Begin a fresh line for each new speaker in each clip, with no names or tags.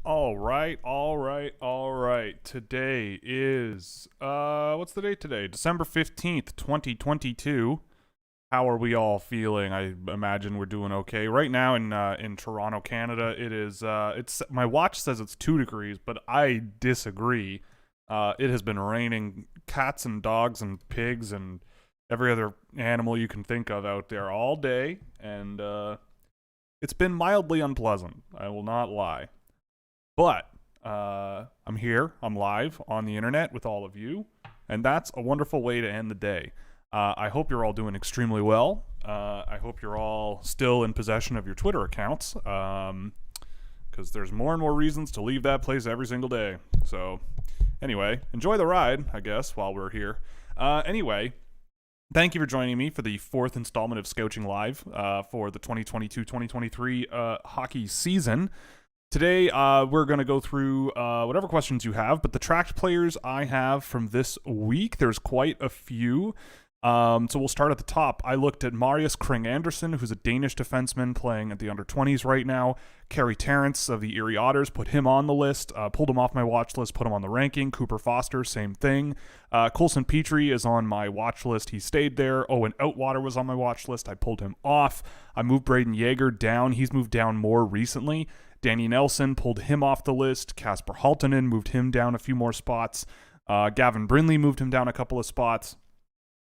All right. Today is what's the date today? December 15th, 2022. How are we all feeling? I imagine we're doing okay. Right now in Toronto, Canada, it's my watch says it's 2 degrees, but I disagree. It has been raining cats and dogs and pigs and every other animal you can think of out there all day, and it's been mildly unpleasant. I will not lie. But I'm here. I'm live on the internet with all of you, and that's a wonderful way to end the day. I hope you're all doing extremely well. I hope you're all still in possession of your Twitter accounts, because there's more and more reasons to leave that place every single day. So, anyway, enjoy the ride, I guess, while we're here. Anyway, thank you for joining me for the 4th installment of Scouching Live for the 2022-2023 hockey season. Today, we're going to go through whatever questions you have, but the tracked players I have from this week, there's quite a few. So we'll start at the top. I looked at Marius Kring Anderson, who's a Danish defenseman playing at the under-20s right now. Kerry Terrence of the Erie Otters, put him on the list, pulled him off my watch list, put him on the ranking. Cooper Foster, same thing. Colson Petrie is on my watch list. He stayed there. Owen Outwater was on my watch list. I pulled him off. I moved Braden Yeager down. He's moved down more recently. Danny Nelson, pulled him off the list. Kasper Haltonen, moved him down a few more spots. Gavin Brindley moved him down a couple of spots.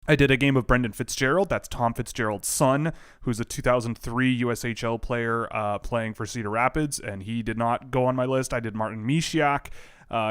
I did a game of Brendan Fitzgerald. That's Tom Fitzgerald's son, who's a 2003 USHL player playing for Cedar Rapids, and he did not go on my list. I did Martin Misiak.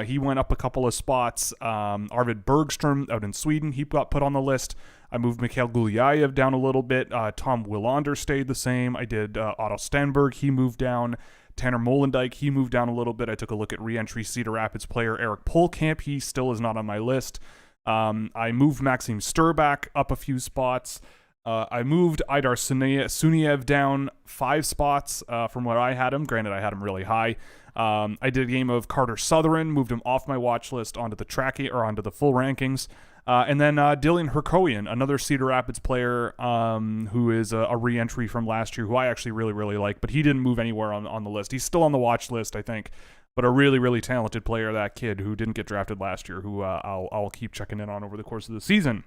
He went up a couple of spots. Arvid Bergstrom out in Sweden, he got put on the list. I moved Mikhail Gulyayev down a little bit. Tom Willander stayed the same. I did Otto Stenberg. He moved down. Tanner Molendijk, he moved down a little bit. I took a look at re-entry Cedar Rapids player Eric Polkamp. He still is not on my list. I moved Maxim Sturbach up a few spots. I moved Idar Suniev down 5 spots from where I had him. Granted, I had him really high. I did a game of Carter Sutherland, moved him off my watch list onto the onto the full rankings. And then Dylan Herkoian, another Cedar Rapids player who is a re-entry from last year, who I actually really, really like, but he didn't move anywhere on the list. He's still on the watch list, I think, but a really, really talented player, that kid who didn't get drafted last year, who I'll keep checking in on over the course of the season.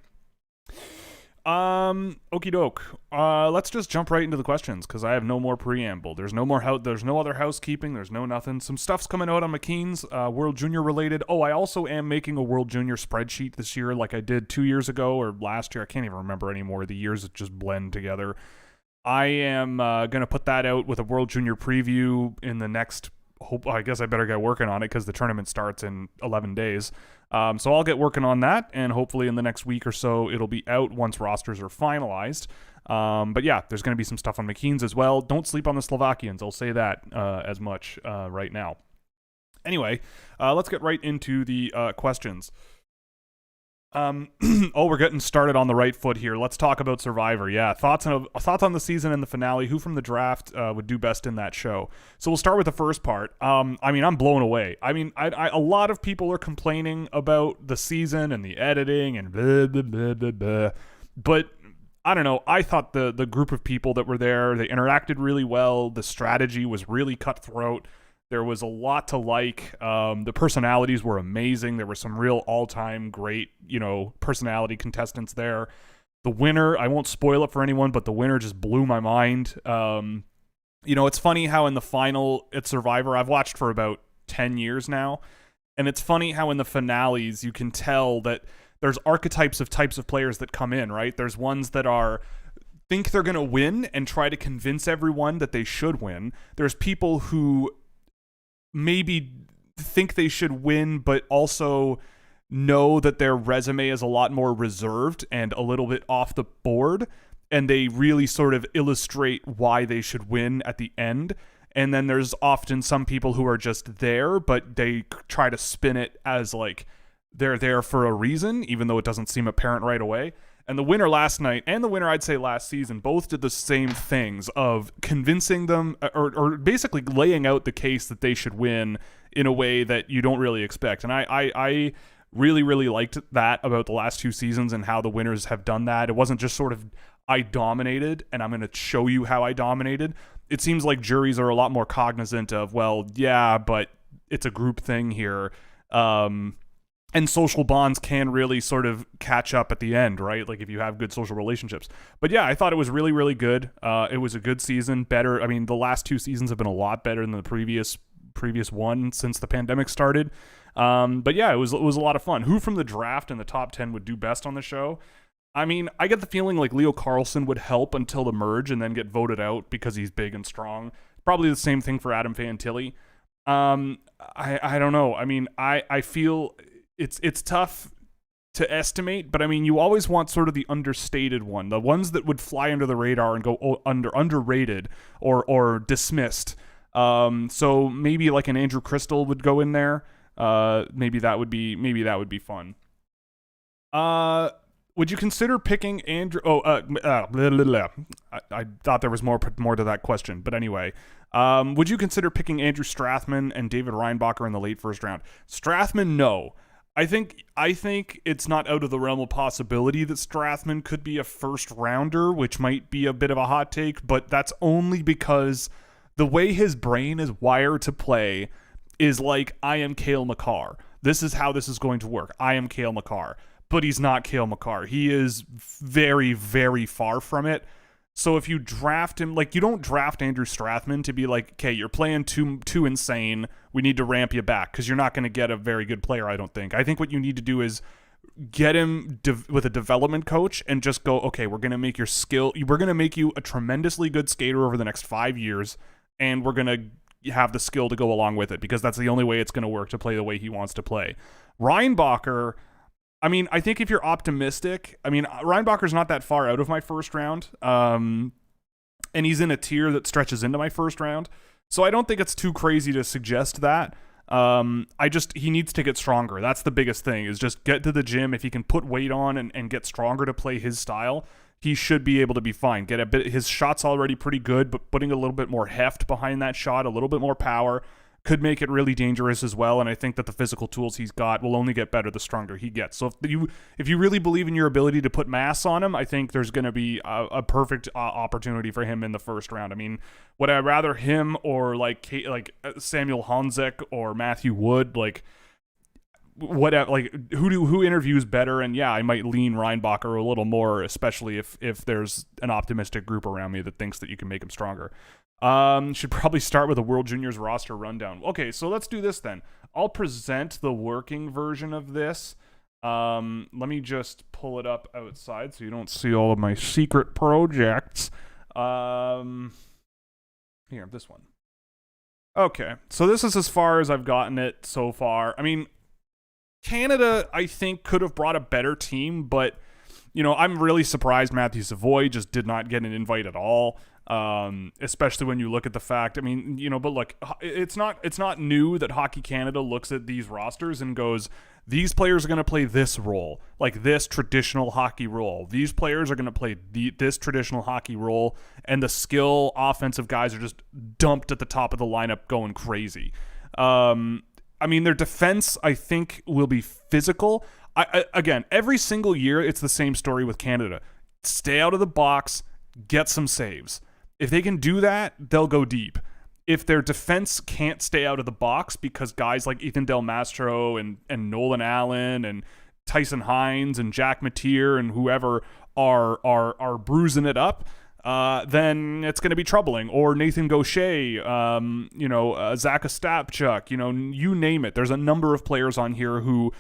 Okie doke. Let's just jump right into the questions, because I have no more preamble. There's no other housekeeping. There's no nothing. Some stuff's coming out on McKeen's, World Junior related. Oh, I also am making a World Junior spreadsheet this year, like I did 2 years ago or last year. I can't even remember anymore. The years just blend together. I am gonna put that out with a World Junior preview in the next. I guess I better get working on it because the tournament starts in 11 days. So I'll get working on that, and hopefully in the next week or so, it'll be out once rosters are finalized. But yeah, there's going to be some stuff on McKeen's as well. Don't sleep on the Slovakians. I'll say that as much right now. Anyway, let's get right into the questions. We're getting started on the right foot here. Let's talk about Survivor. Yeah, thoughts on the season and the finale. Who from the draft would do best in that show? So we'll start with the first part. I'm blown away. A lot of people are complaining about the season and the editing and blah blah blah blah blah. But I don't know. I thought the group of people that were there, they interacted really well. The strategy was really cutthroat. There was a lot to like. The personalities were amazing. There were some real all-time great, personality contestants there. The winner, I won't spoil it for anyone, but the winner just blew my mind. It's funny how in the final at Survivor, I've watched for about 10 years now, and it's funny how in the finales you can tell that there's archetypes of types of players that come in, right? There's ones that think they're going to win and try to convince everyone that they should win. There's people who maybe think they should win, but also know that their resume is a lot more reserved and a little bit off the board, and they really sort of illustrate why they should win at the end. And then there's often some people who are just there, but they try to spin it as like they're there for a reason, even though it doesn't seem apparent right away. And the winner last night and the winner, I'd say last season, both did the same things of convincing them or basically laying out the case that they should win in a way that you don't really expect. And I really, really liked that about the last 2 seasons and how the winners have done that. It wasn't just sort of, I dominated and I'm going to show you how I dominated. It seems like juries are a lot more cognizant of, well, yeah, but it's a group thing here. And social bonds can really sort of catch up at the end, right? Like if you have good social relationships. But yeah, I thought it was really, really good. It was a good season. Better. I mean, the last 2 seasons have been a lot better than the previous one since the pandemic started. But yeah, it was a lot of fun. Who from the draft in the top 10 would do best on the show? I mean, I get the feeling like Leo Carlson would help until the merge and then get voted out because he's big and strong. Probably the same thing for Adam Fantilli. I don't know. I mean, I feel it's tough to estimate, but I mean, you always want sort of the understated one, the ones that would fly under the radar and go underrated or dismissed. So maybe like an Andrew Crystal would go in there. Maybe that would be fun. Would you consider picking Andrew? I thought there was more to that question, but anyway, would you consider picking Andrew Strathman and David Reinbacher in the late first round? Strathman, no. I think it's not out of the realm of possibility that Strathman could be a first rounder, which might be a bit of a hot take, but that's only because the way his brain is wired to play is like, I am Cale Makar. This is how this is going to work. I am Cale Makar. But he's not Cale Makar. He is very, very far from it. So if you draft him, like, you don't draft Andrew Strathman to be like, okay, you're playing too insane, we need to ramp you back, because you're not going to get a very good player, I don't think. I think what you need to do is get him with a development coach and just go, okay, we're going to make you a tremendously good skater over the next 5 years, and we're going to have the skill to go along with it, because that's the only way it's going to work to play the way he wants to play. Reinbacher, I mean, I think if you're optimistic, I mean, Reinbacher's not that far out of my first round, and he's in a tier that stretches into my first round, so I don't think it's too crazy to suggest that. He needs to get stronger. That's the biggest thing, is just get to the gym. If he can put weight on and get stronger to play his style, he should be able to be fine. His shot's already pretty good, but putting a little bit more heft behind that shot, a little bit more power, could make it really dangerous as well. And I think that the physical tools he's got will only get better the stronger he gets. So if you really believe in your ability to put mass on him, I think there's going to be a perfect opportunity for him in the first round. I mean, would I rather him or like Samuel Honzek or Matthew Wood? Like, who interviews better? And yeah, I might lean Reinbacher a little more, especially if there's an optimistic group around me that thinks that you can make him stronger. Should probably start with a World Juniors roster rundown. Okay, so let's do this then. I'll present the working version of this. Let me just pull it up outside so you don't see all of my secret projects. Here, this one. Okay, so this is as far as I've gotten it so far. I mean, Canada, I think, could have brought a better team, but, you know, I'm really surprised Matthew Savoy just did not get an invite at all. Especially when you look at the fact, I mean, you know, but look, it's not new that Hockey Canada looks at these rosters and goes, these players are going to play this role, like this traditional hockey role. These players are going to play this traditional hockey role, and the skill offensive guys are just dumped at the top of the lineup going crazy. I mean, their defense, I think, will be physical. Again, every single year, it's the same story with Canada. Stay out of the box, get some saves. If they can do that, they'll go deep. If their defense can't stay out of the box because guys like Ethan Del Mastro and Nolan Allen and Tyson Hines and Jack Mateer and whoever are bruising it up, then it's going to be troubling. Or Nathan Gaucher, Zach Ostapchuk, you name it. There's a number of players on here who,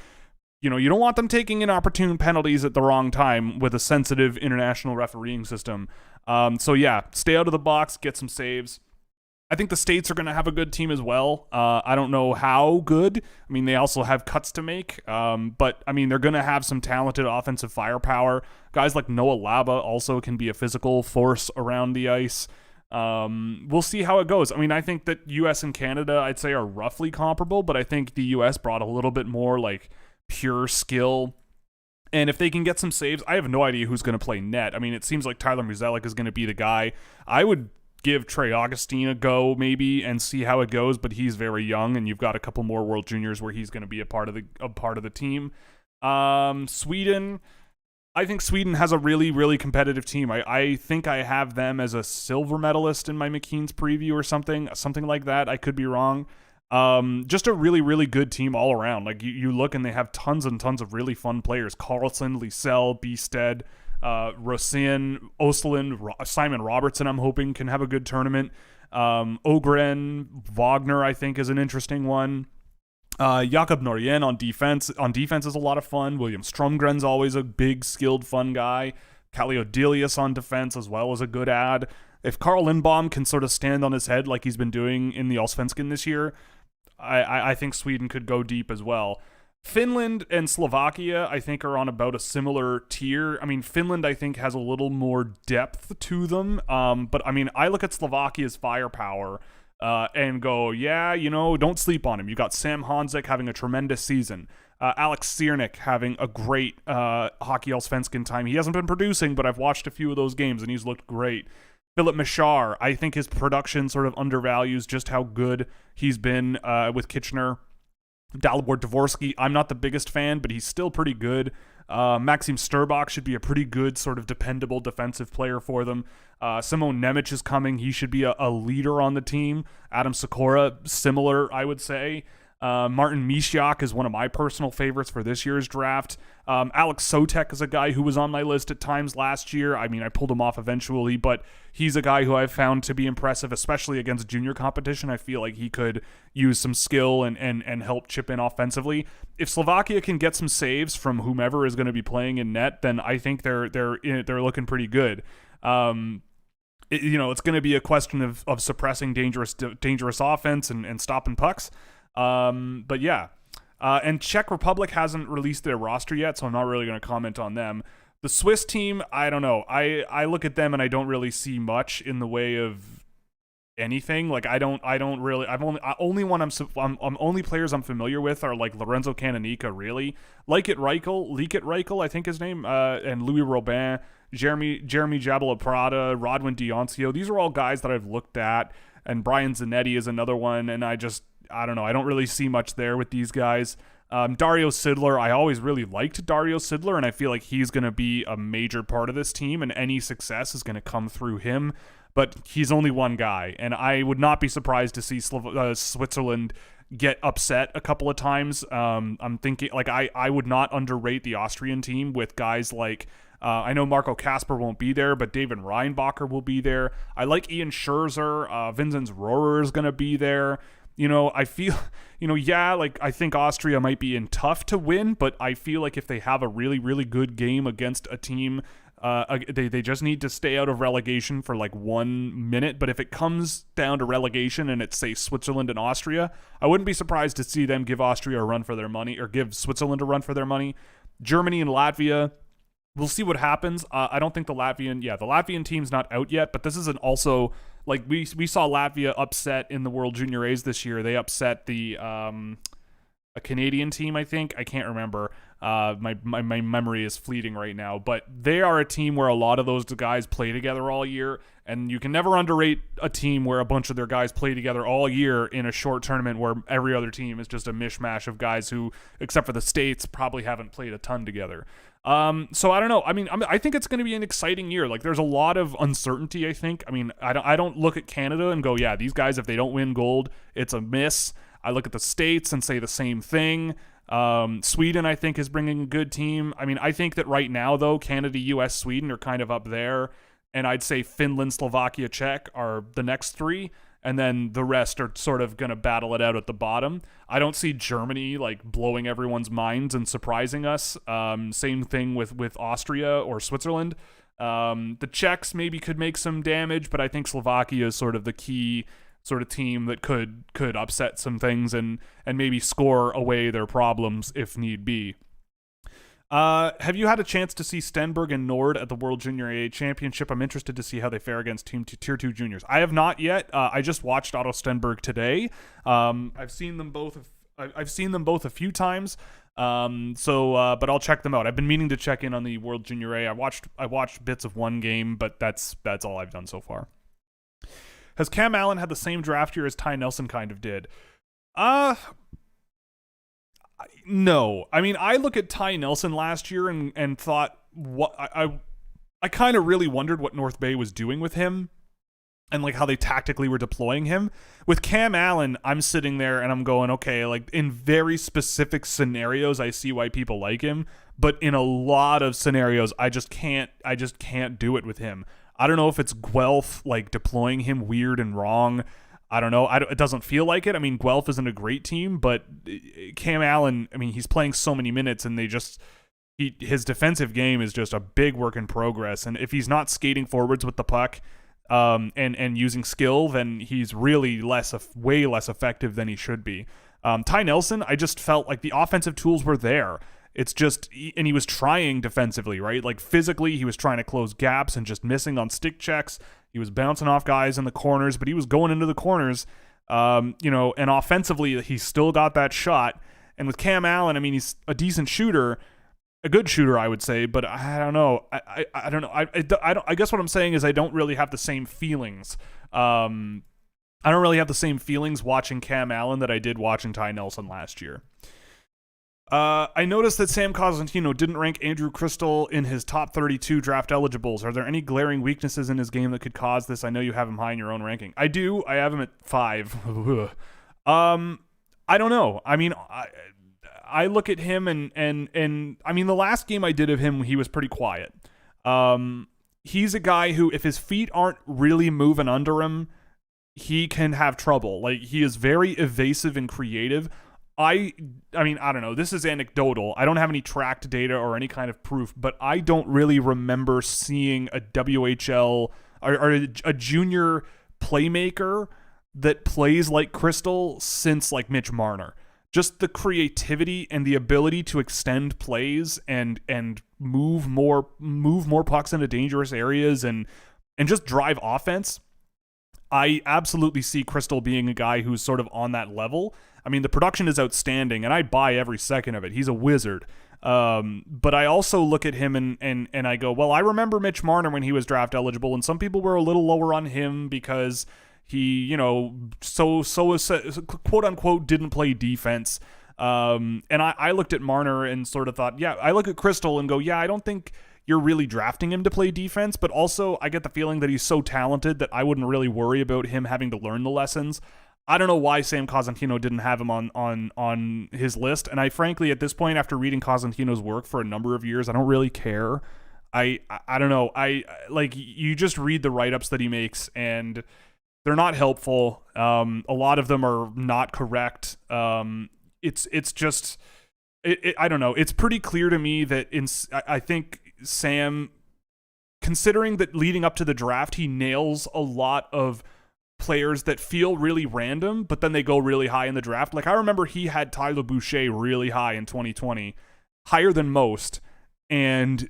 you don't want them taking inopportune penalties at the wrong time with a sensitive international refereeing system. So yeah, stay out of the box, get some saves. I think the States are going to have a good team as well. I don't know how good. I mean, they also have cuts to make. But, I mean, they're going to have some talented offensive firepower. Guys like Noah Laba also can be a physical force around the ice. We'll see how it goes. I mean, I think that U.S. and Canada, I'd say, are roughly comparable. But I think the U.S. brought a little bit more, like, pure skill. And if they can get some saves, I have no idea who's going to play net. I mean, it seems like Tyler Muzelik is going to be the guy. I would give Trey Augustine a go maybe and see how it goes, but he's very young, and you've got a couple more World Juniors where he's going to be a part of the team. Sweden, I think Sweden has a really, really competitive team. I think I have them as a silver medalist in my McKeen's preview or something like that. I could be wrong. Just a really, really good team all around. Like you look and they have tons and tons of really fun players. Carlson, Liesel, Biested, Rosén, Ostlund, Simon Robertson, I'm hoping can have a good tournament. Ogren, Wagner, I think is an interesting one. Jakob Norien on defense. On defense is a lot of fun. William Stromgren's always a big, skilled, fun guy. Kaliodelius on defense as well is a good ad. If Carl Lindbaum can sort of stand on his head like he's been doing in the Allsvenskan this year, I think Sweden could go deep as well. Finland and Slovakia, I think, are on about a similar tier. I mean, Finland, I think, has a little more depth to them. But, I mean, I look at Slovakia's firepower and go, yeah, don't sleep on him. You got Sam Honzek having a tremendous season. Alex Siernik having a great Hockey Allsvenskan time. He hasn't been producing, but I've watched a few of those games, and he's looked great. Philip Mishar, I think his production sort of undervalues just how good he's been with Kitchener. Dalibor Dvorsky, I'm not the biggest fan, but he's still pretty good. Maxim Sturbach should be a pretty good sort of dependable defensive player for them. Simon Nemec is coming. He should be a leader on the team. Adam Sikora, similar, I would say. Martin Misiak is one of my personal favorites for this year's draft. Alex Sotek is a guy who was on my list at times last year. I mean, I pulled him off eventually, but he's a guy who I've found to be impressive, especially against junior competition. I feel like he could use some skill and help chip in offensively. If Slovakia can get some saves from whomever is going to be playing in net, then I think they're looking pretty good. It's going to be a question of suppressing dangerous offense and stopping pucks. But yeah, and Czech Republic hasn't released their roster yet, so I'm not really going to comment on them. The Swiss team, I don't know. I look at them and I don't really see much in the way of anything. Like only players I'm familiar with are like Lorenzo Canonica, really. Leaket Reichel, I think his name, and Louis Robin, Jeremy Jabala Prada, Rodwin Dioncio. These are all guys that I've looked at, and Brian Zanetti is another one, and I don't know. I don't really see much there with these guys. Dario Sidler, I always really liked Dario Sidler, and I feel like he's going to be a major part of this team, and any success is going to come through him. But he's only one guy, and I would not be surprised to see Switzerland get upset a couple of times. I'm thinking, like, I would not underrate the Austrian team with guys like, I know Marco Kasper won't be there, but David Reinbacher will be there. I like Ian Scherzer. Vinzenz Rohrer is going to be there. I feel, I think Austria might be in tough to win, but I feel like if they have a really, really good game against a team, they just need to stay out of relegation for like 1 minute. But if it comes down to relegation and it's, say, Switzerland and Austria, I wouldn't be surprised to see them give Austria a run for their money, or give Switzerland a run for their money. Germany and Latvia, we'll see what happens. I don't think the Latvian team's not out yet, but this isn't also... Like, we saw Latvia upset in the World Junior A's this year. They upset a Canadian team, I think. I can't remember. My memory is fleeting right now. But they are a team where a lot of those guys play together all year. And you can never underrate a team where a bunch of their guys play together all year in a short tournament where every other team is just a mishmash of guys who, except for the States, probably haven't played a ton together. So I don't know. I mean, I think it's going to be an exciting year. Like, there's a lot of uncertainty, I think. I mean, I don't look at Canada and go, yeah, these guys, if they don't win gold, it's a miss. I look at the States and say the same thing. Sweden, I think, is bringing a good team. I mean, I think that right now, though, Canada, US, Sweden are kind of up there. And I'd say Finland, Slovakia, Czech are the next three. And then the rest are sort of going to battle it out at the bottom. I don't see Germany like blowing everyone's minds and surprising us. Same thing with Austria or Switzerland. The Czechs maybe could make some damage, but I think Slovakia is sort of the key sort of team that could upset some things and maybe score away their problems if need be. Have you had a chance to see Stenberg and Nord at the World Junior A Championship? I'm interested to see how they fare against Tier 2 juniors. I have not yet. I just watched Otto Stenberg today. I've seen them both a few times. But I'll check them out. I've been meaning to check in on the World Junior A. I watched bits of one game, but that's all I've done so far. Has Cam Allen had the same draft year as Ty Nelson kind of did? No. I mean, I look at Ty Nelson last year and thought, what I kind of really wondered what North Bay was doing with him. and like how they tactically were deploying him. With Cam Allen, I'm sitting there and I'm going, okay, like in very specific scenarios, I see why people like him, but in a lot of scenarios, I just can't do it with him. I don't know if it's Guelph like deploying him weird and wrong. I don't know. It doesn't feel like it. I mean, Guelph isn't a great team, but Cam Allen, I mean, he's playing so many minutes, and his defensive game is just a big work in progress. And if he's not skating forwards with the puck, and using skill, then he's really way less effective than he should be. Ty Nelson, I just felt like the offensive tools were there. It's just, and he was trying defensively, right? Like physically, he was trying to close gaps and just missing on stick checks. He was bouncing off guys in the corners, but he was going into the corners, and offensively, he still got that shot. And with Cam Allen, I mean, he's a decent shooter, a good shooter, I would say, but I don't know. I don't know. I guess what I'm saying is I don't really have the same feelings. I don't really have the same feelings watching Cam Allen that I did watching Ty Nelson last year. I noticed that Sam Cosentino didn't rank Andrew Crystal in his top 32 draft eligibles. Are there any glaring weaknesses in his game that could cause this? I know you have him high in your own ranking. I do. I have him at 5. I don't know. I mean, I look at him and I mean, the last game I did of him, he was pretty quiet. He's a guy who, if his feet aren't really moving under him, he can have trouble. Like, he is very evasive and creative. I mean, I don't know. This is anecdotal. I don't have any tracked data or any kind of proof, but I don't really remember seeing a WHL or a junior playmaker that plays like Crystal since like Mitch Marner. Just the creativity and the ability to extend plays and move more pucks into dangerous areas and just drive offense. I absolutely see Crystal being a guy who's sort of on that level. I mean, the production is outstanding, and I buy every second of it. He's a wizard. But I also look at him and I go, well, I remember Mitch Marner when he was draft eligible, and some people were a little lower on him because he, so quote unquote didn't play defense. And I looked at Marner and sort of thought, yeah, I look at Crystal and go, yeah, I don't think you're really drafting him to play defense, but also I get the feeling that he's so talented that I wouldn't really worry about him having to learn the lessons. I don't know why Sam Cosentino didn't have him on his list, and I frankly, at this point, after reading Cosentino's work for a number of years, I don't really care. I don't know. I like, you just read the write-ups that he makes, and they're not helpful. A lot of them are not correct. It's just, I don't know. It's pretty clear to me that I think Sam, considering that leading up to the draft, he nails a lot of players that feel really random, but then they go really high in the draft. Like, I remember he had Tyler Boucher really high in 2020, higher than most, and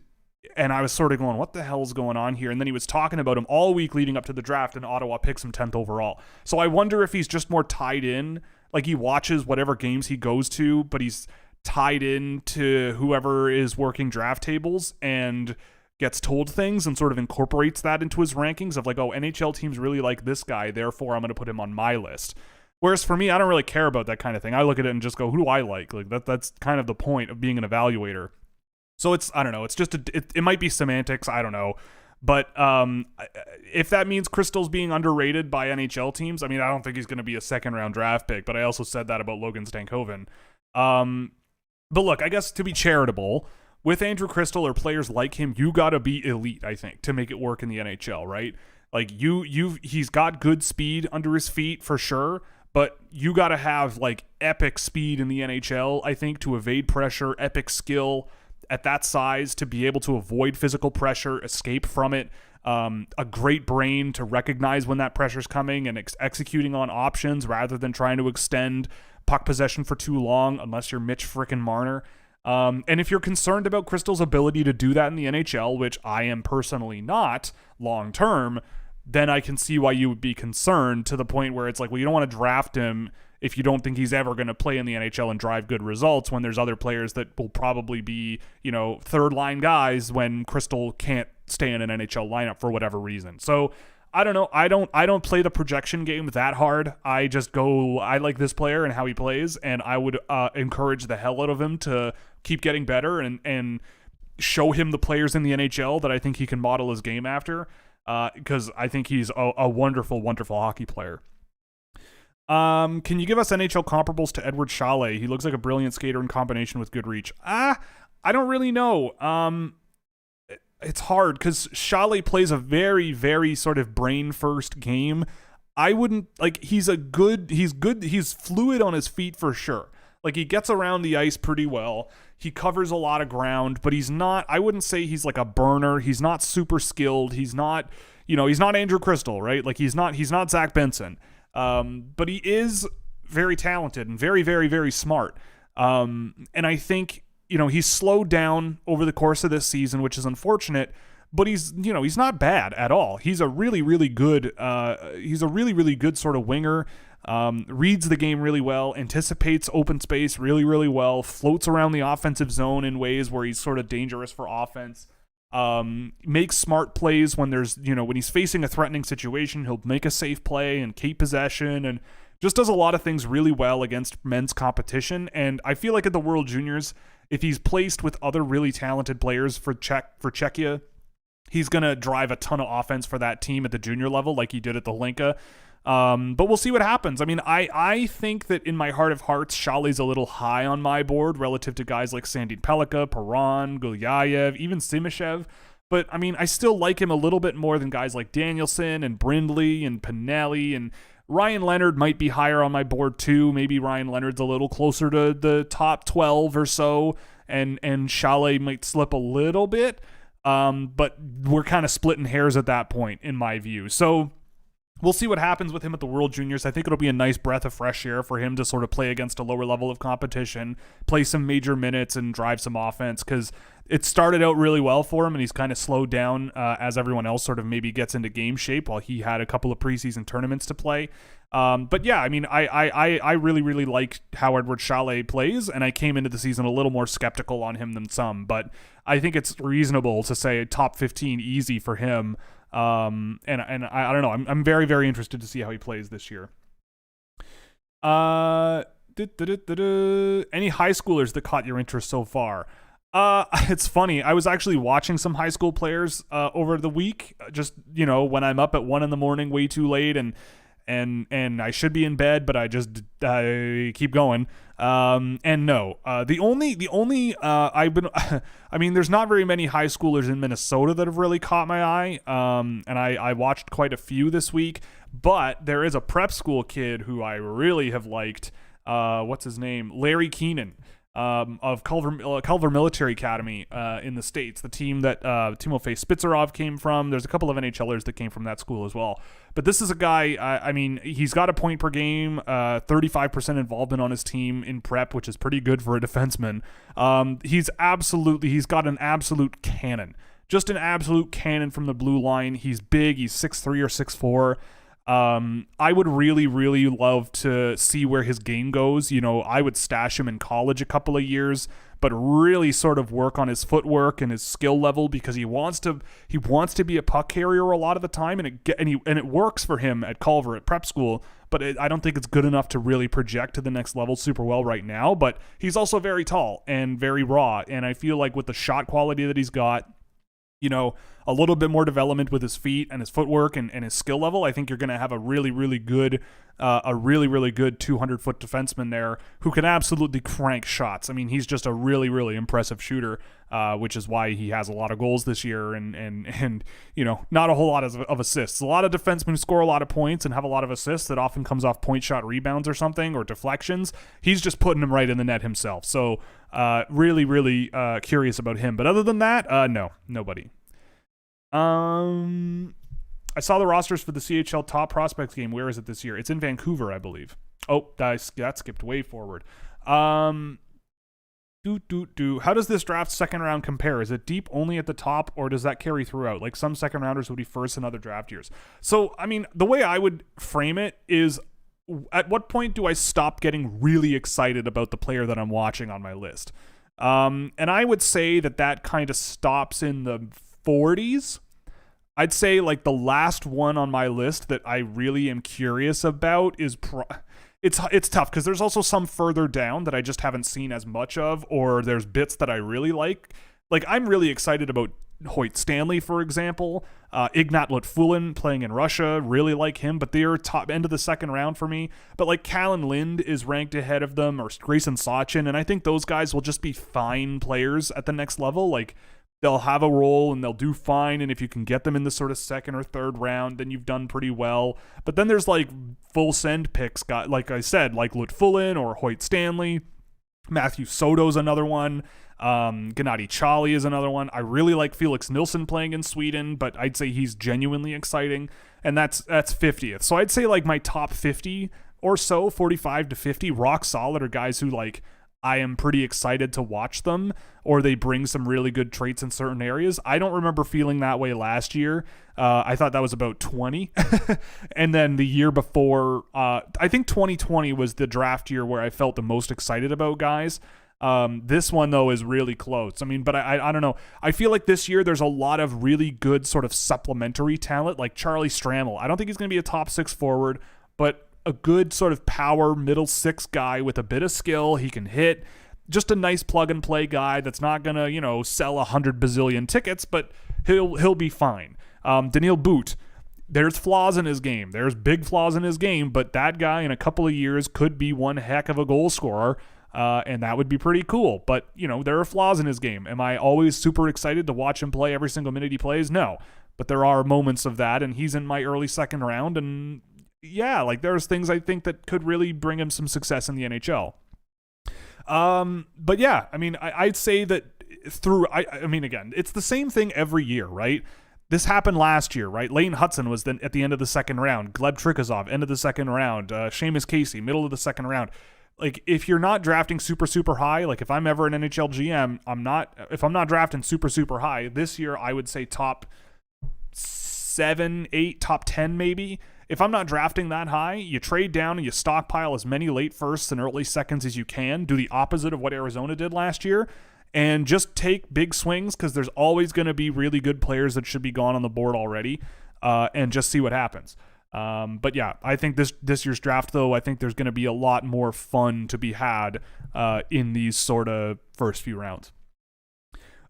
I was sort of going, what the hell's going on here? And then he was talking about him all week leading up to the draft, and Ottawa picks him 10th overall. So I wonder if he's just more tied in, like he watches whatever games he goes to, but he's tied in to whoever is working draft tables and gets told things and sort of incorporates that into his rankings of like, oh, NHL teams really like this guy, therefore I'm going to put him on my list. Whereas for me, I don't really care about that kind of thing. I look at it and just go, who do I like? Like that's kind of the point of being an evaluator. So it's, I don't know, it's just, it might be semantics, I don't know. But if that means Crystal's being underrated by NHL teams, I mean, I don't think he's going to be a second round draft pick, but I also said that about Logan Stankoven. But look, I guess to be charitable, with Andrew Crystal or players like him, you got to be elite, I think, to make it work in the NHL, right? Like he's got good speed under his feet for sure, but you got to have like epic speed in the NHL, I think, to evade pressure, epic skill at that size to be able to avoid physical pressure, escape from it, a great brain to recognize when that pressure's coming and executing on options rather than trying to extend puck possession for too long, unless you're Mitch frickin' Marner. And if you're concerned about Crystal's ability to do that in the NHL, which I am personally not long term, then I can see why you would be concerned, to the point where it's like, well, you don't want to draft him if you don't think he's ever going to play in the NHL and drive good results, when there's other players that will probably be, third line guys when Crystal can't stay in an NHL lineup for whatever reason. So I don't know. I don't play the projection game that hard. I just go, I like this player and how he plays, and I would encourage the hell out of him to keep getting better and show him the players in the NHL that I think he can model his game after. because I think he's a wonderful, wonderful hockey player. Can you give us NHL comparables to Edward Chalet? He looks like a brilliant skater in combination with good reach. I don't really know. It's hard because Chalet plays a very, very sort of brain first game. I wouldn't like, he's good, he's fluid on his feet for sure. Like, he gets around the ice pretty well. He covers a lot of ground, but I wouldn't say he's like a burner. He's not super skilled. He's not Andrew Crystal, right? Like, he's not Zach Benson. But he is very talented and very, very, very smart. And I think, he's slowed down over the course of this season, which is unfortunate, but he's not bad at all. He's a really, really good sort of winger. Reads the game really well, anticipates open space really, really well, floats around the offensive zone in ways where he's sort of dangerous for offense. Makes smart plays when when he's facing a threatening situation. He'll make a safe play and keep possession, and just does a lot of things really well against men's competition. And I feel like at the World Juniors, if he's placed with other really talented players for Czechia, he's gonna drive a ton of offense for that team at the junior level, like he did at the Hlinka. But we'll see what happens. I mean, I think that in my heart of hearts, Chalet's a little high on my board relative to guys like Sandin Pellikka, Perron, Gulyayev, even Simishev. But, I mean, I still like him a little bit more than guys like Danielson and Brindley and Pinelli, and Ryan Leonard might be higher on my board too. Maybe Ryan Leonard's a little closer to the top 12 or so, and Chalet might slip a little bit. But we're kind of splitting hairs at that point, in my view. So we'll see what happens with him at the World Juniors. I think it'll be a nice breath of fresh air for him to sort of play against a lower level of competition, play some major minutes, and drive some offense, because it started out really well for him, and he's kind of slowed down as everyone else sort of maybe gets into game shape, while he had a couple of preseason tournaments to play. But yeah, I mean, I really, really like how Edward Chalet plays, and I came into the season a little more skeptical on him than some, but I think it's reasonable to say top 15 easy for him. And I don't know. I'm very, very interested to see how he plays this year. Any high schoolers that caught your interest so far? It's funny. I was actually watching some high school players over the week, just, when I'm up at 1 a.m, way too late, and I should be in bed, but I just keep going. And no, the only I've been, I mean, there's not very many high schoolers in Minnesota that have really caught my eye. And I watched quite a few this week, but there is a prep school kid who I really have liked. What's his name? Larry Keenan. Of Culver Military Academy in the States, the team that Timofey Spitzerov came from. There's a couple of NHLers that came from that school as well. But this is a guy, I mean, he's got a point per game, 35% involvement on his team in prep, which is pretty good for a defenseman. He's got an absolute cannon. Just an absolute cannon from the blue line. He's big. He's 6'3" or 6'4". I would really, really love to see where his game goes. I would stash him in college a couple of years, but really sort of work on his footwork and his skill level, because he wants to be a puck carrier a lot of the time, and it works for him at Culver at prep school, but I don't think it's good enough to really project to the next level super well right now. But he's also very tall and very raw, and I feel like with the shot quality that he's got, a little bit more development with his feet and his footwork and his skill level, I think you're going to have a really, really good 200-foot defenseman there who can absolutely crank shots. I mean, he's just a really, really impressive shooter, which is why he has a lot of goals this year and not a whole lot of assists. A lot of defensemen who score a lot of points and have a lot of assists that often comes off point shot rebounds or something, or deflections. He's just putting them right in the net himself. So really, really curious about him. But other than that, no, nobody. I saw the rosters for the CHL Top Prospects game. Where is it this year? It's in Vancouver, I believe. Oh, that skipped way forward. How does this draft second round compare? Is it deep only at the top, or does that carry throughout? Like, some second rounders would be first in other draft years. So, I mean, the way I would frame it is, at what point do I stop getting really excited about the player that I'm watching on my list? And I would say that kind of stops in the 40s. I'd say like the last one on my list that I really am curious about is it's tough, because there's also some further down that I just haven't seen as much of, or there's bits that I really like. Like, I'm really excited about Hoyt Stanley, for example. Ignat Litfulin playing in Russia, really like him, but they're top end of the second round for me. But like Callan Lind is ranked ahead of them, or Grayson Sachin, and I think those guys will just be fine players at the next level. Like, they'll have a role and they'll do fine, and if you can get them in the sort of second or third round, then you've done pretty well. But then there's like full send picks, like I said, like Litfulin or Hoyt Stanley. Matthew Soto's another one. Gennady Chali is another one. I really like Felix Nilsson playing in Sweden, but I'd say he's genuinely exciting, and that's 50th. So I'd say like my top 50 or so, 45 to 50, rock solid, are guys who like I am pretty excited to watch them, or they bring some really good traits in certain areas. I don't remember feeling that way last year. I thought that was about 20. And then the year before, I think 2020 was the draft year where I felt the most excited about guys. This one, though, is really close. I mean, but I don't know. I feel like this year there's a lot of really good sort of supplementary talent, like Charlie Stramel. I don't think he's going to be a top 6 forward, but a good sort of power middle 6 guy with a bit of skill. He can hit. Just a nice plug and play guy that's not going to, sell 100 bazillion tickets, but he'll be fine. Daniil Boot. There's flaws in his game. There's big flaws in his game, but that guy in a couple of years could be one heck of a goal scorer. And that would be pretty cool. But, there are flaws in his game. Am I always super excited to watch him play every single minute he plays? No. But there are moments of that, and he's in my early second round, and yeah, like there's things I think that could really bring him some success in the NHL. But yeah, I mean, I'd say that I mean, again, it's the same thing every year, right? This happened last year, right? Lane Hudson was then at the end of the second round. Gleb Trikazov, end of the second round. Sheamus Casey, middle of the second round. Like, if you're not drafting super, super high, like if I'm ever an NHL GM, if I'm not drafting super, super high, this year I would say top 7, 8, top 10 maybe. If I'm not drafting that high, you trade down and you stockpile as many late firsts and early seconds as you can. Do the opposite of what Arizona did last year, and just take big swings, because there's always going to be really good players that should be gone on the board already, and just see what happens. But yeah, I think this year's draft, though, I think there's going to be a lot more fun to be had in these sort of first few rounds.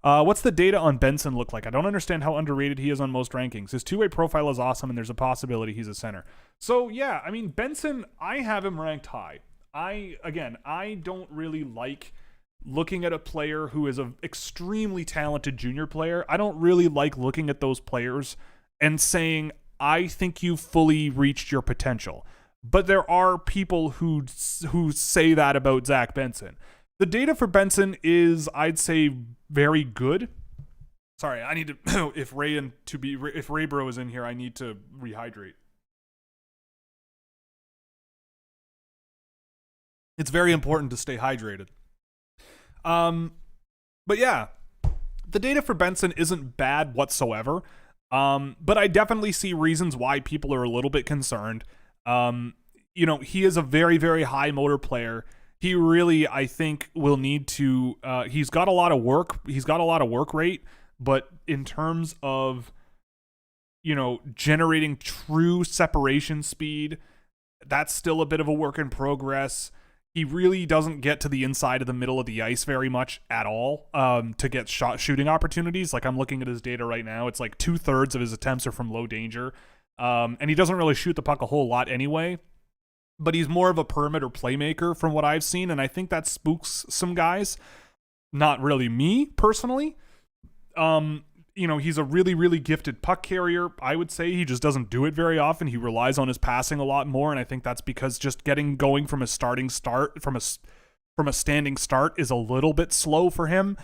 What's the data on Benson look like? I don't understand how underrated he is on most rankings. His two-way profile is awesome, and there's a possibility he's a center. So yeah, I mean, Benson, I have him ranked high. I don't really like looking at a player who is an extremely talented junior player. I don't really like looking at those players and saying, I think you've fully reached your potential. But there are people who say that about Zach Benson. The data for Benson is, I'd say, very good. Sorry, I need to if Ray Bro is in here, I need to rehydrate. It's very important to stay hydrated. But yeah, the data for Benson isn't bad whatsoever. But I definitely see reasons why people are a little bit concerned. He is a very, very high motor player. He really, I think, will need to, he's got a lot of work. He's got a lot of work rate, but in terms of, generating true separation speed, that's still a bit of a work in progress. He really doesn't get to the inside of the middle of the ice very much at all to get shooting opportunities. Like, I'm looking at his data right now. It's like 2/3 of his attempts are from low danger. And he doesn't really shoot the puck a whole lot anyway. But he's more of a perimeter playmaker from what I've seen, and I think that spooks some guys. Not really me, personally. He's a really, really gifted puck carrier. I would say he just doesn't do it very often. He relies on his passing a lot more, and I think that's because just getting going from a standing start is a little bit slow for him.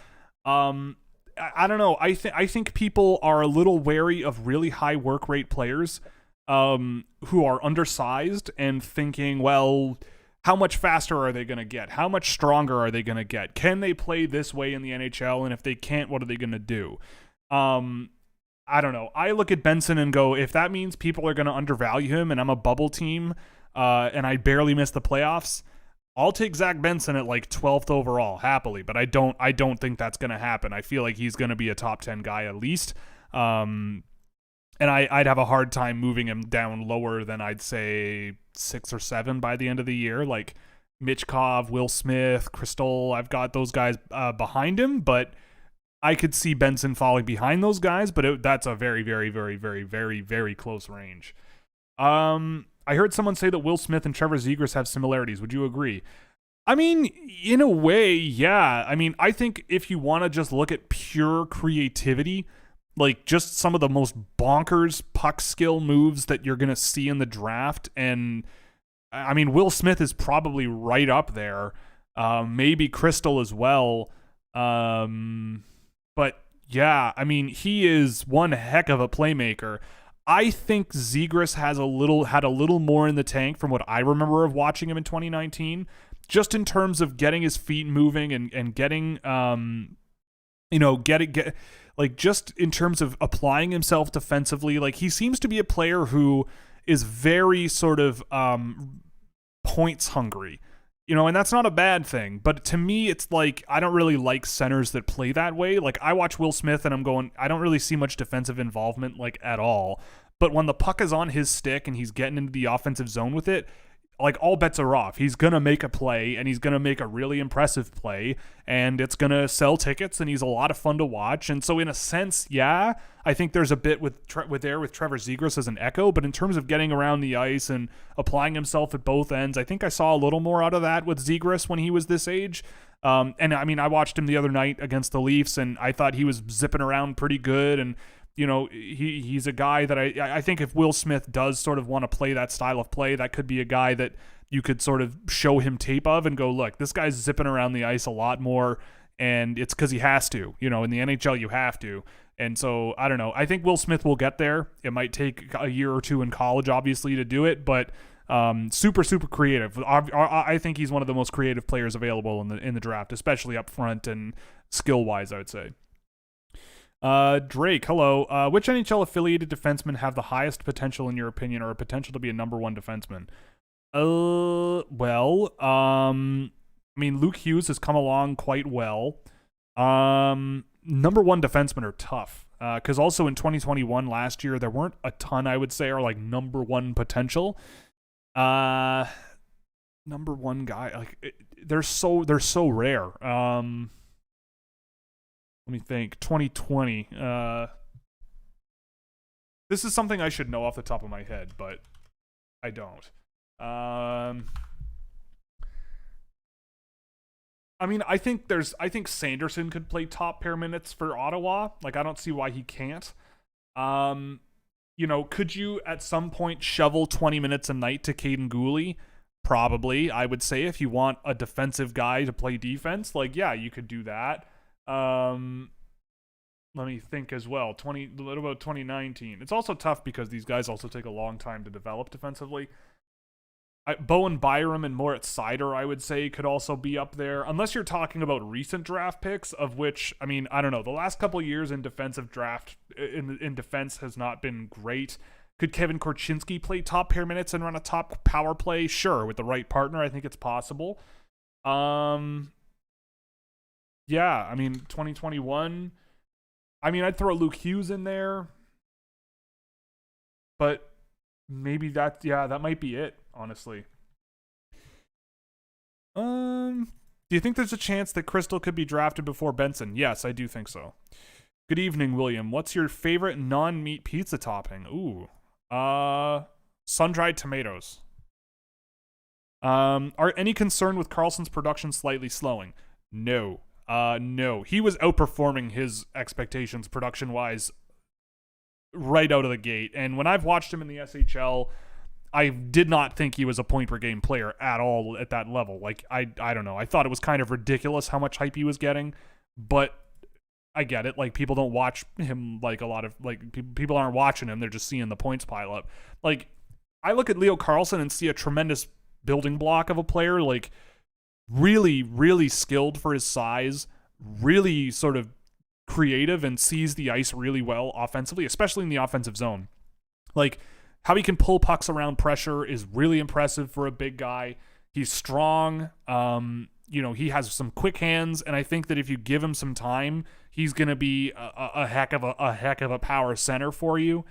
I don't know. I think people are a little wary of really high work rate players who are undersized and thinking, well, how much faster are they going to get? How much stronger are they going to get? Can they play this way in the NHL? And if they can't, what are they going to do? I don't know. I look at Benson and go, if that means people are going to undervalue him and I'm a bubble team and I barely miss the playoffs, I'll take Zach Benson at like 12th overall happily, but I don't think that's going to happen. I feel like he's going to be a top 10 guy at least. And I'd have a hard time moving him down lower than I'd say 6 or 7 by the end of the year. Like Michkov, Will Smith, Crystal, I've got those guys behind him, but I could see Benson falling behind those guys, but that's a very, very, very, very, very, very close range. I heard someone say that Will Smith and Trevor Zegras have similarities. Would you agree? I mean, in a way, yeah. I mean, I think if you want to just look at pure creativity, like just some of the most bonkers puck skill moves that you're going to see in the draft, and I mean, Will Smith is probably right up there. Maybe Crystal as well. But yeah, I mean, he is one heck of a playmaker. I think Zegras had a little more in the tank from what I remember of watching him in 2019, just in terms of getting his feet moving and getting, like just in terms of applying himself defensively. Like he seems to be a player who is very sort of points hungry, and that's not a bad thing. But to me, it's like I don't really like centers that play that way. Like I watch Will Smith and I'm going, I don't really see much defensive involvement like at all. But when the puck is on his stick and he's getting into the offensive zone with it, like all bets are off. He's going to make a play, and he's going to make a really impressive play, and it's going to sell tickets, and he's a lot of fun to watch. And so in a sense, yeah, I think there's a bit with Trevor Zegras as an echo, but in terms of getting around the ice and applying himself at both ends, I think I saw a little more out of that with Zegras when he was this age. And I mean, I watched him the other night against the Leafs, and I thought he was zipping around pretty good, and he's a guy that I think if Will Smith does sort of want to play that style of play, that could be a guy that you could sort of show him tape of and go, look, this guy's zipping around the ice a lot more, and it's because he has to. In the NHL, you have to. And so, I don't know. I think Will Smith will get there. It might take a year or two in college, obviously, to do it, but super, super creative. I think he's one of the most creative players available in the draft, especially up front and skill-wise, I would say. Drake, hello. Which NHL affiliated defensemen have the highest potential in your opinion, or a potential to be a number one defenseman? I mean, Luke Hughes has come along quite well. Number one defensemen are tough. Because also in 2021 last year, there weren't a ton, I would say, are like number one potential. Number one guy, like they're so rare. Let me think. 2020. This is something I should know off the top of my head, but I don't. I mean, I think Sanderson could play top pair minutes for Ottawa. Like, I don't see why he can't. Could you at some point shovel 20 minutes a night to Caden Gooley? Probably, I would say, if you want a defensive guy to play defense. Like, yeah, you could do that. Let me think as well. What about 2019? It's also tough because these guys also take a long time to develop defensively. Bowen Byram and Moritz Seider, I would say, could also be up there, unless you're talking about recent draft picks, of which, I mean, I don't know. The last couple of years in defensive draft, in defense has not been great. Could Kevin Korchinski play top pair minutes and run a top power play? Sure, with the right partner, I think it's possible. Yeah, I mean, 2021, I mean, I'd throw Luke Hughes in there, but maybe that might be it, honestly. Do you think there's a chance that Crystal could be drafted before Benson? Yes, I do think so. Good evening, William. What's your favorite non-meat pizza topping? Ooh. Sun-dried tomatoes. Are any concern with Carlson's production slightly slowing? No. No. He was outperforming his expectations production-wise right out of the gate. And when I've watched him in the SHL, I did not think he was a point-per-game player at all at that level. Like, I don't know. I thought it was kind of ridiculous how much hype he was getting, but I get it. Like, people don't watch him like a lot of, like, people aren't watching him. They're just seeing the points pile up. Like, I look at Leo Carlson and see a tremendous building block of a player, like, really, really skilled for his size, really sort of creative and sees the ice really well offensively, especially in the offensive zone. Like, how he can pull pucks around pressure is really impressive for a big guy. He's strong. He has some quick hands, and I think that if you give him some time, he's going to be a heck of a power center for you.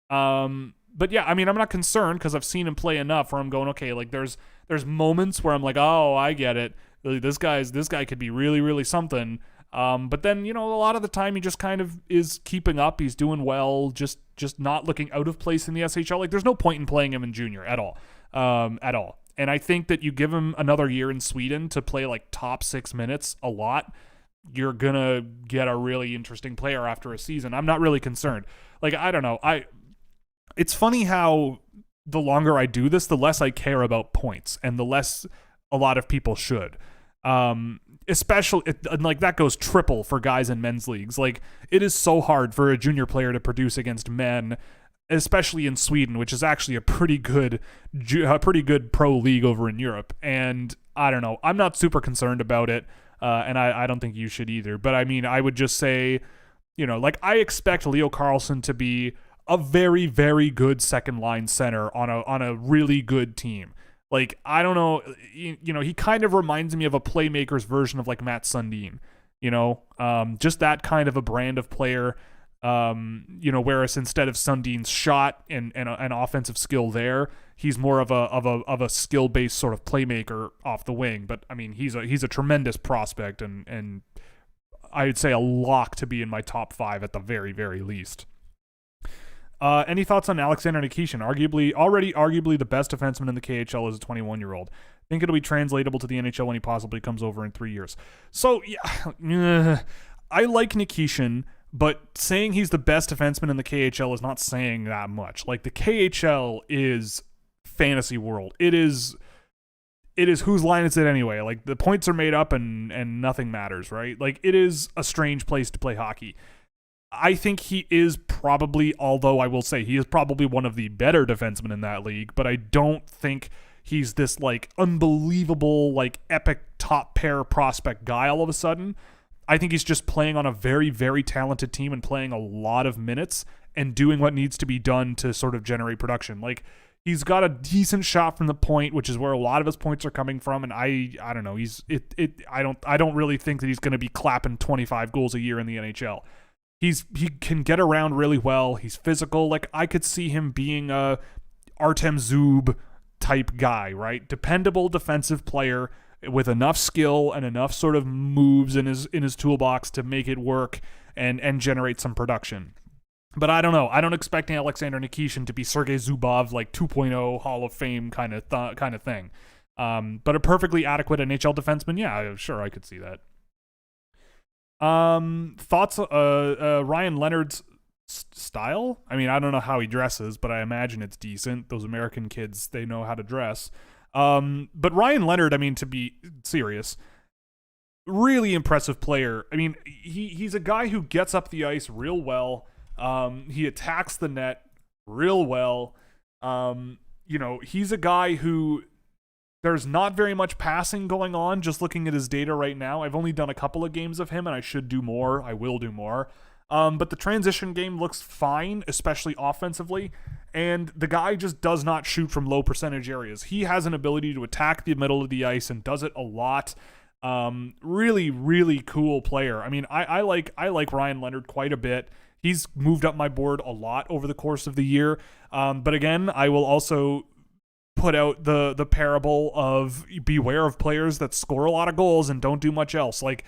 But yeah, I mean, I'm not concerned because I've seen him play enough where I'm going, okay, like there's moments where I'm like, oh, I get it. This guy could be really, really something. But then, a lot of the time he just kind of is keeping up. He's doing well, just not looking out of place in the SHL. Like, there's no point in playing him in junior at all. And I think that you give him another year in Sweden to play like top 6 minutes a lot, you're going to get a really interesting player after a season. I'm not really concerned. Like, I don't know. It's funny how the longer I do this, the less I care about points and the less a lot of people should. Especially, like, that goes triple for guys in men's leagues. Like, it is so hard for a junior player to produce against men, especially in Sweden, which is actually a pretty good pro league over in Europe. And I don't know, I'm not super concerned about it, and I don't think you should either. But I mean, I would just say, like, I expect Leo Carlson to be a very, very good second line center on a really good team. Like, I don't know, he kind of reminds me of a playmaker's version of like Matt Sundin, just that kind of a brand of player. Whereas instead of Sundin's shot and an offensive skill there, he's more of a skill-based sort of playmaker off the wing. But I mean, he's a tremendous prospect, and I would say a lock to be in my top 5 at the very, very least. Any thoughts on Alexander Nikishin? Arguably the best defenseman in the KHL as a 21-year-old. Think it'll be translatable to the NHL when he possibly comes over in 3 years. So yeah, I like Nikishin, but saying he's the best defenseman in the KHL is not saying that much. Like, the KHL is fantasy world. It is whose line is it anyway? Like, the points are made up and nothing matters, right? Like, it is a strange place to play hockey. I think he is probably, although I will say he is probably one of the better defensemen in that league, but I don't think he's this like unbelievable, like epic top pair prospect guy all of a sudden. I think he's just playing on a very, very talented team and playing a lot of minutes and doing what needs to be done to sort of generate production. Like, he's got a decent shot from the point, which is where a lot of his points are coming from. And I don't know. I don't really think that he's going to be clapping 25 goals a year in the NHL. He can get around really well. He's physical. Like, I could see him being a Artem Zub type guy, right? Dependable defensive player with enough skill and enough sort of moves in his toolbox to make it work and generate some production. But I don't know. I don't expect Alexander Nikishin to be Sergei Zubov, like 2.0 Hall of Fame kind of thing. But a perfectly adequate NHL defenseman, yeah, sure, I could see that. Thoughts, Ryan Leonard's style? I mean, I don't know how he dresses, but I imagine it's decent. Those American kids, they know how to dress. But Ryan Leonard, I mean, to be serious, really impressive player. I mean, he's a guy who gets up the ice real well. He attacks the net real well. He's a guy who there's not very much passing going on, just looking at his data right now. I've only done a couple of games of him, and I should do more. I will do more. But the transition game looks fine, especially offensively, and the guy just does not shoot from low percentage areas. He has an ability to attack the middle of the ice and does it a lot. Really, really cool player. I mean, I like Ryan Leonard quite a bit. He's moved up my board a lot over the course of the year. But again, I will also put out the parable of beware of players that score a lot of goals and don't do much else. Like,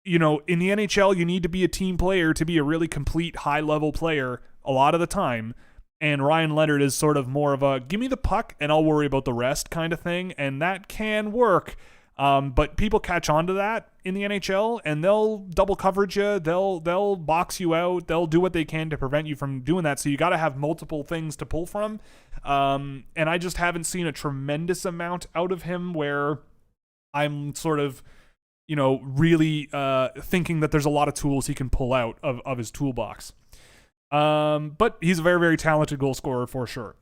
in the NHL, you need to be a team player to be a really complete high-level player a lot of the time. And Ryan Leonard is sort of more of a, give me the puck and I'll worry about the rest kind of thing. And that can work. But people catch on to that in the NHL, and they'll double coverage you. They'll box you out. They'll do what they can to prevent you from doing that. So you got to have multiple things to pull from. And I just haven't seen a tremendous amount out of him where I'm sort of, really thinking that there's a lot of tools he can pull out of his toolbox. But he's a very, very talented goal scorer for sure.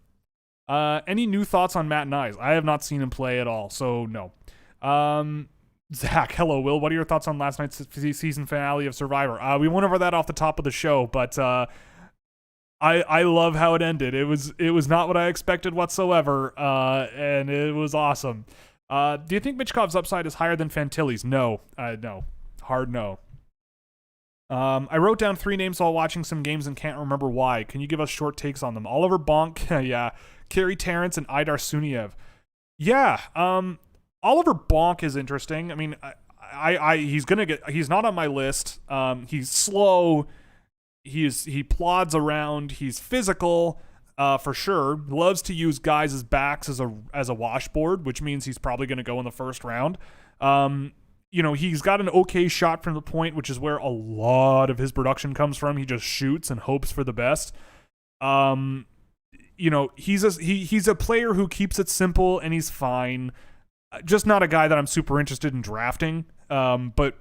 Any new thoughts on Matt Nyes? I have not seen him play at all, so no. Zach, hello, Will. What are your thoughts on last night's season finale of Survivor? We went over that off the top of the show, but I love how it ended. It was not what I expected whatsoever, and it was awesome. Do you think Michkov's upside is higher than Fantilli's? No. No. Hard no. I wrote down 3 names while watching some games and can't remember why. Can you give us short takes on them? Oliver Bonk, yeah. Kerry Terrence and Idar Suniev. Yeah, Oliver Bonk is interesting. I mean, he's not on my list. He's slow. He plods around. He's physical, for sure. Loves to use guys' backs as a washboard, which means he's probably going to go in the first round. He's got an okay shot from the point, which is where a lot of his production comes from. He just shoots and hopes for the best. He's a player who keeps it simple and he's fine. Just not a guy that I'm super interested in drafting. But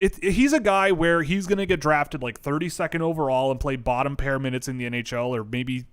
he's a guy where he's going to get drafted like 32nd overall and play bottom pair minutes in the NHL, or maybe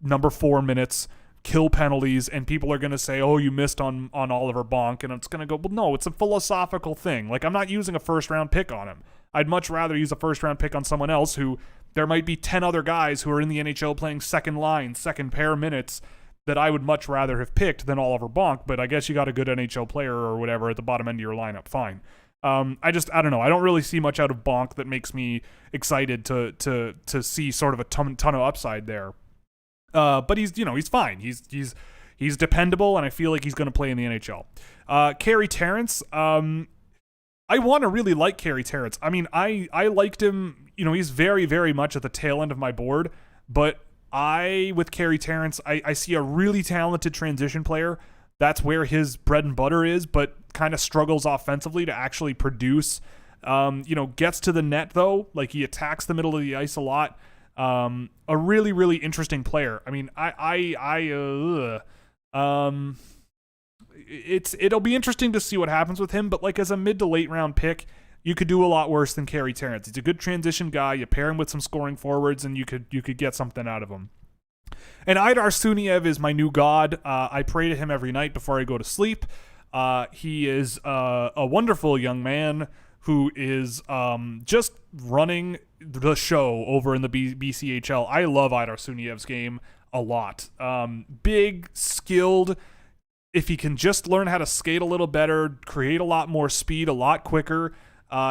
number 4 minutes, kill penalties, and people are going to say, oh, you missed on Oliver Bonk, and it's going to go, well, no, it's a philosophical thing. Like, I'm not using a first-round pick on him. I'd much rather use a first-round pick on someone else who there might be 10 other guys who are in the NHL playing second line, second pair minutes that I would much rather have picked than Oliver Bonk, but I guess you got a good NHL player or whatever at the bottom end of your lineup, fine. I don't know. I don't really see much out of Bonk that makes me excited to see sort of a ton of upside there. But he's fine. He's dependable, and I feel like he's going to play in the NHL. Carey Terrence, I want to really like Carey Terrence. I mean, I liked him. He's very, very much at the tail end of my board, but with Carey Terrence, I see a really talented transition player. That's where his bread and butter is, but kind of struggles offensively to actually produce. Gets to the net though. Like, he attacks the middle of the ice a lot. A really, really interesting player. I mean, it'll be interesting to see what happens with him, but like as a mid to late round pick, you could do a lot worse than Carey Terrence. He's a good transition guy. You pair him with some scoring forwards and you could get something out of him. And Idar Suniev is my new god. I pray to him every night before I go to sleep. He is a wonderful young man who is just running the show over in the BCHL. I love Idar Suniev's game a lot. Big, skilled. If he can just learn how to skate a little better, create a lot more speed a lot quicker,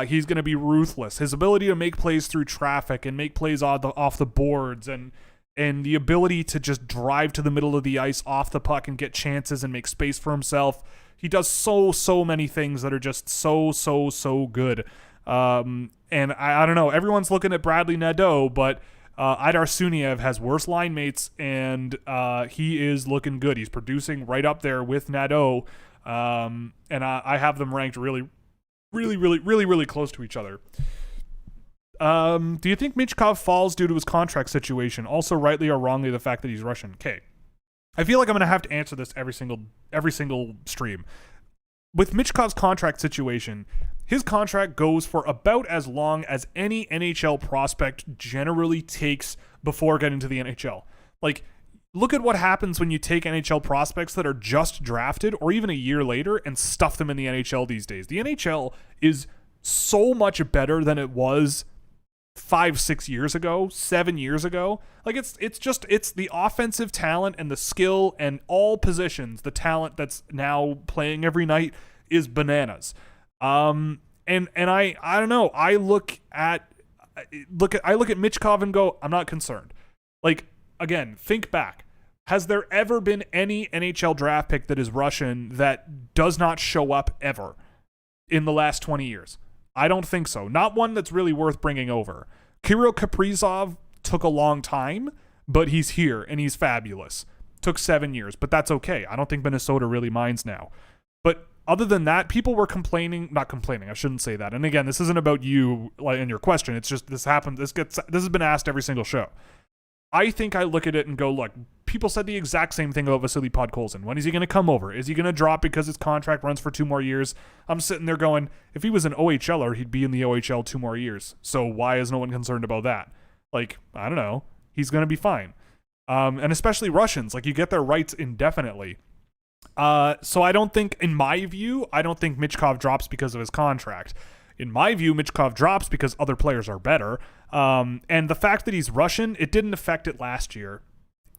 he's going to be ruthless. His ability to make plays through traffic and make plays off the boards and the ability to just drive to the middle of the ice off the puck and get chances and make space for himself. He does so many things that are just so good. And I don't know. Everyone's looking at Bradley Nadeau, but Idar Suniev has worse line mates, and he is looking good. He's producing right up there with Nadeau, and I have them ranked really close to each other. Do you think Michkov falls due to his contract situation? Also, rightly or wrongly, the fact that he's Russian. Okay. I feel like I'm going to have to answer this every single stream. With Michkov's contract situation, his contract goes for about as long as any NHL prospect generally takes before getting to the NHL. Like, look at what happens when you take NHL prospects that are just drafted or even a year later and stuff them in the NHL these days. The NHL is so much better than it was 5-6 years ago, 7 years ago. Like, it's the offensive talent and the skill and all positions. The talent that's now playing every night is bananas. And I don't know. I look at Michkov and go, I'm not concerned. Like, again, think back. Has there ever been any NHL draft pick that is Russian that does not show up ever in the last 20 years? I don't think so. Not one that's really worth bringing over. Kirill Kaprizov took a long time, but he's here and he's fabulous. Took 7 years, but that's okay. I don't think Minnesota really minds now. But other than that, people were not complaining. I shouldn't say that. And again, this isn't about you and your question. It's just this happened. This has been asked every single show. I think I look at it and go, look, people said the exact same thing about Vasily Podkolzin. When is he going to come over? Is he going to drop because his contract runs for 2 more years? I'm sitting there going, if he was an OHLer, he'd be in the OHL 2 more years. So why is no one concerned about that? Like, I don't know. He's going to be fine. And especially Russians, like, you get their rights indefinitely. So I don't think, in my view, Michkov drops because of his contract. In my view, Michkov drops because other players are better. And the fact that he's Russian, it didn't affect it last year.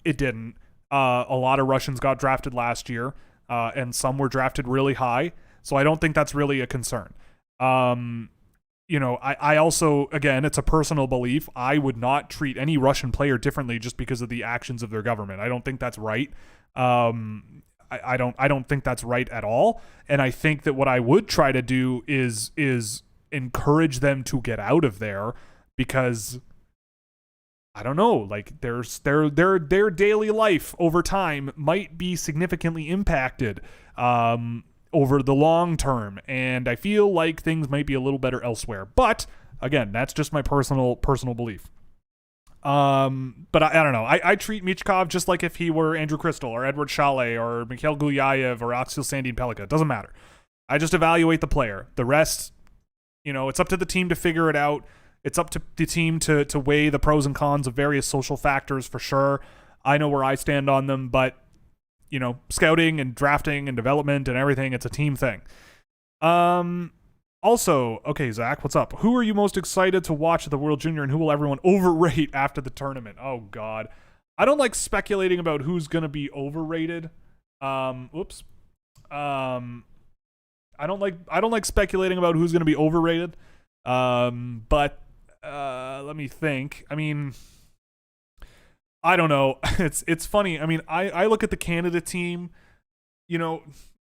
It didn't. A lot of Russians got drafted last year, and some were drafted really high. So I don't think that's really a concern. I also, again, it's a personal belief. I would not treat any Russian player differently just because of the actions of their government. I don't think that's right. I don't think that's right at all. And I think that what I would try to do is encourage them to get out of there, because I don't know, like their daily life over time might be significantly impacted over the long term, and I feel like things might be a little better elsewhere. But again, that's just my personal belief. But I don't know. I treat Michkov just like if he were Andrew Crystal or Edward Chalet or Mikhail Gulyayev or Axel Sandin-Pellikka. It doesn't matter. I just evaluate the player. The rest, it's up to the team to figure it out. It's up to the team to weigh the pros and cons of various social factors, for sure. I know where I stand on them, but, scouting and drafting and development and everything, it's a team thing. Also, okay, Zach, what's up? Who are you most excited to watch at the World Junior, and who will everyone overrate after the tournament? Oh, God. I don't like speculating about who's going to be overrated. I don't like speculating about who's going to be overrated. But let me think. I mean, I don't know. It's funny. I mean, I look at the Canada team,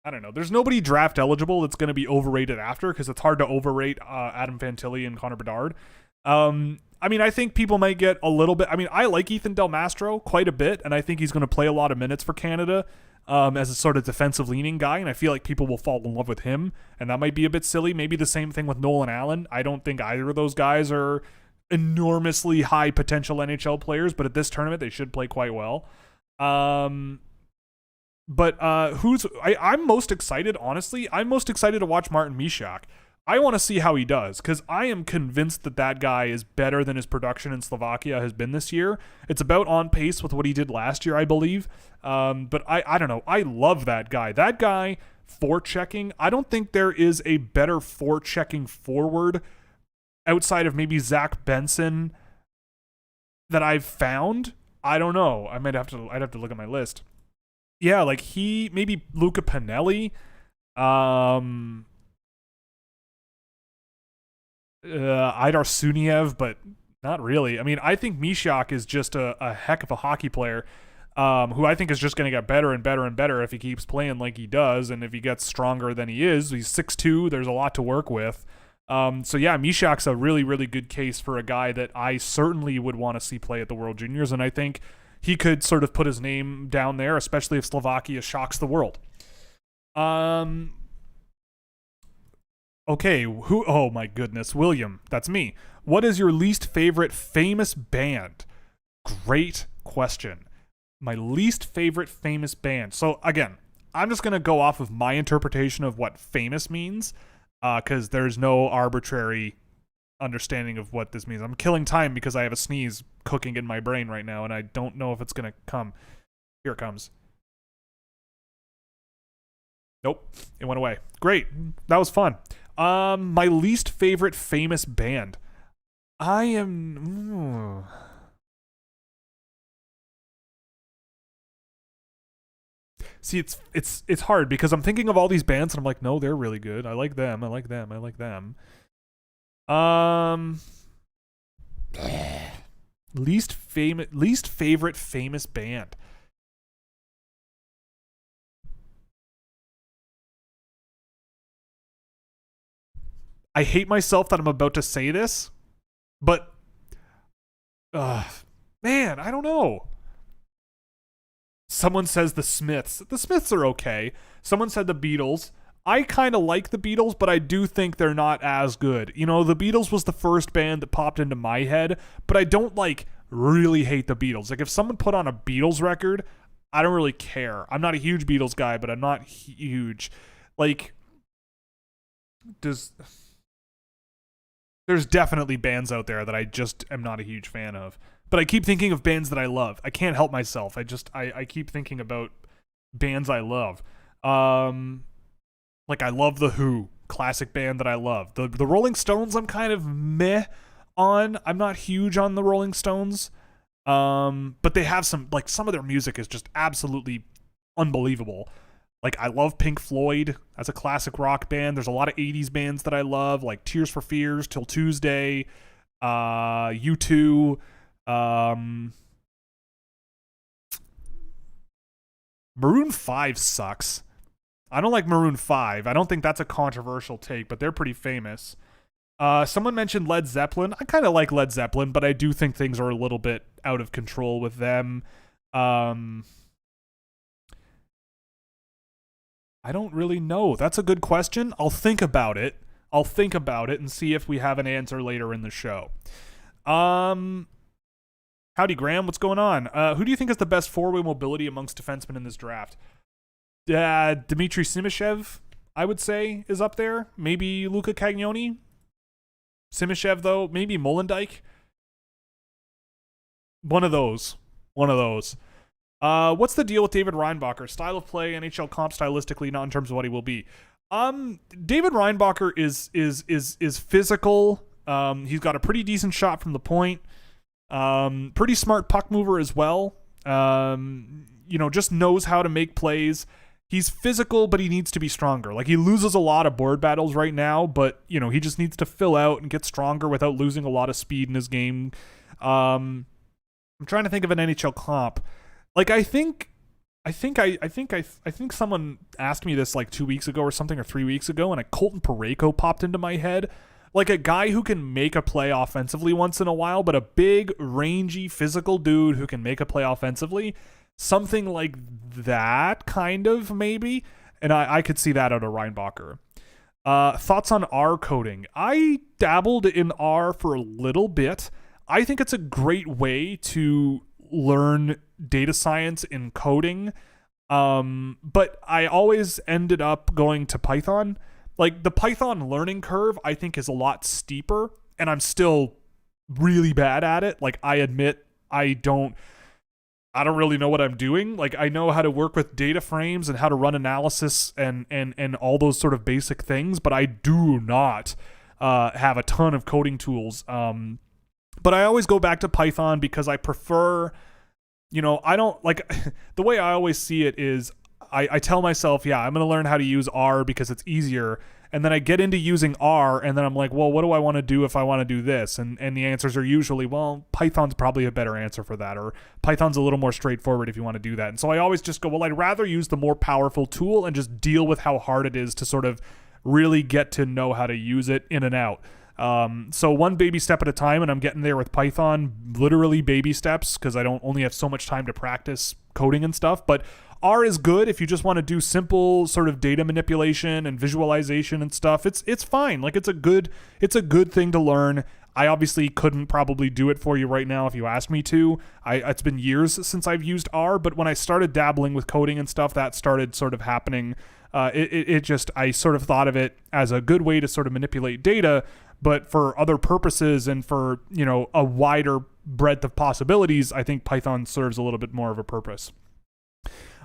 I don't know. There's nobody draft eligible that's going to be overrated after, because it's hard to overrate Adam Fantilli and Connor Bedard. I mean, I think people might get a little bit. I mean, I like Ethan Del Mastro quite a bit, and I think he's going to play a lot of minutes for Canada as a sort of defensive leaning guy, and I feel like people will fall in love with him, and that might be a bit silly. Maybe the same thing with Nolan Allen. I don't think either of those guys are enormously high potential NHL players, but at this tournament they should play quite well. But I'm most excited, honestly, I'm most excited to watch Martin Mishak. I want to see how he does, because I am convinced that guy is better than his production in Slovakia has been this year. It's about on pace with what he did last year, I believe. But I don't know. I love that guy. That guy, forechecking, I don't think there is a better forechecking forward outside of maybe Zach Benson that I've found. I don't know. I'd have to look at my list. Yeah, like maybe Luca Pinelli, Idar Suniev, but not really. I mean, I think Mishak is just a heck of a hockey player, who I think is just going to get better and better and better if he keeps playing like he does, and if he gets stronger than he is. He's 6'2", there's a lot to work with. So yeah, Mishak's a really, really good case for a guy that I certainly would want to see play at the World Juniors, and I think he could sort of put his name down there, especially if Slovakia shocks the world. Okay, oh my goodness, William, that's me. What is your least favorite famous band? Great question. My least favorite famous band. So again, I'm just going to go off of my interpretation of what famous means, because there's no arbitrary understanding of what this means. I'm killing time because I have a sneeze cooking in my brain right now, and I don't know if it's going to come. Here it comes. Nope, it went away. Great, that was fun. My least favorite famous band. See, it's hard because I'm thinking of all these bands and I'm like, no, they're really good. I like them. Least favorite famous band. I hate myself that I'm about to say this, but man, I don't know. Someone says the Smiths. The Smiths are okay. Someone said the Beatles. I kind of like the Beatles, but I do think they're not as good. The Beatles was the first band that popped into my head, but I don't really hate the Beatles. Like if someone put on a Beatles record, I don't really care. I'm not a huge Beatles guy, but I'm not huge. There's definitely bands out there that I just am not a huge fan of. But I keep thinking of bands that I love. I can't help myself. I keep thinking about bands I love. I love The Who, classic band that I love. The Rolling Stones, I'm kind of meh on. I'm not huge on the Rolling Stones. But they have some of their music is just absolutely unbelievable. I love Pink Floyd. That's a classic rock band. There's a lot of 80s bands that I love, like Tears for Fears, Till Tuesday, U2, Maroon 5 sucks. I don't like Maroon 5. I don't think that's a controversial take, but they're pretty famous. Someone mentioned Led Zeppelin. I kind of like Led Zeppelin, but I do think things are a little bit out of control with them. I don't really know. That's a good question. I'll think about it and see if we have an answer later in the show. Howdy, Graham. What's going on? Who do you think is the best four-way mobility amongst defensemen in this draft? Dmitry Simashev, I would say, is up there. Maybe Luca Cagnoni. Simashev, though. Maybe Molendyke. One of those. What's the deal with David Reinbacher? Style of play, NHL comp stylistically, not in terms of what he will be. David Reinbacher is physical. He's got a pretty decent shot from the point. Pretty smart puck mover as well. Just knows how to make plays. He's physical, but he needs to be stronger. Like, he loses a lot of board battles right now, but, he just needs to fill out and get stronger without losing a lot of speed in his game. I'm trying to think of an NHL comp. Like, I think someone asked me this like 2 weeks ago or something, or 3 weeks ago, and a Colton Parayko popped into my head. Like, a guy who can make a play offensively once in a while, but a big, rangy, physical dude who can make a play offensively. Something like that, kind of, maybe. And I could see that out of Reinbacher. Thoughts on R coding? I dabbled in R for a little bit. I think it's a great way to learn data science in coding. But I always ended up going to Python. Like, the Python learning curve, I think, is a lot steeper, and I'm still really bad at it. Like, I admit I don't really know what I'm doing. Like, I know how to work with data frames and how to run analysis and all those sort of basic things, but I do not have a ton of coding tools. But I always go back to Python because I prefer, I don't like the way I always see it is I tell myself, yeah, I'm going to learn how to use R because it's easier. And then I get into using R, and then I'm like, well, what do I want to do if I want to do this? And the answers are usually, well, Python's probably a better answer for that, or Python's a little more straightforward if you want to do that. And so I always just go, well, I'd rather use the more powerful tool and just deal with how hard it is to sort of really get to know how to use it in and out. So one baby step at a time, and I'm getting there with Python, literally baby steps, because I don't only have so much time to practice coding and stuff. But R is good if you just want to do simple sort of data manipulation and visualization and stuff. It's fine. Like, it's a good thing to learn. I obviously couldn't probably do it for you right now if you asked me to. It's been years since I've used R, but when I started dabbling with coding and stuff, that started sort of happening. I sort of thought of it as a good way to sort of manipulate data, but for other purposes and for, a wider breadth of possibilities, I think Python serves a little bit more of a purpose.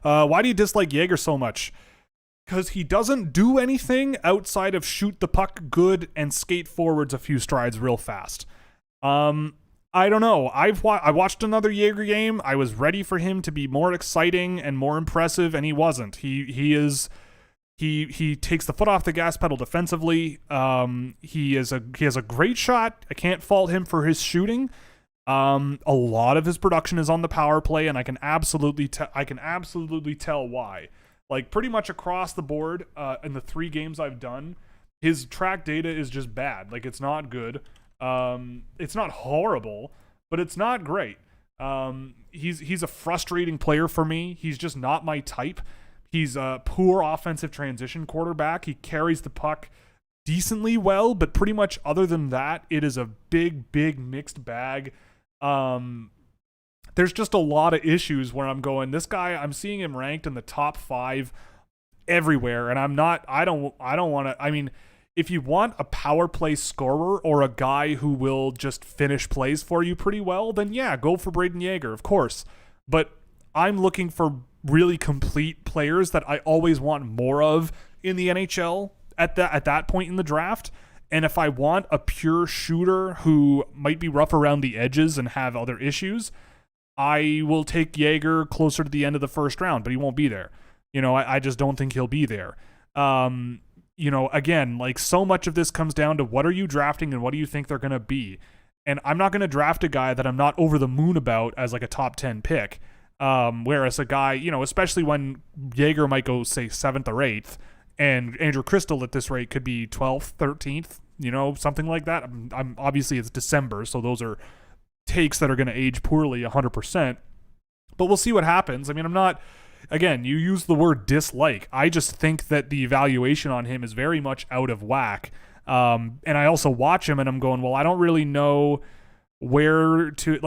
Why do you dislike Yeager so much? Because he doesn't do anything outside of shoot the puck good and skate forwards a few strides real fast. I don't know. I watched another Yeager game. I was ready for him to be more exciting and more impressive, and he wasn't. He takes the foot off the gas pedal defensively. He has a great shot. I can't fault him for his shooting. A lot of his production is on the power play, and I can absolutely tell why. Like, pretty much across the board, in the 3 games I've done, his track data is just bad. Like, it's not good. It's not horrible, but it's not great. He's a frustrating player for me. He's just not my type. He's a poor offensive transition quarterback. He carries the puck decently well, but pretty much other than that, it is a big mixed bag. There's just a lot of issues where I'm going, this guy, I'm seeing him ranked in the top 5 everywhere, and I don't want to. I mean, if you want a power play scorer or a guy who will just finish plays for you pretty well, then yeah, go for Braden Yeager, of course. But I'm looking for really complete players that I always want more of in the NHL at that point in the draft. And if I want a pure shooter who might be rough around the edges and have other issues, I will take Yeager closer to the end of the first round, but he won't be there. I just don't think he'll be there. Again, like, so much of this comes down to what are you drafting and what do you think they're going to be? And I'm not going to draft a guy that I'm not over the moon about as like a top 10 pick. Whereas a guy, especially when Yeager might go, say, 7th or 8th, and Andrew Crystal at this rate could be 12th, 13th, something like that. I'm obviously it's December, so those are takes that are going to age poorly 100%. But we'll see what happens. I mean, I'm not, again, you use the word dislike. I just think that the evaluation on him is very much out of whack. And I also watch him and I'm going, well, I don't really know where to,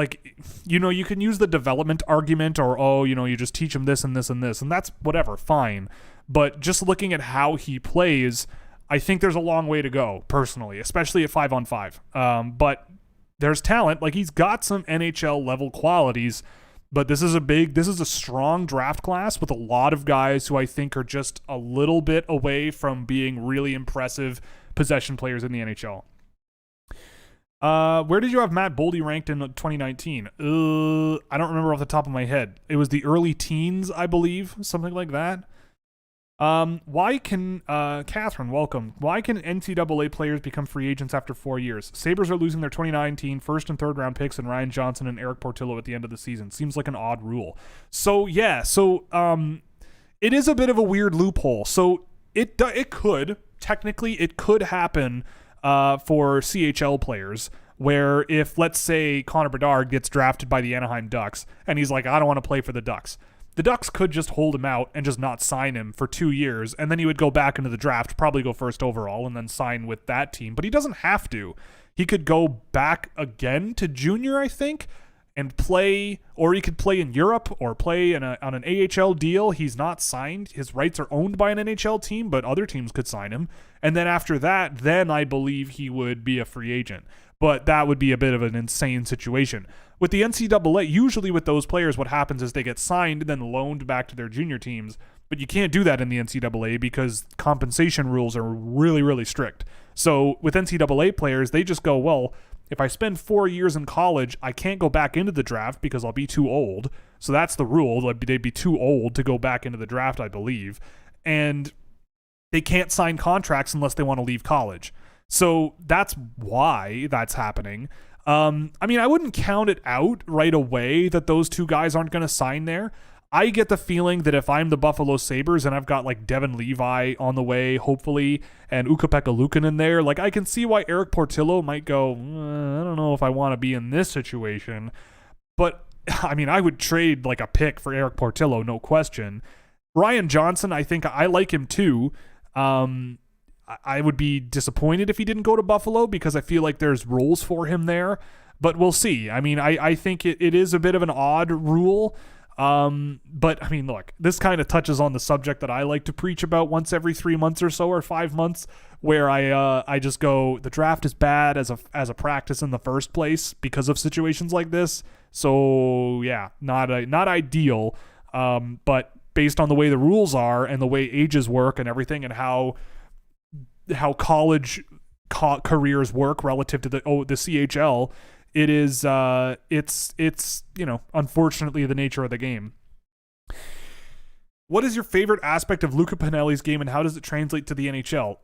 you can use the development argument or, you just teach him this and this and this, and that's whatever, fine. But just looking at how he plays, I think there's a long way to go, personally, especially at 5-on-5. But there's talent. Like, he's got some NHL level qualities, but this is a strong draft class with a lot of guys who I think are just a little bit away from being really impressive possession players in the NHL. Where did you have Matt Boldy ranked in 2019? I don't remember off the top of my head. It was the early teens, I believe, something like that. Why can, Catherine, welcome. Why can NCAA players become free agents after 4 years? Sabres are losing their 2019 first and third round picks and Ryan Johnson and Eric Portillo at the end of the season. Seems like an odd rule. So, it is a bit of a weird loophole. So it could happen, for CHL players, where if, let's say, Connor Bedard gets drafted by the Anaheim Ducks and he's like, I don't want to play for the Ducks. The Ducks could just hold him out and just not sign him for 2 years, and then he would go back into the draft, probably go first overall, and then sign with that team. But he doesn't have to. He could go back again to junior, I think, and play, or he could play in Europe or play on an AHL deal. He's not signed. His rights are owned by an NHL team, but other teams could sign him. And then after that, then I believe he would be a free agent. But that would be a bit of an insane situation. With the NCAA, usually with those players, what happens is they get signed and then loaned back to their junior teams. But you can't do that in the NCAA because compensation rules are really, really strict. So with NCAA players, they just go, well, if I spend 4 years in college, I can't go back into the draft because I'll be too old. So that's the rule. They'd be too old to go back into the draft, I believe. And they can't sign contracts unless they want to leave college. So that's why that's happening. I wouldn't count it out right away that those two guys aren't going to sign there. I get the feeling that if I'm the Buffalo Sabres and I've got like Devin Levi on the way, hopefully, and Ukko-Pekka Luukkonen there, like I can see why Eric Portillo might go, I don't know if I want to be in this situation. But, I would trade like a pick for Eric Portillo, no question. Ryan Johnson, I think I like him too. I would be disappointed if he didn't go to Buffalo because I feel like there's roles for him there. But we'll see. I think it is a bit of an odd rule. But look, this kind of touches on the subject that I like to preach about once every 3 months or so, or 5 months, where I just go, the draft is bad as a practice in the first place because of situations like this. So yeah, not ideal. But based on the way the rules are and the way ages work and everything and how college careers work relative to the CHL, it is it's unfortunately the nature of the game. What is your favorite aspect of Luca Pinelli's game and how does it translate to the NHL?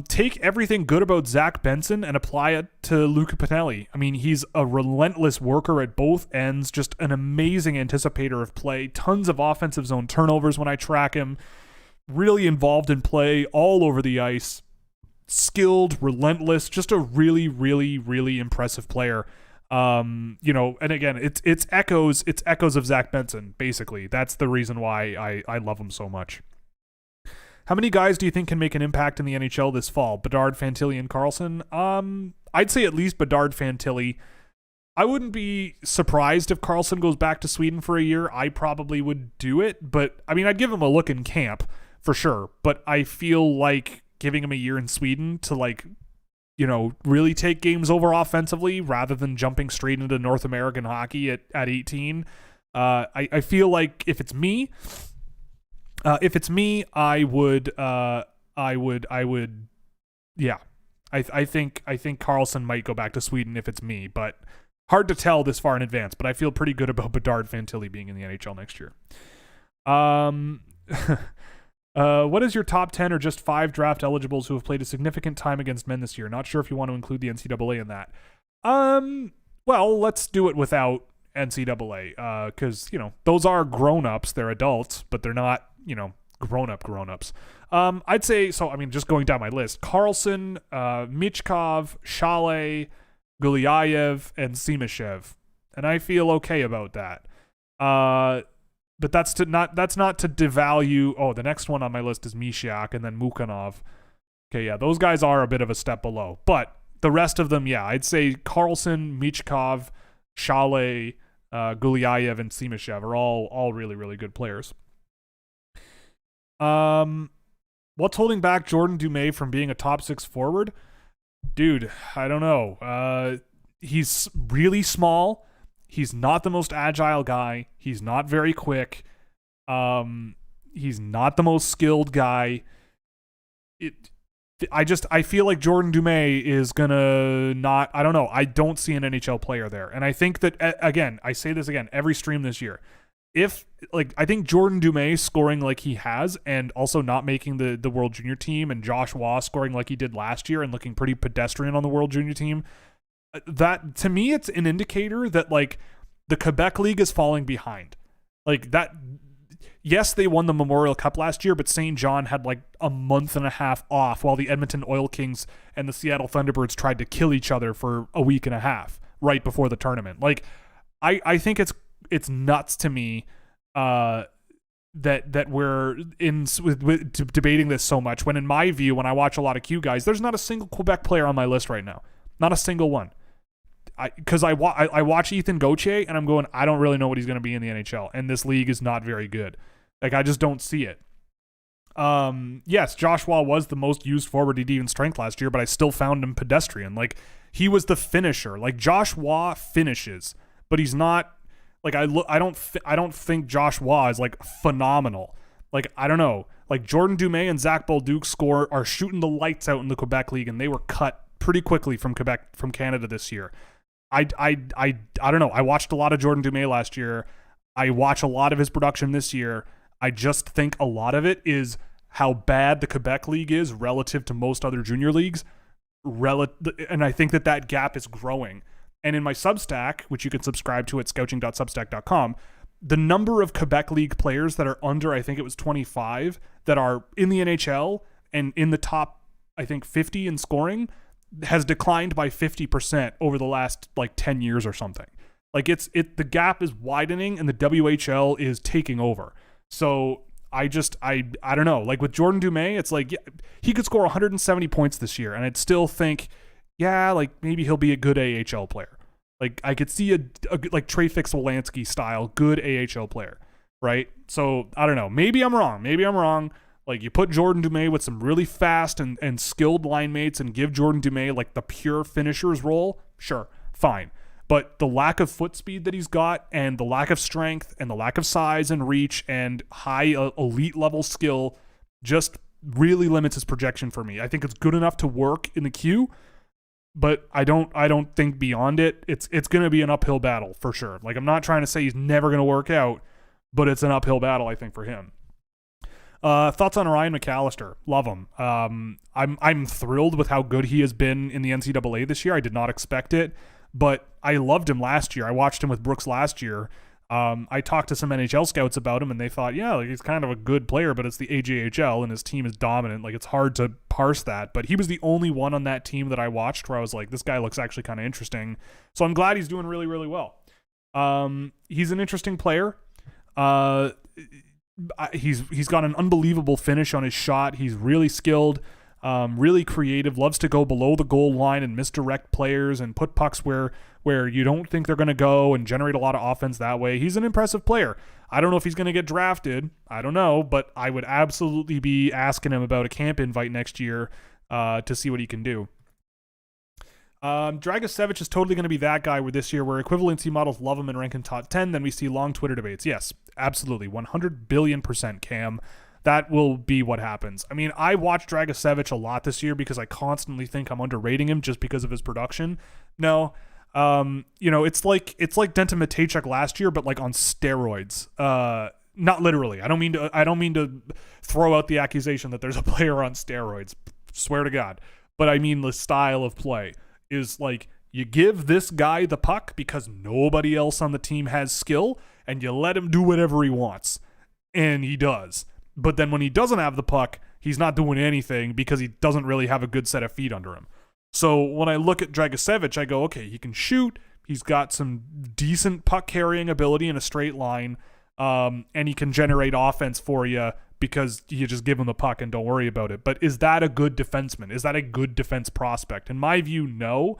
Take everything good about Zach Benson and apply it to Luca Pinelli. He's a relentless worker at both ends, just an amazing anticipator of play, tons of offensive zone turnovers when I track him, really involved in play all over the ice, skilled, relentless, just a really, really, really impressive player. And again, it's echoes of Zach Benson, basically. That's the reason why I love him so much. How many guys do you think can make an impact in the NHL this fall? Bedard, Fantilli, and Carlson? I'd say at least Bedard, Fantilli. I wouldn't be surprised if Carlson goes back to Sweden for a year. I probably would do it, but I'd give him a look in camp for sure. But I feel like giving him a year in Sweden to really take games over offensively rather than jumping straight into North American hockey at 18. I feel like if it's me, I would, yeah. I think Carlson might go back to Sweden if it's me, but hard to tell this far in advance. But I feel pretty good about Bedard, Fantilli being in the NHL next year. What is your top 10 or just 5 draft eligibles who have played a significant time against men this year? Not sure if you want to include the NCAA in that. Well, let's do it without NCAA, because those are grown-ups. They're adults, but they're not grown-ups. I'd say so. I mean, just going down my list: Carlson, Michkov, Chalet, Gulyayev, and Simashev, and I feel okay about that. But that's not to devalue. Oh, the next one on my list is Mishiak and then Mukhanov. Okay, yeah, those guys are a bit of a step below. But the rest of them, yeah, I'd say Carlson, Michkov, Chalet, Gulyayev, and Simashev are all really, really good players. What's holding back Jordan Dumais from being a top 6 forward? Dude, I don't know. He's really small. He's not the most agile guy. He's not very quick. He's not the most skilled guy. I feel like Jordan Dumais is gonna not. I don't know. I don't see an NHL player there, and I think that again. I say this again every stream this year. I think Jordan Dumais scoring like he has, and also not making the World Junior team, and Josh Waugh scoring like he did last year and looking pretty pedestrian on the World Junior team. That, to me, it's an indicator that the Quebec League is falling behind. Yes, they won the Memorial Cup last year, but St. John had a month and a half off while the Edmonton Oil Kings and the Seattle Thunderbirds tried to kill each other for a week and a half right before the tournament. I think it's nuts to me that we're debating this so much, when in my view, when I watch a lot of Q guys, there's not a single Quebec player on my list right now. Not a single one. Because I watch Ethan Gauthier and I'm going, I don't really know what he's going to be in the NHL, and this league is not very good. I just don't see it. Yes, Josh Waugh was the most used forward at even strength last year, but I still found him pedestrian. He was the finisher. Josh Waugh finishes, but he's not. I don't think Josh Waugh is phenomenal. I don't know. Jordan Dumais and Zach Bolduc are shooting the lights out in the Quebec League, and they were cut pretty quickly from Canada this year. I don't know. I watched a lot of Jordan Dumais last year. I watch a lot of his production this year. I just think a lot of it is how bad the Quebec League is relative to most other junior leagues. And I think that gap is growing. And in my Substack, which you can subscribe to at scouching.substack.com, the number of Quebec League players that are under, I think it was 25, that are in the NHL and in the top, I think, 50 in scoring, has declined by 50% over the last 10 years or something. The gap is widening and the WHL is taking over. So I don't know. With Jordan Dumais, it's yeah, he could score 170 points this year, and I'd still think, yeah, maybe he'll be a good AHL player. I could see a Trey Fix-Wolansky style good AHL player, right? So I don't know. Maybe I'm wrong. You put Jordan Dumais with some really fast and skilled line mates and give Jordan Dumais the pure finisher's role, sure, fine. But the lack of foot speed that he's got, and the lack of strength, and the lack of size and reach and high elite level skill just really limits his projection for me. I think it's good enough to work in the queue, but I don't think beyond it. It's going to be an uphill battle for sure. I'm not trying to say he's never going to work out, but it's an uphill battle, I think, for him. Thoughts on Ryan McAllister? Love him. I'm thrilled with how good he has been in the NCAA this year. I did not expect it, but I loved him last year. I watched him with Brooks last year. I talked to some NHL scouts about him, and they thought, yeah, he's kind of a good player, but it's the AJHL, and his team is dominant. It's hard to parse that. But he was the only one on that team that I watched where I was like, this guy looks actually kind of interesting. So I'm glad he's doing really, really well. He's an interesting player. He's got an unbelievable finish on his shot. He's really skilled, really creative, loves to go below the goal line and misdirect players and put pucks where you don't think they're going to go and generate a lot of offense that way. He's an impressive player. I don't know if he's going to get drafted. I don't know, but I would absolutely be asking him about a camp invite next year to see what he can do. Dragicevic is totally going to be that guy with this year where equivalency models love him and rank him top 10. Then we see long Twitter debates. Yes, absolutely. 100 billion% Cam. That will be what happens. I mean, I watched Dragicevic a lot this year because I constantly think I'm underrating him just because of his production. No, it's like Denton Matejchuk last year, but on steroids. Not literally. I don't mean to throw out the accusation that there's a player on steroids. Swear to God. But I mean the style of play is You give this guy the puck because nobody else on the team has skill, and you let him do whatever he wants. And he does. But then when he doesn't have the puck, he's not doing anything because he doesn't really have a good set of feet under him. So when I look at Dragicevic, I go, okay, he can shoot. He's got some decent puck carrying ability in a straight line, and he can generate offense for you because you just give him the puck and don't worry about it. But is that a good defenseman? Is that a good defense prospect? In my view, no.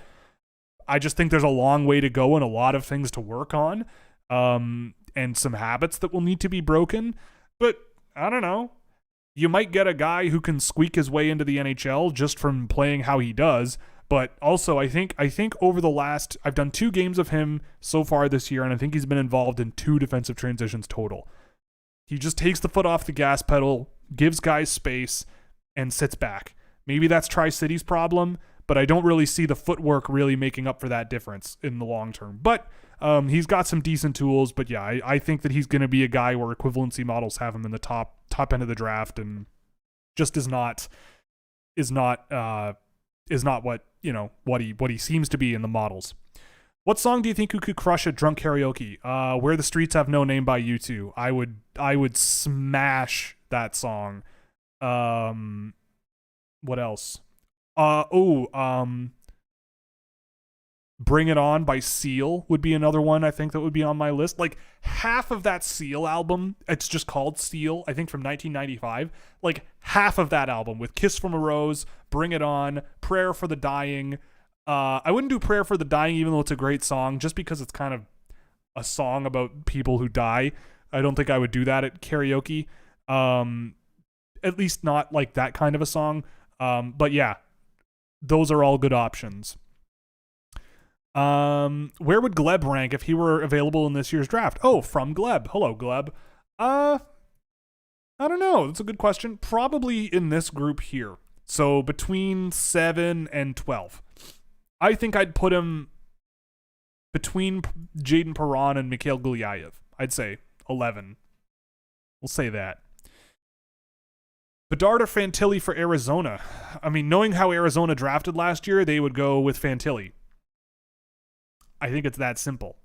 I just think there's a long way to go and a lot of things to work on, and some habits that will need to be broken. But I don't know. You might get a guy who can squeak his way into the NHL just from playing how he does. But also, I think over the last, I've done 2 games of him so far this year, and I think he's been involved in 2 defensive transitions total. He just takes the foot off the gas pedal, gives guys space, and sits back. Maybe that's Tri-City's problem, but I don't really see the footwork really making up for that difference in the long term. But he's got some decent tools. But yeah, I think that he's going to be a guy where equivalency models have him in the top end of the draft, and just is not what what he seems to be in the models. What song do you think you could crush at drunk karaoke? Where the Streets Have No Name by U2. I would smash that song. What else? Bring It On by Seal would be another one I think that would be on my list. Like half of that Seal album, it's just called Seal, I think from 1995. Like half of that album with Kiss from a Rose, Bring It On, Prayer for the Dying. I wouldn't do Prayer for the Dying even though it's a great song, just because it's kind of a song about people who die. I don't think I would do that at karaoke. At least not like that kind of a song. But yeah, those are all good options. Where would Gleb rank if he were available in this year's draft? Oh, from Gleb. Hello, Gleb. I don't know. That's a good question. Probably in this group here. So between 7 and 12. I think I'd put him between Jaden Perron and Mikhail Gulyayev. I'd say 11. We'll say that. Bedard or Fantilli for Arizona? I mean, knowing how Arizona drafted last year, they would go with Fantilli. I think it's that simple.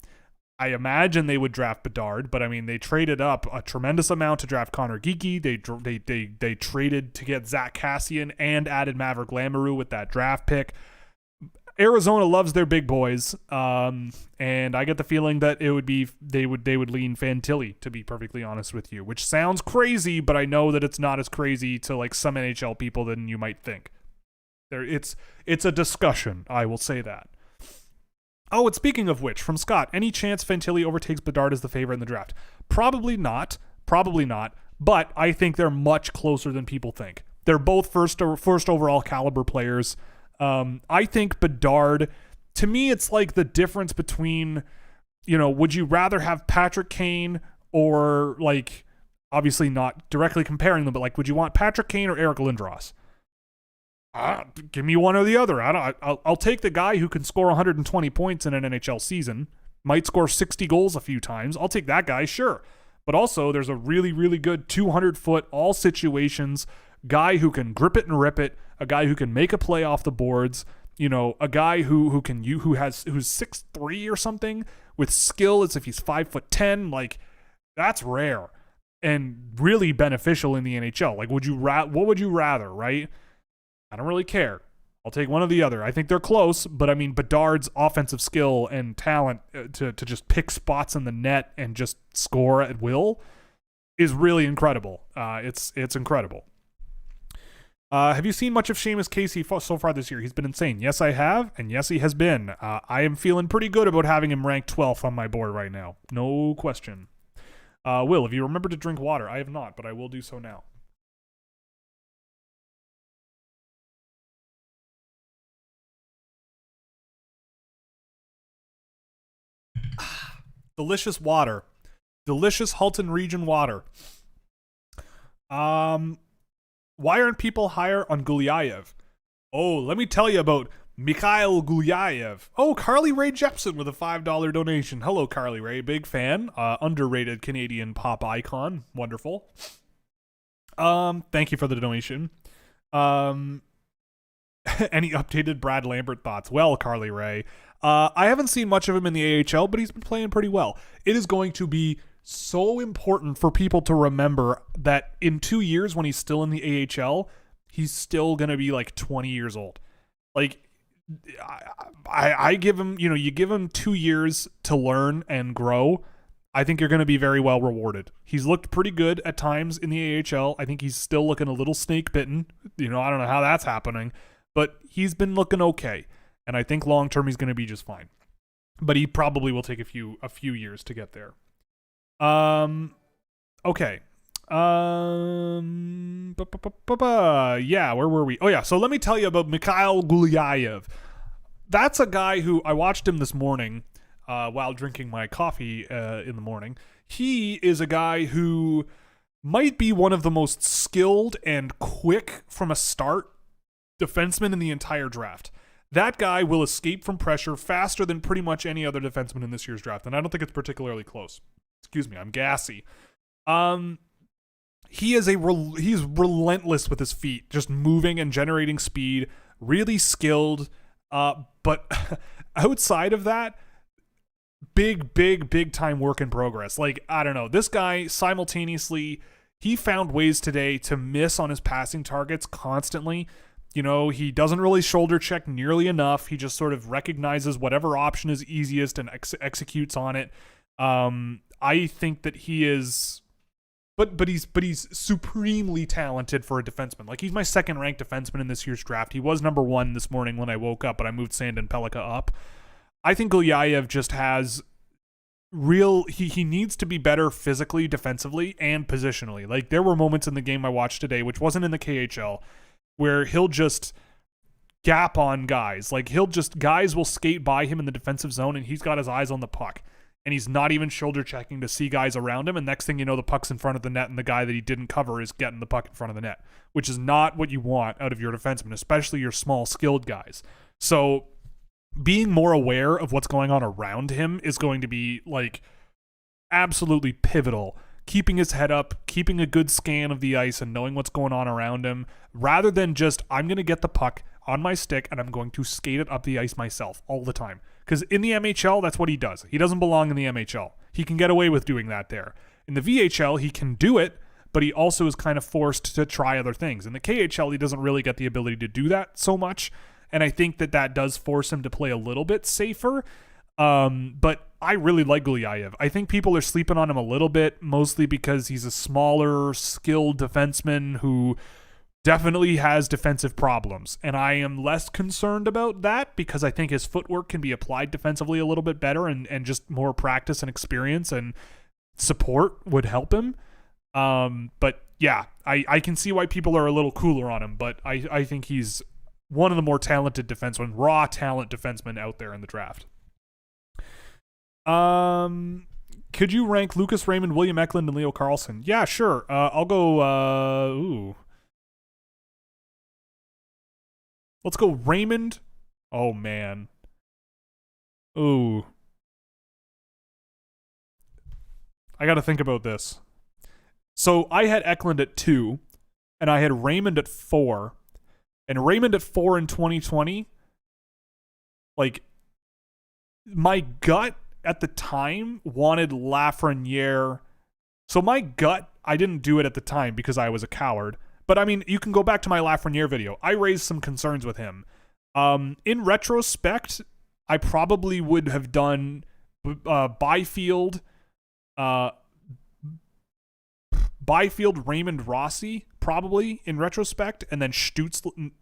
I imagine they would draft Bedard, but I mean, they traded up a tremendous amount to draft Connor Geekie. They traded to get Zach Kassian and added Maverick Lamoureux with that draft pick. Arizona loves their big boys, and I get the feeling that it would be they would lean Fantilli, to be perfectly honest with you, which sounds crazy, but I know that it's not as crazy to like some NHL people than you might think. It's a discussion, I will say that. Oh, and speaking of which, from Scott, any chance Fantilli overtakes Bedard as the favorite in the draft? Probably not, but I think they're much closer than people think. They're both first overall caliber players. I think Bedard, to me, it's like the difference between, would you rather have Patrick Kane or, like, obviously not directly comparing them, but like, would you want Patrick Kane or Eric Lindros? Give me one or the other. I'll take the guy who can score 120 points in an NHL season, might score 60 goals a few times. I'll take that guy, sure. But also, there's a really, really good 200-foot, all situations guy who can grip it and rip it, a guy who can make a play off the boards, a guy who's 6'3" or something with skill as if he's 5'10". Like, that's rare and really beneficial in the NHL. Like, what would you rather, right? I don't really care. I'll take one or the other. I think they're close, but I mean, Bedard's offensive skill and talent to just pick spots in the net and just score at will is really incredible. It's incredible. Have you seen much of Sheamus Casey so far this year? He's been insane. Yes, I have, and yes, he has been. I am feeling pretty good about having him ranked 12th on my board right now. No question. Will, have you remembered to drink water? I have not, but I will do so now. Delicious water. Delicious Halton region water. Why aren't people higher on Gulyayev? Oh, let me tell you about Mikhail Gulyayev. Oh, Carly Rae Jepsen with a $5 donation. Hello, Carly Rae. Big fan. Underrated Canadian pop icon. Wonderful. Thank you for the donation. Any updated Brad Lambert thoughts? Well, Carly Ray, I haven't seen much of him in the AHL, but he's been playing pretty well. It is going to be so important for people to remember that in 2 years, when he's still in the AHL, he's still going to be like 20 years old. Like, I give him, you give him 2 years to learn and grow. I think you're going to be very well rewarded. He's looked pretty good at times in the AHL. I think he's still looking a little snake bitten. I don't know how that's happening, but he's been looking okay. And I think long term he's going to be just fine. But he probably will take a few years to get there. Okay. Yeah, where were we? Oh yeah, so let me tell you about Mikhail Gulyayev. That's a guy who I watched him this morning while drinking my coffee in the morning. He is a guy who might be one of the most skilled and quick from a start defensemen in the entire draft. That guy will escape from pressure faster than pretty much any other defenseman in this year's draft, and I don't think it's particularly close. Excuse me, I'm gassy. He's relentless with his feet, just moving and generating speed, really skilled. But outside of that, big time work in progress. Like, I don't know, this guy simultaneously, he found ways today to miss on his passing targets constantly. He doesn't really shoulder check nearly enough. He just sort of recognizes whatever option is easiest and executes on it. I think that he is, but he's supremely talented for a defenseman. Like, he's my second ranked defenseman in this year's draft. He was number 1 this morning when I woke up, but I moved Sand and Pelika up. I think Gulyayev just has he needs to be better physically, defensively, and positionally. Like, there were moments in the game I watched today, which wasn't in the KHL, where he'll just gap on guys. Like, guys will skate by him in the defensive zone, and he's got his eyes on the puck. And he's not even shoulder checking to see guys around him. And next thing you know, the puck's in front of the net, and the guy that he didn't cover is getting the puck in front of the net, which is not what you want out of your defenseman, especially your small, skilled guys. So being more aware of what's going on around him is going to be, like, absolutely pivotal. Keeping his head up, keeping a good scan of the ice, and knowing what's going on around him, rather than just, I'm going to get the puck on my stick and I'm going to skate it up the ice myself all the time. Because in the MHL, that's what he does. He doesn't belong in the MHL. He can get away with doing that there. In the VHL, he can do it, but he also is kind of forced to try other things. In the KHL, he doesn't really get the ability to do that so much, and I think that does force him to play a little bit safer. But I really like Gulyayev. I think people are sleeping on him a little bit, mostly because he's a smaller, skilled defenseman who definitely has defensive problems. And I am less concerned about that because I think his footwork can be applied defensively a little bit better, and just more practice and experience and support would help him. But yeah, I can see why people are a little cooler on him, but I think he's one of the more talented defensemen, raw talent defensemen out there in the draft. Could you rank Lucas Raymond, William Eklund, and Leo Carlson? Yeah, sure. I'll go, let's go Raymond. Oh, man. Ooh. I got to think about this. So I had Eklund at 2, and I had Raymond at 4. And Raymond at 4 in 2020, like, my gut at the time wanted Lafreniere. So my gut, I didn't do it at the time because I was a coward. But I mean, you can go back to my Lafreniere video. I raised some concerns with him. In retrospect, I probably would have done Byfield, Raymond, Rossi, probably in retrospect, and then Lafreniere,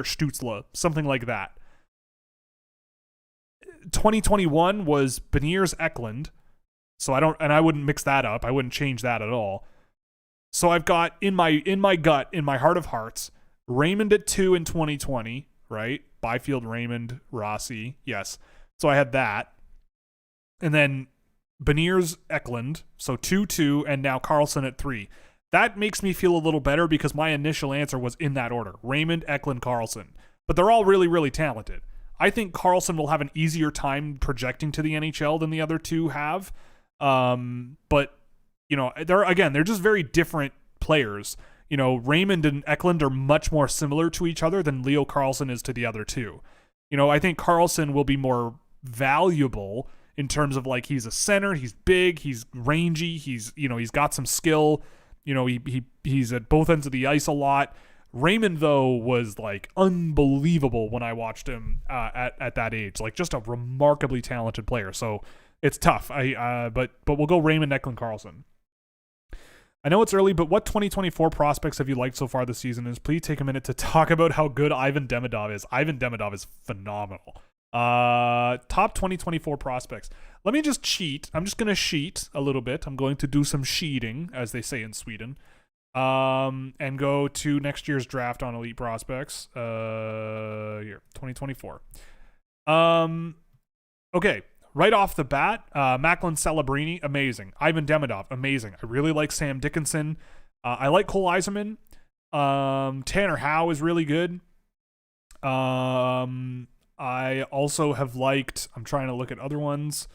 Stützle, something like that. 2021 was Beniers, Eklund, so I wouldn't mix that up. I wouldn't change that at all. So I've got in my gut, in my heart of hearts, Raymond at 2 in 2020, right? Byfield, Raymond, Rossi, yes. So I had that, and then Beniers, Eklund, so 2-2, and now Carlson at 3. That makes me feel a little better because my initial answer was in that order: Raymond, Eklund, Carlson. But they're all really, really talented. I think Carlson will have an easier time projecting to the NHL than the other two have. But, they're just very different players. Raymond and Eklund are much more similar to each other than Leo Carlson is to the other two. I think Carlson will be more valuable in terms of like he's a center, he's big, he's rangy, he's got some skill. He's at both ends of the ice a lot. Raymond, though, was like unbelievable when I watched him at that age. Like just a remarkably talented player. So it's tough. But we'll go Raymond, Eklund, Carlson. I know it's early, but what 2024 prospects have you liked so far this season? Please take a minute to talk about how good Ivan Demidov is. Ivan Demidov is phenomenal. Top 2024 prospects. Let me just cheat. I'm just going to cheat a little bit. I'm going to do some cheating, as they say in Sweden. And go to next year's draft on elite prospects. Here, 2024. Okay. Right off the bat, Macklin Celebrini, amazing. Ivan Demidov, amazing. I really like Sam Dickinson. I like Cole Eiserman. Tanner Howe is really good. I also have liked, I'm trying to look at other ones.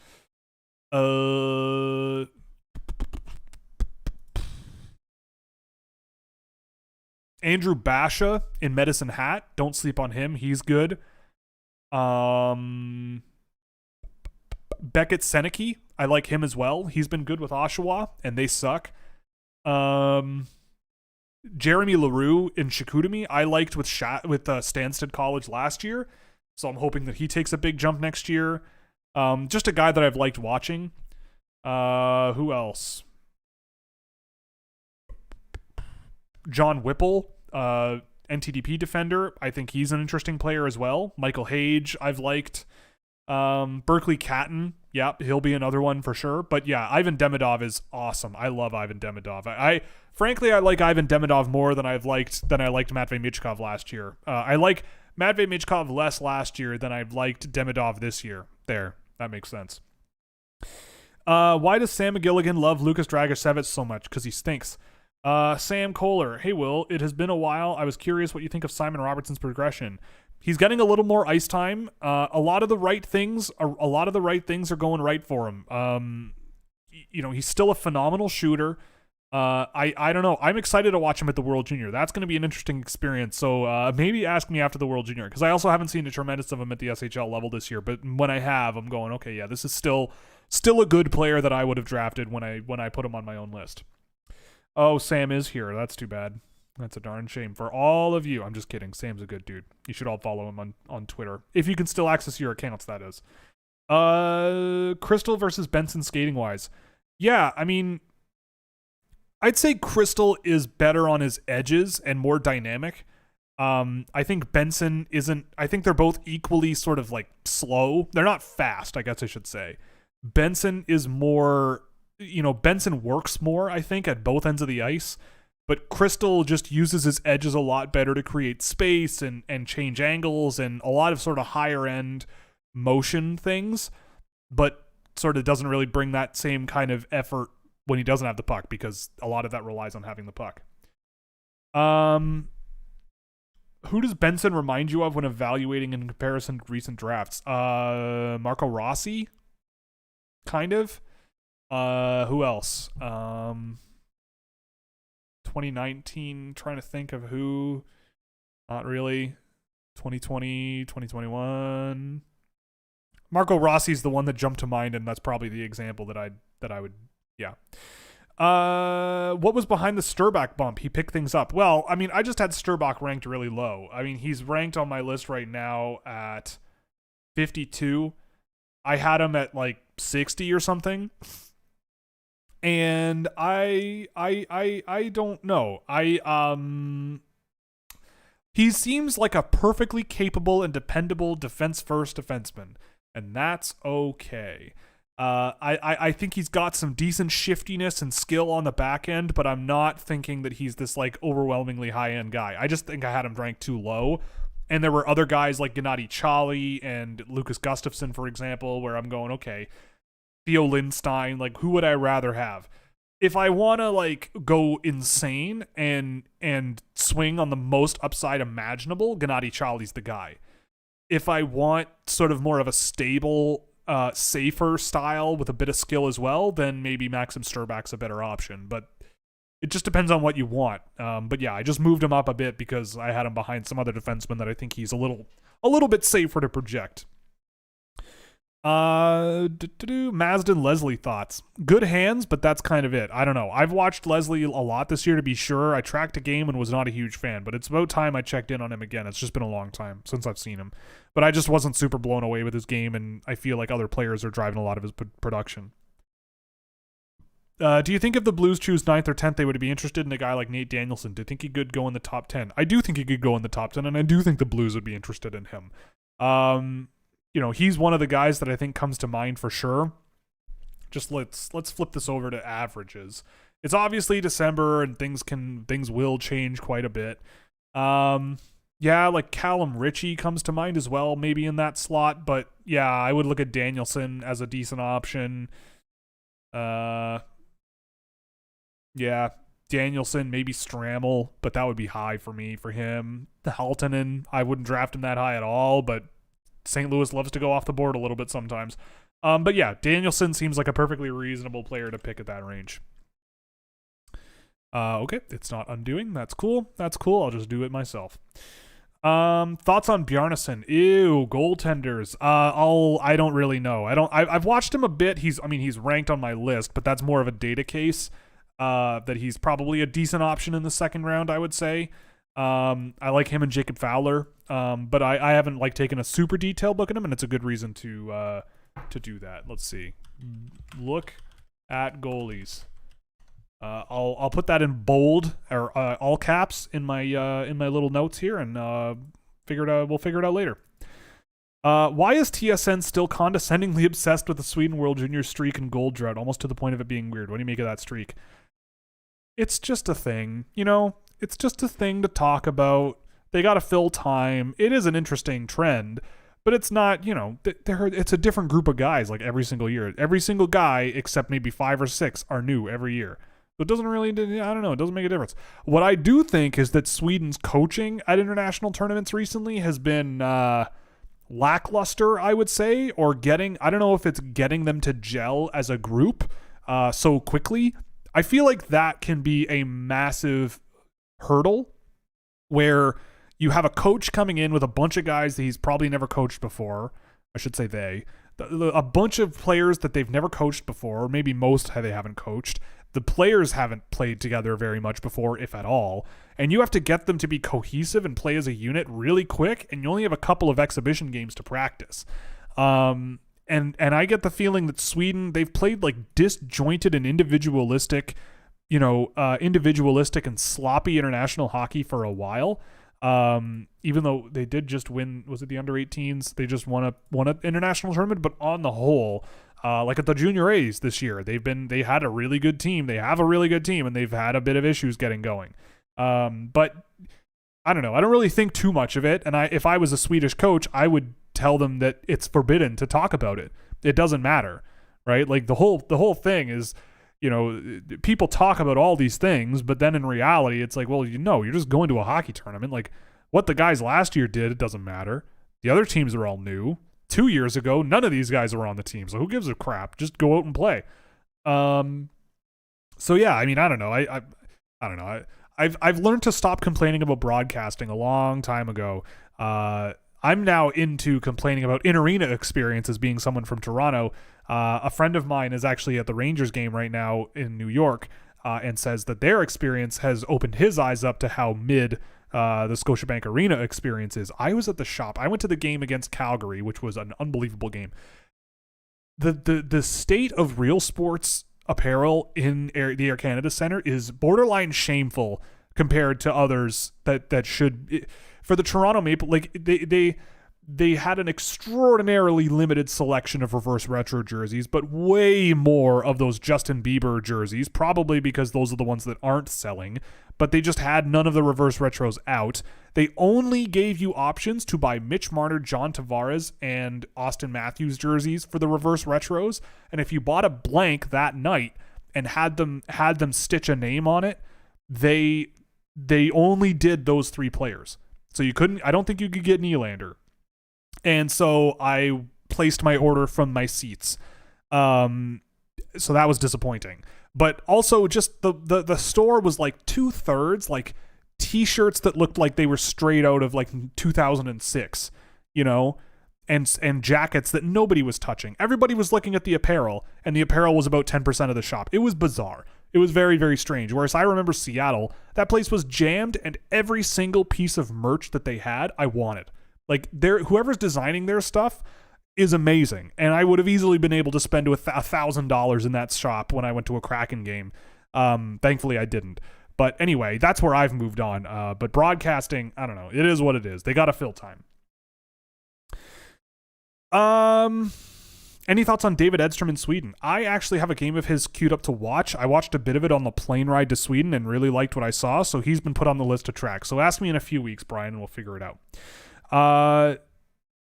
Andrew Basha in Medicine Hat. Don't sleep on him. He's good. Beckett Seneke, I like him as well. He's been good with Oshawa, and they suck. Jeremy LaRue in Chicoutimi, I liked with Stansted College last year, so I'm hoping that he takes a big jump next year. Just a guy that I've liked watching. Who else? John Whipple, NTDP defender. I think he's an interesting player as well. Michael Hage, I've liked. Berkeley Catton, yeah, he'll be another one for sure. But yeah, Ivan Demidov is awesome. I love Ivan Demidov. I frankly like Ivan Demidov more than I liked Matvei Michkov last year. I like Matvei Michkov less last year than I've liked Demidov this year. There, that makes sense. Why does Sam McGilligan love Lukas Dragicevic so much? Because he stinks. Sam Kohler, hey Will, it has been a while. I was curious what you think of Simon Robertson's progression. He's getting a little more ice time. A lot of the right things are going right for him. He's still a phenomenal shooter. I don't know. I'm excited to watch him at the World Junior. That's going to be an interesting experience. So maybe ask me after the World Junior, because I also haven't seen a tremendous of him at the SHL level this year. But when I have, I'm going, okay, yeah, this is still a good player that I would have drafted when I put him on my own list. Oh, Sam is here. That's too bad. That's a darn shame for all of you. I'm just kidding. Sam's a good dude. You should all follow him on Twitter. If you can still access your accounts, that is. Crystal versus Benson skating-wise. Yeah, I mean, I'd say Crystal is better on his edges and more dynamic. I think Benson isn't. I think they're both equally sort of like slow. They're not fast, I guess I should say. Benson is more, Benson works more, I think, at both ends of the ice. But Crystal just uses his edges a lot better to create space and change angles and a lot of sort of higher end motion things, but sort of doesn't really bring that same kind of effort when he doesn't have the puck, because a lot of that relies on having the puck. Who does Benson remind you of when evaluating in comparison to recent drafts? Marco Rossi? Kind of. Who else? 2019, trying to think of who. Not really. 2020, 2021. Marco Rossi's the one that jumped to mind, and that's probably the example that I would, yeah. What was behind the Sturbach bump? He picked things up. Well, I mean, I just had Sturbach ranked really low. I mean, he's ranked on my list right now at 52. I had him at like 60 or something. And I don't know. He seems like a perfectly capable and dependable defense-first defenseman, and that's okay. I think he's got some decent shiftiness and skill on the back end, but I'm not thinking that he's this like overwhelmingly high-end guy. I just think I had him ranked too low. And there were other guys like Gennady Chali and Lucas Gustafsson, for example, where I'm going, okay, Theo Lindstein, like, who would I rather have? If I want to like go insane and swing on the most upside imaginable, Gennady Chali's the guy. If I want sort of more of a stable, safer style with a bit of skill as well, then maybe Maxim Sturbach's a better option. But
it just depends on what you want. But yeah, I just moved him up a bit because I had him behind some other defensemen that I think he's a little bit safer to project. Mazden Leslie thoughts. Good hands, but that's kind of it. I don't know. I've watched Leslie a lot this year, to be sure. I tracked a game and was not a huge fan, but it's about time I checked in on him again. It's just been a long time since I've seen him. But I just wasn't super blown away with his game, and I feel like other players are driving a lot of his production. Do you think if the Blues choose 9th or 10th, they would be interested in a guy like Nate Danielson? Do you think he could go in the top 10? I do think he could go in the top 10, and I do think the Blues would be interested in him. He's one of the guys that I think comes to mind for sure. Just let's flip this over to averages. It's obviously December and things will change quite a bit. Like Callum Ritchie comes to mind as well, maybe in that slot, but yeah, I would look at Danielson as a decent option. Danielson, maybe Stramel, but that would be high for him. The Haltonen, I wouldn't draft him that high at all, but St. Louis loves to go off the board a little bit sometimes. But yeah, Danielson seems like a perfectly reasonable player to pick at that range. Okay, it's not undoing. That's cool. I'll just do it myself. Thoughts on Bjarnason? Ew, goaltenders. I don't really know. I've watched him a bit. He's ranked on my list, but that's more of a data case. That he's probably a decent option in the second round, I would say. I like him and Jacob Fowler, but I haven't taken a super detailed look at him, and it's a good reason to do that. Let's see. Look at goalies. I'll put that in bold or all caps in my little notes here, and we'll figure it out later. Why is TSN still condescendingly obsessed with the Sweden World Junior streak and gold drought, almost to the point of it being weird? What do you make of that streak? It's just a thing, It's just a thing to talk about. They got to fill time. It is an interesting trend, but it's not, it's a different group of guys every single year. Every single guy, except maybe 5 or 6, are new every year. So it doesn't really, I don't know, it doesn't make a difference. What I do think is that Sweden's coaching at international tournaments recently has been lackluster, I would say, or I don't know if it's getting them to gel as a group so quickly. I feel like that can be a massive hurdle where you have a coach coming in with a bunch of guys that he's probably never coached before. I should say a bunch of players that they've never coached before, or maybe most they haven't coached. The players haven't played together very much before, if at all. And you have to get them to be cohesive and play as a unit really quick, and you only have a couple of exhibition games to practice. And I get the feeling that Sweden, they've played disjointed and individualistic and sloppy international hockey for a while. Even though they did just win, was it the under-18s? They just won an international tournament, but on the whole, at the Junior A's this year, they had a really good team. They have a really good team, and they've had a bit of issues getting going. But I don't know. I don't really think too much of it. And if I was a Swedish coach, I would tell them that it's forbidden to talk about it. It doesn't matter, right? The whole thing is, people talk about all these things, but then in reality, it's you're just going to a hockey tournament. What the guys last year did, it doesn't matter. The other teams are all new. 2 years ago, none of these guys were on the team, so who gives a crap? Just go out and play. So yeah, I don't know. I don't know. I've learned to stop complaining about broadcasting a long time ago. I'm now into complaining about in-arena experiences, being someone from Toronto. A friend of mine is actually at the Rangers game right now in New York, and says that their experience has opened his eyes up to how mid the Scotiabank Arena experience is. I was at the shop. I went to the game against Calgary, which was an unbelievable game. The state of real sports apparel in the Air Canada Centre is borderline shameful compared to others that should. For the Toronto Maple, they had an extraordinarily limited selection of reverse retro jerseys, but way more of those Justin Bieber jerseys, probably because those are the ones that aren't selling, but they just had none of the reverse retros out. They only gave you options to buy Mitch Marner, John Tavares, and Austin Matthews jerseys for the reverse retros, and if you bought a blank that night and had them stitch a name on it, they only did those 3 players. So I don't think you could get Nylander. And so I placed my order from my seats. So that was disappointing. But also just the store was like 2/3 like t-shirts that looked like they were straight out of like 2006, you know, and jackets that nobody was touching. Everybody was looking at the apparel, and the apparel was about 10% of the shop. It was bizarre. It was very, very strange. Whereas I remember Seattle, that place was jammed, and every single piece of merch that they had, I wanted. Like, whoever's designing their stuff is amazing, and I would have easily been able to spend $1,000 in that shop when I went to a Kraken game. Thankfully, I didn't. But anyway, that's where I've moved on. But broadcasting, I don't know. It is what it is. They got to fill time. Any thoughts on David Edstrom in Sweden? I actually have a game of his queued up to watch. I watched a bit of it on the plane ride to Sweden and really liked what I saw, so he's been put on the list to track. So ask me in a few weeks, Brian, and we'll figure it out.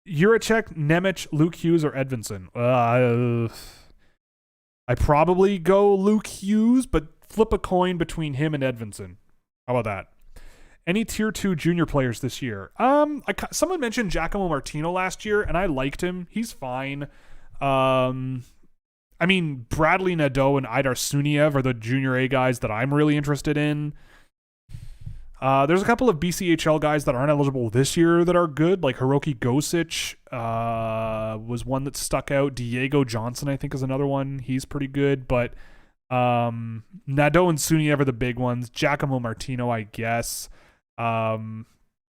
Juracek, Nemec, Luke Hughes, or Edvinsson? I probably go Luke Hughes, but flip a coin between him and Edvinsson. How about that? Any tier 2 junior players this year? Someone mentioned Giacomo Martino last year, and I liked him. He's fine. I mean, Bradley Nadeau and Idar Suniev are the junior A guys that I'm really interested in. There's a couple of BCHL guys that aren't eligible this year that are good, like Hiroki Gosic was one that stuck out. Diego Johnson, I think, is another one. He's pretty good, but Nadeau and Suniev are the big ones. Giacomo Martino, I guess. And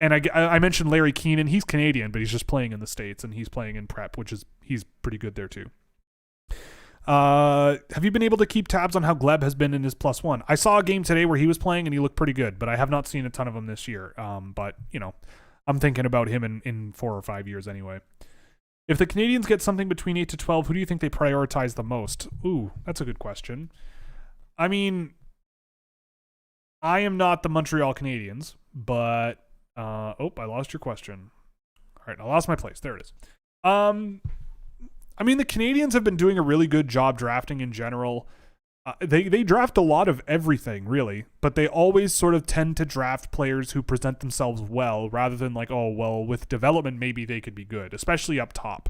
I mentioned Larry Keenan. He's Canadian, but he's just playing in the States, and he's playing in prep, he's pretty good there too. Have you been able to keep tabs on how Gleb has been in his +1? I saw a game today where he was playing and he looked pretty good, but I have not seen a ton of him this year. But, you know, I'm thinking about him in 4 or 5 years anyway. If the Canadians get something between 8 to 12, who do you think they prioritize the most? Ooh, that's a good question. I mean, I am not the Montreal Canadiens, but I lost your question. All right, I lost my place. There it is. I mean, the Canadians have been doing a really good job drafting in general. They draft a lot of everything, really, but they always sort of tend to draft players who present themselves well, rather than like, oh, well, with development, maybe they could be good, especially up top.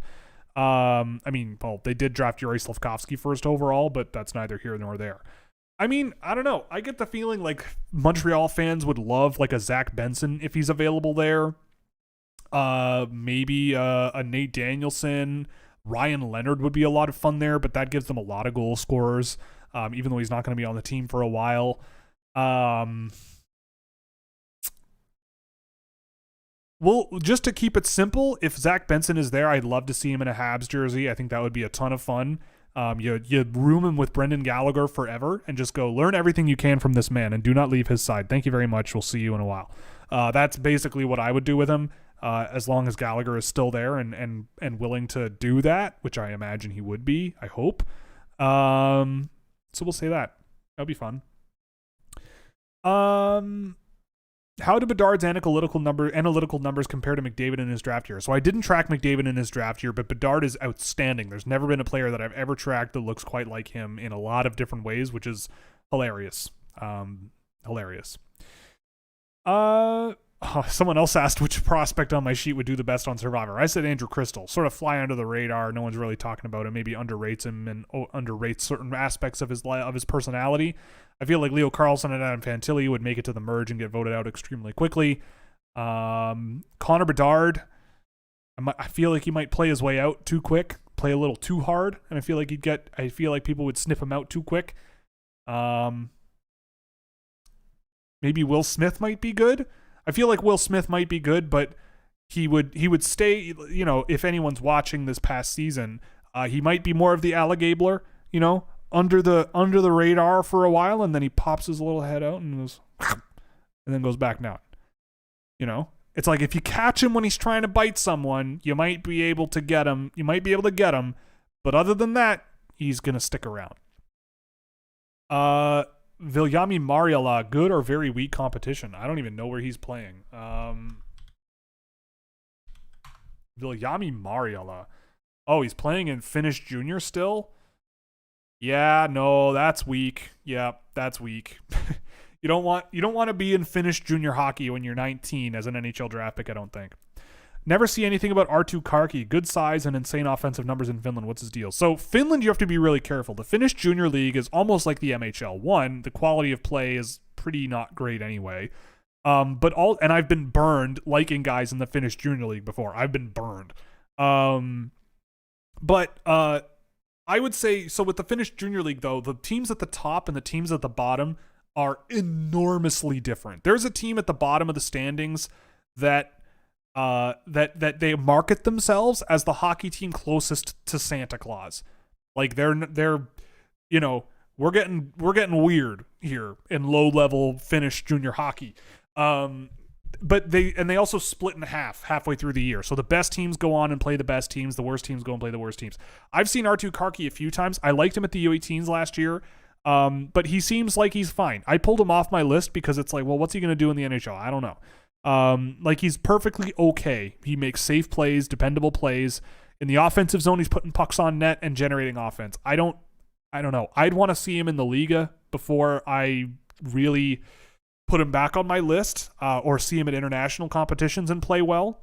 I mean, well, they did draft Yuri Slafkovsky first overall, but that's neither here nor there. I mean, I don't know. I get the feeling like Montreal fans would love like a Zach Benson if he's available there. Maybe a Nate Danielson. Ryan Leonard would be a lot of fun there, but that gives them a lot of goal scorers, even though he's not going to be on the team for a while. Well, just to keep it simple, if Zach Benson is there, I'd love to see him in a Habs jersey. I think that would be a ton of fun. You room him with Brendan Gallagher forever and just go learn everything you can from this man and do not leave his side. Thank you very much. We'll see you in a while. That's basically what I would do with him. As long as Gallagher is still there and willing to do that, which I imagine he would be, I hope. So we'll say that. That'll be fun. How do Bedard's analytical numbers compare to McDavid in his draft year? So I didn't track McDavid in his draft year, but Bedard is outstanding. There's never been a player that I've ever tracked that looks quite like him in a lot of different ways, which is hilarious. Someone else asked which prospect on my sheet would do the best on Survivor. I said Andrew Crystal. Sort of fly under the radar. No one's really talking about him. Maybe underrates him and underrates certain aspects of his personality. I feel like Leo Carlson and Adam Fantilli would make it to the merge and get voted out extremely quickly. Connor Bedard, I feel like he might play his way out too quick, play a little too hard, and I feel like people would sniff him out too quick. Maybe Will Smith might be good. I feel like Will Smith might be good, but he would stay, you know, if anyone's watching this past season, he might be more of the Alligabler, you know, under the radar for a while, and then he pops his little head out and goes, and then goes back down. You know, it's like if you catch him when he's trying to bite someone, you might be able to get him. But other than that, he's gonna stick around. Viljami Mariala, good or very weak competition? I don't even know where he's playing. Viljami Mariala. Oh, he's playing in Finnish Junior still? Yeah, no, that's weak. Yeah, that's weak. You don't want to be in Finnish Junior hockey when you're 19 as an NHL draft pick, I don't think. Never see anything about Arttu Karki. Good size and insane offensive numbers in Finland. What's his deal? So Finland, you have to be really careful. The Finnish junior league is almost like the MHL. One, the quality of play is pretty not great anyway. And I've been burned liking guys in the Finnish junior league before. I've been burned. But I would say, so with the Finnish junior league though, the teams at the top and the teams at the bottom are enormously different. There's a team at the bottom of the standings that they market themselves as the hockey team closest to Santa Claus. Like they're you know, we're getting weird here in low level Finnish junior hockey. But they also split in half halfway through the year. So the best teams go on and play the best teams. The worst teams go and play the worst teams. I've seen Arttu Karki a few times. I liked him at the U18s last year. But he seems like he's fine. I pulled him off my list because it's like, well, what's he going to do in the NHL? I don't know. Like he's perfectly okay. He makes safe plays, dependable plays. In the offensive zone, he's putting pucks on net and generating offense. I don't know. I'd want to see him in the Liga before I really put him back on my list, or see him at international competitions and play well.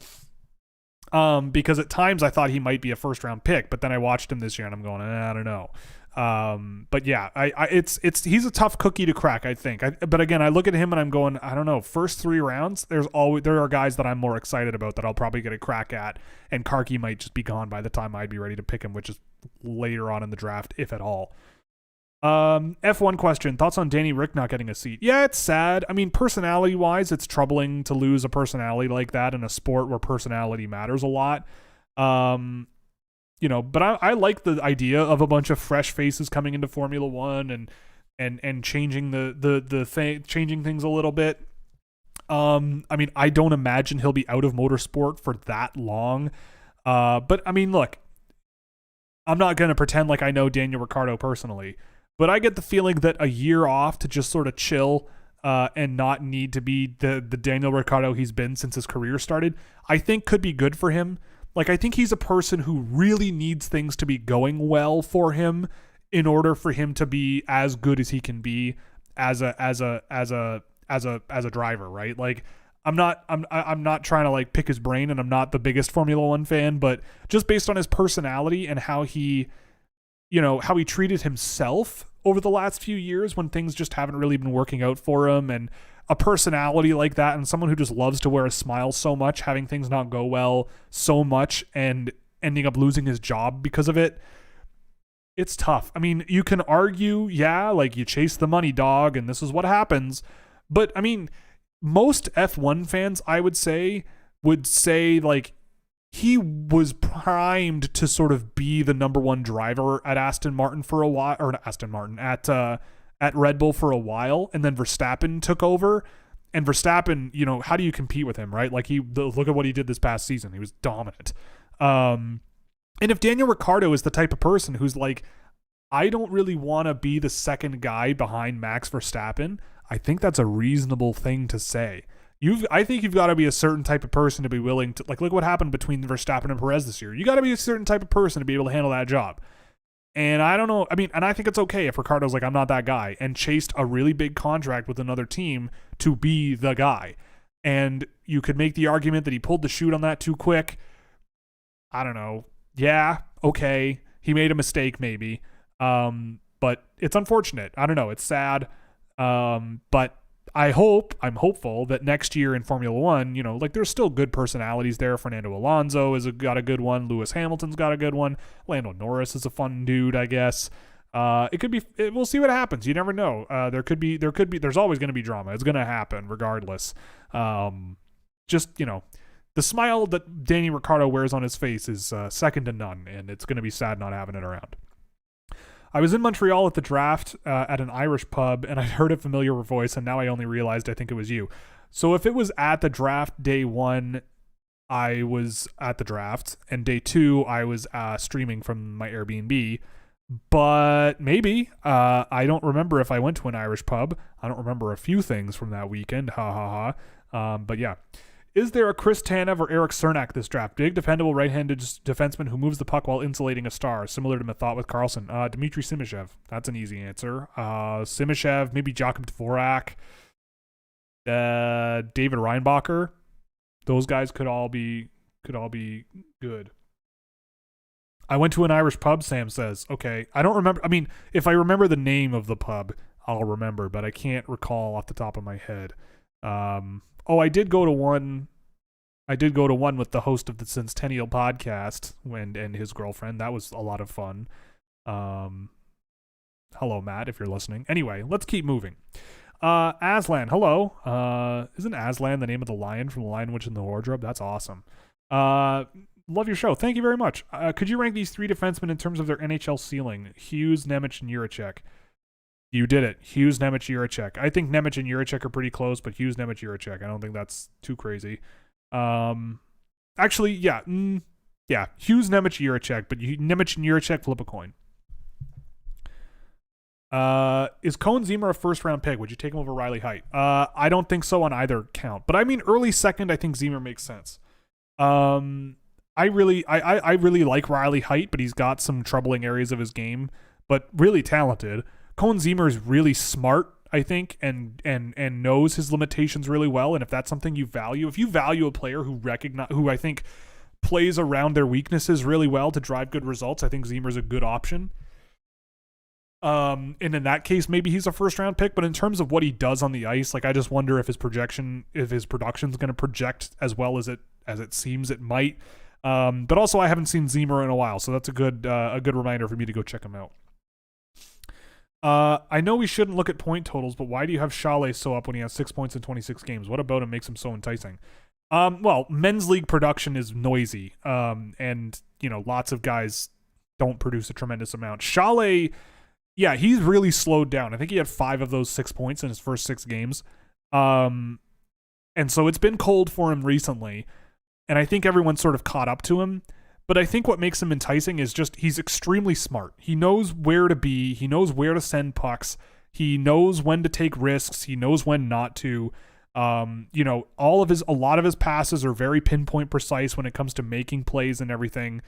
Because at times I thought he might be a first round pick, but then I watched him this year and I'm going, I don't know. But yeah, he's a tough cookie to crack, I think. But again, I look at him and I'm going, I don't know, first 3 rounds, there are guys that I'm more excited about that I'll probably get a crack at, and Karki might just be gone by the time I'd be ready to pick him, which is later on in the draft, if at all. F1 question, thoughts on Danny Rick not getting a seat? Yeah, it's sad. I mean, personality wise, it's troubling to lose a personality like that in a sport where personality matters a lot. You know, but I like the idea of a bunch of fresh faces coming into Formula One and changing changing things a little bit. I mean, I don't imagine he'll be out of motorsport for that long. But I mean, look, I'm not going to pretend like I know Daniel Ricciardo personally, but I get the feeling that a year off to just sort of chill and not need to be the Daniel Ricciardo he's been since his career started, I think could be good for him. Like, I think he's a person who really needs things to be going well for him in order for him to be as good as he can be as a driver, right? Like, I'm not trying to like pick his brain, and I'm not the biggest Formula One fan, but just based on his personality and how he treated himself over the last few years when things just haven't really been working out for him, and a personality like that, and someone who just loves to wear a smile so much, having things not go well so much and ending up losing his job because of it, it's tough. I mean, you can argue, yeah, like you chase the money, dog, and this is what happens. But I mean, most F1 fans, I would say like he was primed to sort of be the number one driver at Aston Martin for a while, or not Aston Martin, at Red Bull for a while, and then Verstappen took over. And Verstappen, you know, how do you compete with him, right? Like look at what he did this past season. He was dominant. And if Daniel Ricciardo is the type of person who's like, I don't really want to be the second guy behind Max Verstappen, I think that's a reasonable thing to say. I think you've got to be a certain type of person to be willing to, like, look what happened between Verstappen and Perez this year. You got to be a certain type of person to be able to handle that job. And I don't know. I mean, and I think it's okay if Ricciardo's like, I'm not that guy, and chased a really big contract with another team to be the guy. And you could make the argument that he pulled the chute on that too quick. I don't know. Yeah, okay. He made a mistake maybe. But it's unfortunate. I don't know. It's sad. But I'm hopeful that next year in Formula One, you know, like there's still good personalities there. Fernando Alonso got a good one. Lewis Hamilton's got a good one. Lando Norris is a fun dude, I guess. We'll see what happens. You never know. There's always going to be drama. It's going to happen regardless. Just, you know, the smile that Danny Ricciardo wears on his face is second to none, and it's going to be sad not having it around. I was in Montreal at the draft at an Irish pub, and I heard a familiar voice, and now I only realized I think it was you. So if it was at the draft day 1, I was at the draft, and day 2, I was streaming from my Airbnb. But maybe. I don't remember if I went to an Irish pub. I don't remember a few things from that weekend. Ha ha ha. But yeah. Is there a Chris Tanev or Eric Cernak this draft? Big, dependable right-handed defenseman who moves the puck while insulating a star, similar to my thought with Carlson. Dmitry Simashev. That's an easy answer. Simashev, maybe Joachim Dvorak, David Reinbacher. Those guys could all be could all be good. I went to an Irish pub, Sam says. Okay. I don't remember. I mean, if I remember the name of the pub, I'll remember, but I can't recall off the top of my head. I did go to one. I did go to one with the host of the Centennial podcast and his girlfriend. That was a lot of fun. Hello, Matt, if you're listening. Anyway, let's keep moving. Aslan, hello. Isn't Aslan the name of the lion from The Lion, Witch, and the Wardrobe? That's awesome. Love your show. Thank you very much. Could you rank these three defensemen in terms of their NHL ceiling? Hughes, Nemec, and Juracek. You did it. Hughes, Nemec, Juracek. I think Nemec and Juracek are pretty close, but Hughes, Nemec, Juracek. I don't think that's too crazy. Actually, yeah. Hughes, Nemec, Juracek, but Nemec and Juracek, flip a coin. Is Cohen Ziemer a first-round pick? Would you take him over Riley Height? I don't think so on either count. But I mean, early second, I think Ziemer makes sense. I really like Riley Height, but he's got some troubling areas of his game, but really talented. Cohen Ziemer is really smart, I think, and knows his limitations really well. And if that's something you value, if you value a player who I think plays around their weaknesses really well to drive good results, I think Ziemer's a good option. And in that case, maybe he's a first round pick, but in terms of what he does on the ice, like I just wonder if his production's going to project as well as it seems it might. But also I haven't seen Ziemer in a while, so that's a good reminder for me to go check him out. I know we shouldn't look at point totals, but why do you have Chalet so up when he has 6 points in 26 games? What about him makes him so enticing? Well, men's league production is noisy, and lots of guys don't produce a tremendous amount. Chalet, yeah, he's really slowed down. I think he had 5 of those 6 points in his first 6 games. And so it's been cold for him recently. And I think everyone's sort of caught up to him. But I think what makes him enticing is just he's extremely smart. He knows where to be. He knows where to send pucks. He knows when to take risks. He knows when not to. A lot of his passes are very pinpoint precise when it comes to making plays and everything.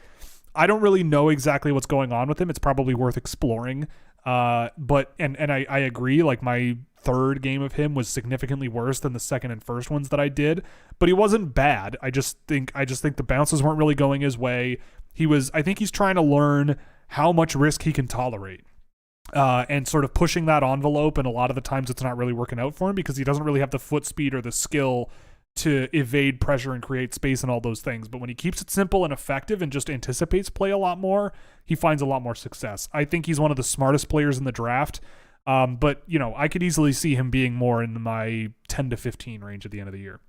I don't really know exactly what's going on with him. It's probably worth exploring. But I agree, like my third game of him was significantly worse than the second and first ones that I did, but he wasn't bad. I just think the bounces weren't really going his way. I think he's trying to learn how much risk he can tolerate. And sort of pushing that envelope, and a lot of the times it's not really working out for him because he doesn't really have the foot speed or the skill to evade pressure and create space and all those things. But when he keeps it simple and effective and just anticipates play a lot more, he finds a lot more success. I think he's one of the smartest players in the draft. But I could easily see him being more in my 10 to 15 range at the end of the year.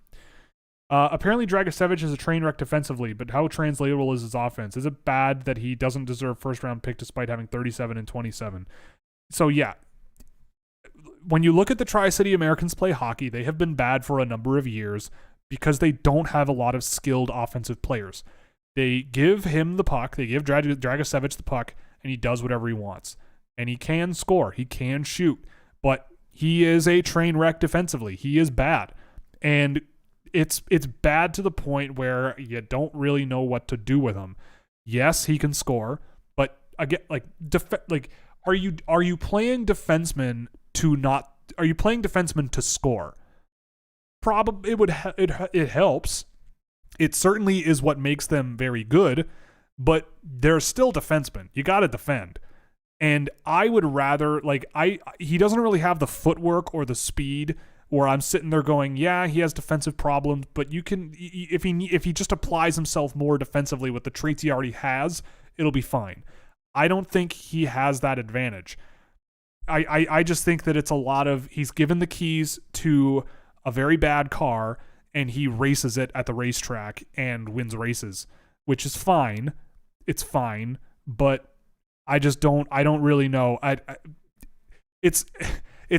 Apparently Dragicevic is a train wreck defensively, but how translatable is his offense? Is it bad that he doesn't deserve first round pick despite having 37 and 27? So yeah, when you look at the Tri-City Americans play hockey, they have been bad for a number of years because they don't have a lot of skilled offensive players. They give him the puck, they give Dragicevic the puck, and he does whatever he wants. And he can score, he can shoot, but he is a train wreck defensively. He is bad. And it's bad to the point where you don't really know what to do with him. Yes, he can score, but again, are you playing defensemen to score? Probably it helps. It certainly is what makes them very good, but they're still defensemen. You got to defend. And I would rather he doesn't really have the footwork or the speed where I'm sitting there going, yeah, he has defensive problems, but you can if he just applies himself more defensively with the traits he already has, it'll be fine. I don't think he has that advantage. I just think that it's a lot of he's given the keys to a very bad car and he races it at the racetrack and wins races, which is fine. It's fine, but I don't really know. It's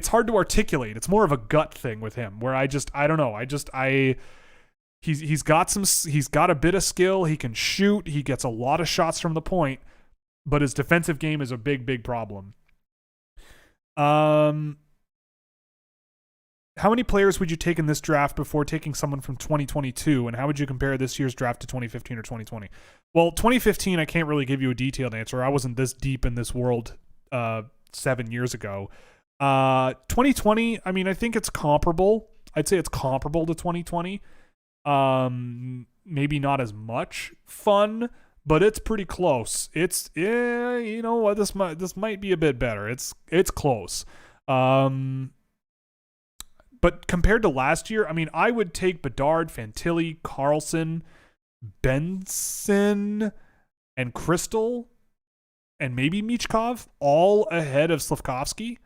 hard to articulate. It's more of a gut thing with him where I don't know. He's got a bit of skill. He can shoot. He gets a lot of shots from the point, but his defensive game is a big problem. How many players would you take in this draft before taking someone from 2022? And how would you compare this year's draft to 2015 or 2020? Well, 2015, I can't really give you a detailed answer. I wasn't this deep in this world 7 years ago. 2020, I mean, I think it's comparable. I'd say it's comparable to 2020. Maybe not as much fun, but it's pretty close. It's you know what, this might be a bit better. It's close. But compared to last year, I mean, I would take Bedard, Fantilli, Carlson, Benson, and Crystal, and maybe Michkov, all ahead of Slafkovsky.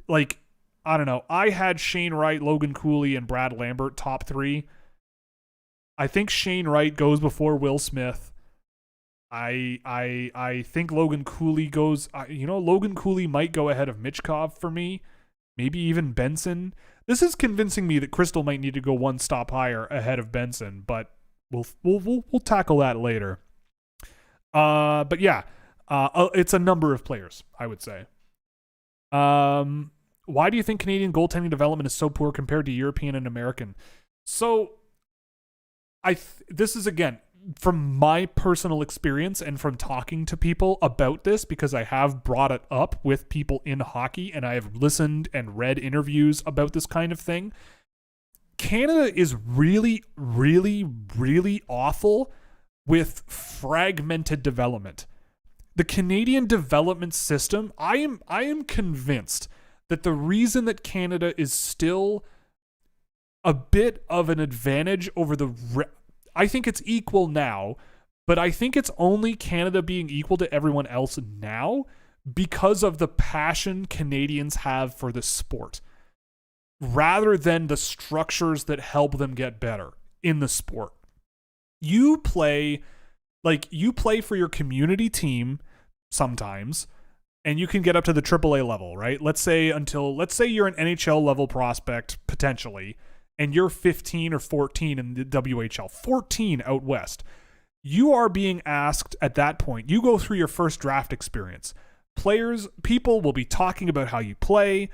Like, I don't know. I had Shane Wright, Logan Cooley, and Brad Lambert top 3. I think Shane Wright goes before Will Smith. I think Logan Cooley goes. Logan Cooley might go ahead of Michkov for me. Maybe even Benson. This is convincing me that Crystal might need to go one stop higher ahead of Benson, but we'll tackle that later. But yeah, it's a number of players, I would say. Why do you think Canadian goaltending development is so poor compared to European and American? So, this is, again, from my personal experience and from talking to people about this, because I have brought it up with people in hockey and I have listened and read interviews about this kind of thing. Canada is really, really, really awful with fragmented development. The Canadian development system, I am convinced that the reason that Canada is still a bit of an advantage over I think it's equal now, but I think it's only Canada being equal to everyone else now because of the passion Canadians have for the sport, rather than the structures that help them get better in the sport. You play for your community team sometimes, and you can get up to the AAA level, right? Let's say you're an NHL level prospect, potentially, and you're 15 or 14 in the WHL, 14 out west. You are being asked at that point, you go through your first draft experience. People will be talking about how you play.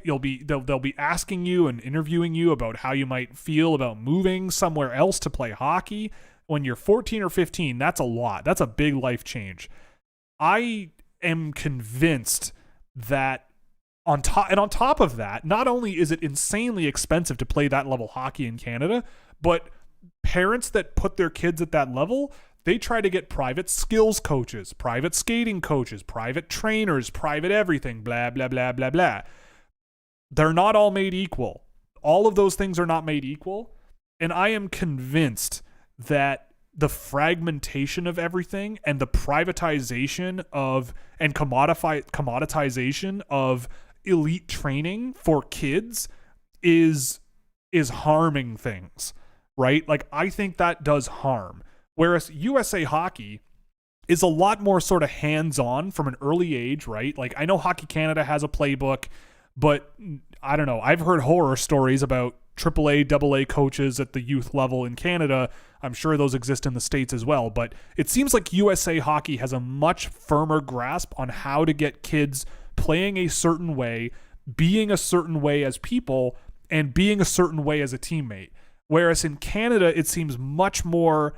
They'll be asking you and interviewing you about how you might feel about moving somewhere else to play hockey. When you're 14 or 15, that's a lot. That's a big life change. I am convinced that on top of that, not only is it insanely expensive to play that level hockey in Canada, but parents that put their kids at that level, they try to get private skills coaches, private skating coaches, private trainers, private everything, blah, blah, blah, blah, blah. They're not all made equal. All of those things are not made equal. And I am convinced that the fragmentation of everything and the privatization and commoditization of elite training for kids is harming things, right? Like, I think that does harm. Whereas USA Hockey is a lot more sort of hands-on from an early age, right? Like, I know Hockey Canada has a playbook, but I don't know. I've heard horror stories about AAA, AA coaches at the youth level in Canada. I'm sure those exist in the States as well, but it seems like USA Hockey has a much firmer grasp on how to get kids playing a certain way, being a certain way as people, and being a certain way as a teammate. Whereas in Canada, it seems much more,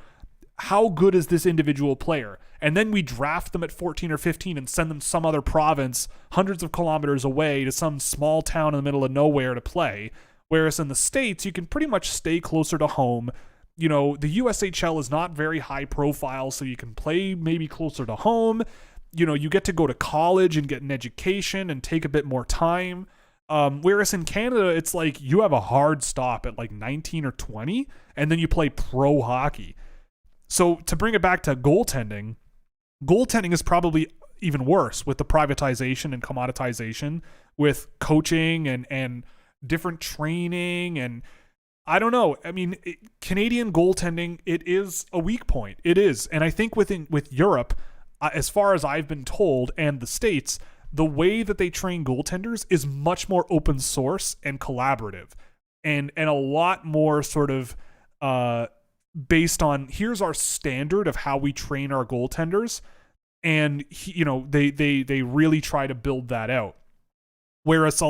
how good is this individual player? And then we draft them at 14 or 15 and send them some other province hundreds of kilometers away to some small town in the middle of nowhere to play. Whereas in the States, you can pretty much stay closer to home. You know, the USHL is not very high profile, so you can play maybe closer to home. You know, you get to go to college and get an education and take a bit more time. Whereas in Canada, it's like you have a hard stop at like 19 or 20, and then you play pro hockey. So to bring it back to goaltending is probably even worse with the privatization and commoditization, with coaching and different training. And I don't know. I mean, Canadian goaltending, it is a weak point. It is. And I think with Europe, as far as I've been told, and the States, the way that they train goaltenders is much more open source and collaborative, and a lot more sort of based on, here's our standard of how we train our goaltenders, and they really try to build that out. Whereas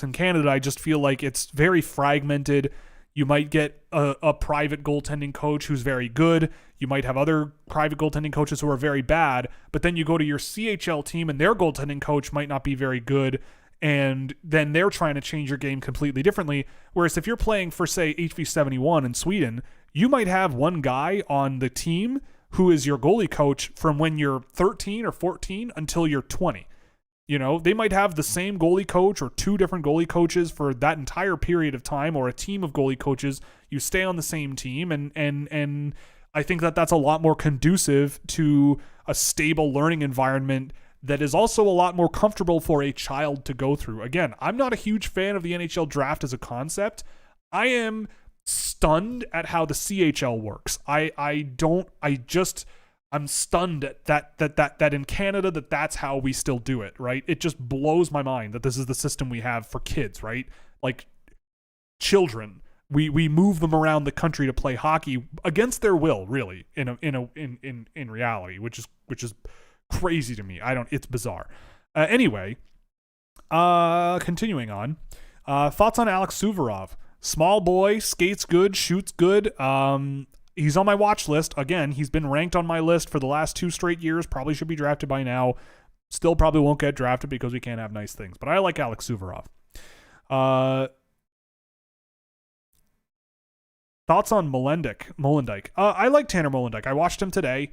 in Canada, I just feel like it's very fragmented. You might get a private goaltending coach who's very good. You might have other private goaltending coaches who are very bad, but then you go to your CHL team and their goaltending coach might not be very good. and then they're trying to change your game completely differently. Whereas if you're playing for, say, HV71 in Sweden, you might have one guy on the team who is your goalie coach from when you're 13 or 14 until you're 20. You know, they might have the same goalie coach or two different goalie coaches for that entire period of time, or a team of goalie coaches. You stay on the same team, and I think that that's a lot more conducive to a stable learning environment that is also a lot more comfortable for a child to go through. Again, I'm not a huge fan of the NHL draft as a concept. I am stunned at how the CHL works. I'm stunned at that in Canada that's how we still do it, right? It just blows my mind that this is the system we have for kids, right? Like children. We move them around the country to play hockey against their will, really, in reality, which is crazy to me. It's bizarre. Anyway, continuing on. Thoughts on Alex Suvorov. Small boy, skates good, shoots good. He's on my watch list. Again, he's been ranked on my list for the last 2 straight years. Probably should be drafted by now. Still probably won't get drafted because we can't have nice things. But I like Alex Suvorov. Thoughts on Molendyk. I like Tanner Molendyk. I watched him today.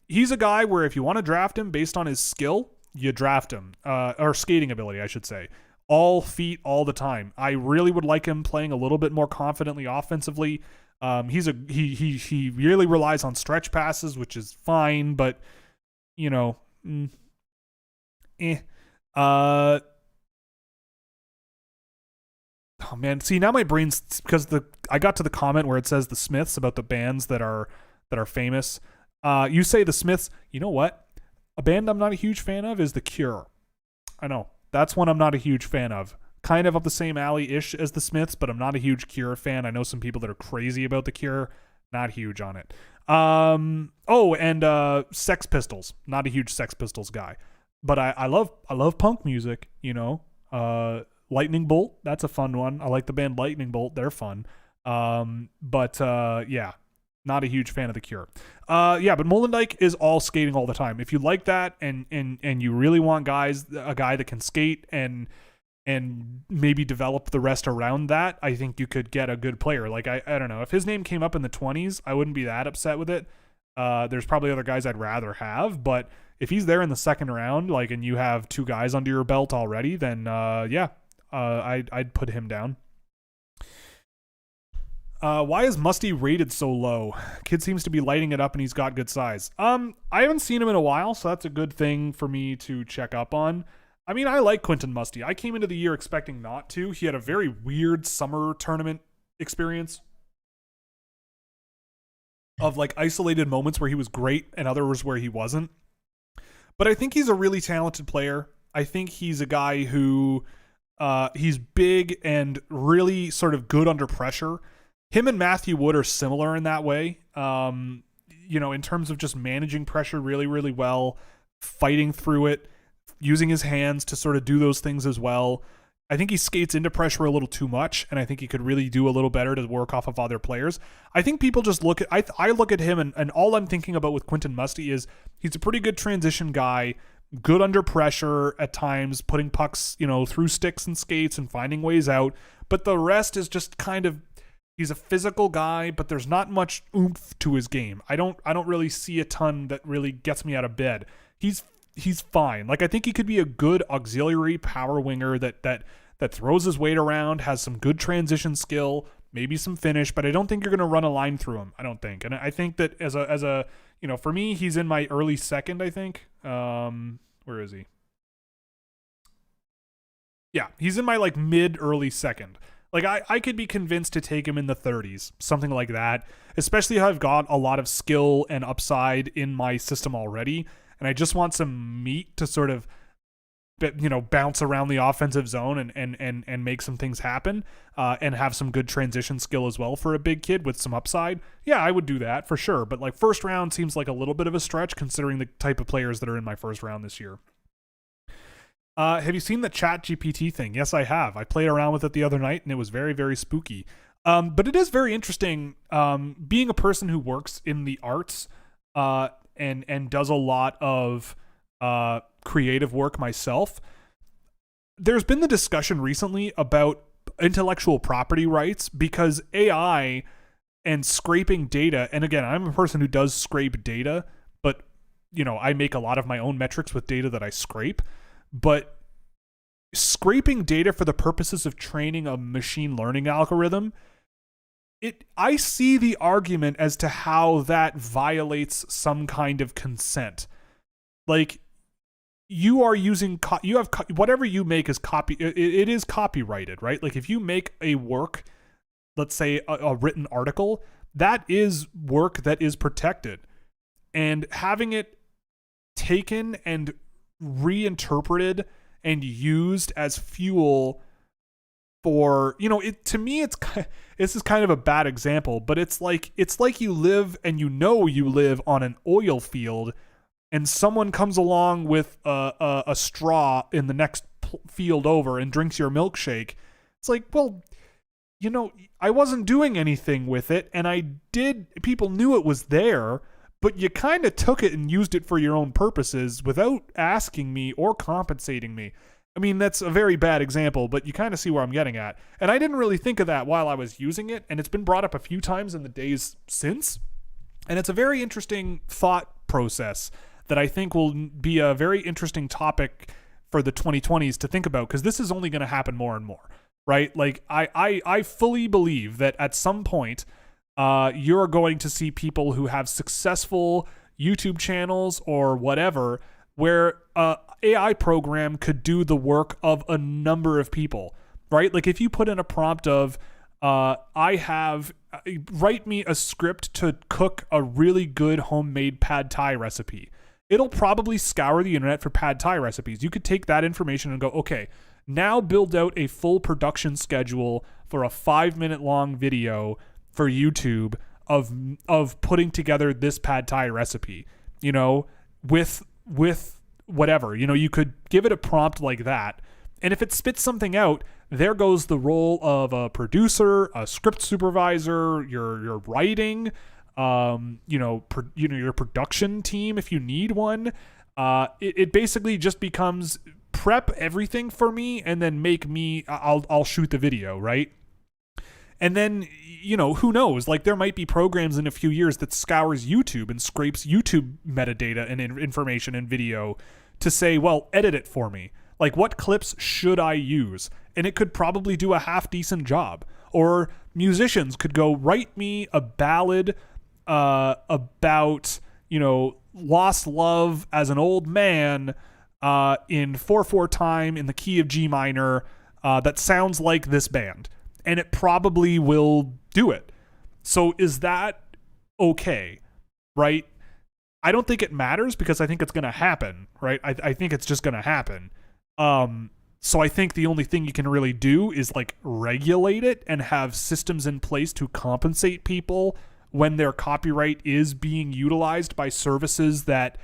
He's a guy where if you want to draft him based on his skill, you draft him. Or skating ability, I should say. All feet, all the time. I really would like him playing a little bit more confidently offensively. He really relies on stretch passes, which is fine, but you know, oh man, see now my brain's, because I got to the comment where it says the Smiths about the bands that are famous. You say the Smiths. You know what? A band I'm not a huge fan of is The Cure. I know that's one I'm not a huge fan of. Kind of up the same alley-ish as the Smiths, but I'm not a huge Cure fan. I know some people that are crazy about the Cure. Not huge on it. Sex Pistols. Not a huge Sex Pistols guy. But I love punk music, you know. Lightning Bolt, that's a fun one. I like the band Lightning Bolt. They're fun. Yeah. Not a huge fan of the Cure. But Molendyk is all skating all the time. If you like that and you really want a guy that can skate and maybe develop the rest around that, I think you could get a good player. Like, I don't know. If his name came up in the 20s, I wouldn't be that upset with it. There's probably other guys I'd rather have, but if he's there in the second round, like, and you have 2 guys under your belt already, then I'd put him down. Why is Musty rated so low? Kid seems to be lighting it up and he's got good size. I haven't seen him in a while, so that's a good thing for me to check up on. I mean, I like Quentin Musty. I came into the year expecting not to. He had a very weird summer tournament experience of like isolated moments where he was great and others where he wasn't. But I think he's a really talented player. I think he's a guy who he's big and really sort of good under pressure. Him and Matthew Wood are similar in that way. You know, in terms of just managing pressure really, really well, fighting through it, using his hands to sort of do those things as well. I think he skates into pressure a little too much, and I think he could really do a little better to work off of other players. I think people just look at, I look at him, and all I'm thinking about with Quentin Musty is he's a pretty good transition guy, good under pressure at times, putting pucks, you know, through sticks and skates and finding ways out. But the rest is just kind of, he's a physical guy, but there's not much oomph to his game. I don't really see a ton that really gets me out of bed. He's fine. Like, I think he could be a good auxiliary power winger that throws his weight around, has some good transition skill, maybe some finish, but I don't think you're going to run a line through him. I don't think. And I think that as a, you know, for me, he's in my early second, I think. Where is he? Yeah, he's in my like mid-early second. Like, I could be convinced to take him in the 30s, something like that, especially if I've got a lot of skill and upside in my system already, and I just want some meat to sort of, you know, bounce around the offensive zone and make some things happen, and have some good transition skill as well for a big kid with some upside. Yeah, I would do that for sure, but like first round seems like a little bit of a stretch considering the type of players that are in my first round this year. Have you seen the Chat GPT thing? Yes, I have. I played around with it the other night and it was very, very spooky. But it is very interesting, being a person who works in the arts, and does a lot of creative work myself. there's been the discussion recently about intellectual property rights because AI and scraping data, and again, I'm a person who does scrape data, but I make a lot of my own metrics with data that I scrape, but scraping data for the purposes of training a machine learning algorithm, I see the argument as to how that violates some kind of consent. Like, you are using, whatever you make is it is copyrighted, right? Like, if you make a work, let's say a written article, that is work that is protected. And having it taken and reinterpreted and used as fuel for, to me, this is kind of a bad example, but it's like you live and you live on an oil field, and someone comes along with a straw in the next field over and drinks your milkshake. It's like, well, I wasn't doing anything with it, and people knew it was there, but you kind of took it and used it for your own purposes without asking me or compensating me. I mean, that's a very bad example, but you kind of see where I'm getting at. And I didn't really think of that while I was using it, and it's been brought up a few times in the days since. And it's a very interesting thought process that I think will be a very interesting topic for the 2020s to think about, because this is only going to happen more and more, right? Like, I fully believe that at some point, you're going to see people who have successful YouTube channels or whatever, where AI program could do the work of a number of people, right? Like, if you put in a prompt of, write me a script to cook a really good homemade pad thai recipe, it'll probably scour the internet for pad thai recipes. You could take that information and go, okay, now build out a full production schedule for a 5-minute long video for YouTube of putting together this pad thai recipe, with whatever. You could give it a prompt like that, and if it spits something out, there goes the role of a producer, a script supervisor, your writing, your production team if you need one. It basically just becomes prep everything for me and then make me. I'll shoot the video, right? And then, who knows? Like, there might be programs in a few years that scours YouTube and scrapes YouTube metadata and information and video to say, well, edit it for me. Like, what clips should I use? And it could probably do a half decent job. Or musicians could go, write me a ballad about, lost love as an old man in 4/4 time in the key of G minor that sounds like this band. And it probably will do it. So is that okay, right? I don't think it matters because I think it's going to happen, right? I think it's just going to happen. So I think the only thing you can really do is like regulate it and have systems in place to compensate people when their copyright is being utilized by services that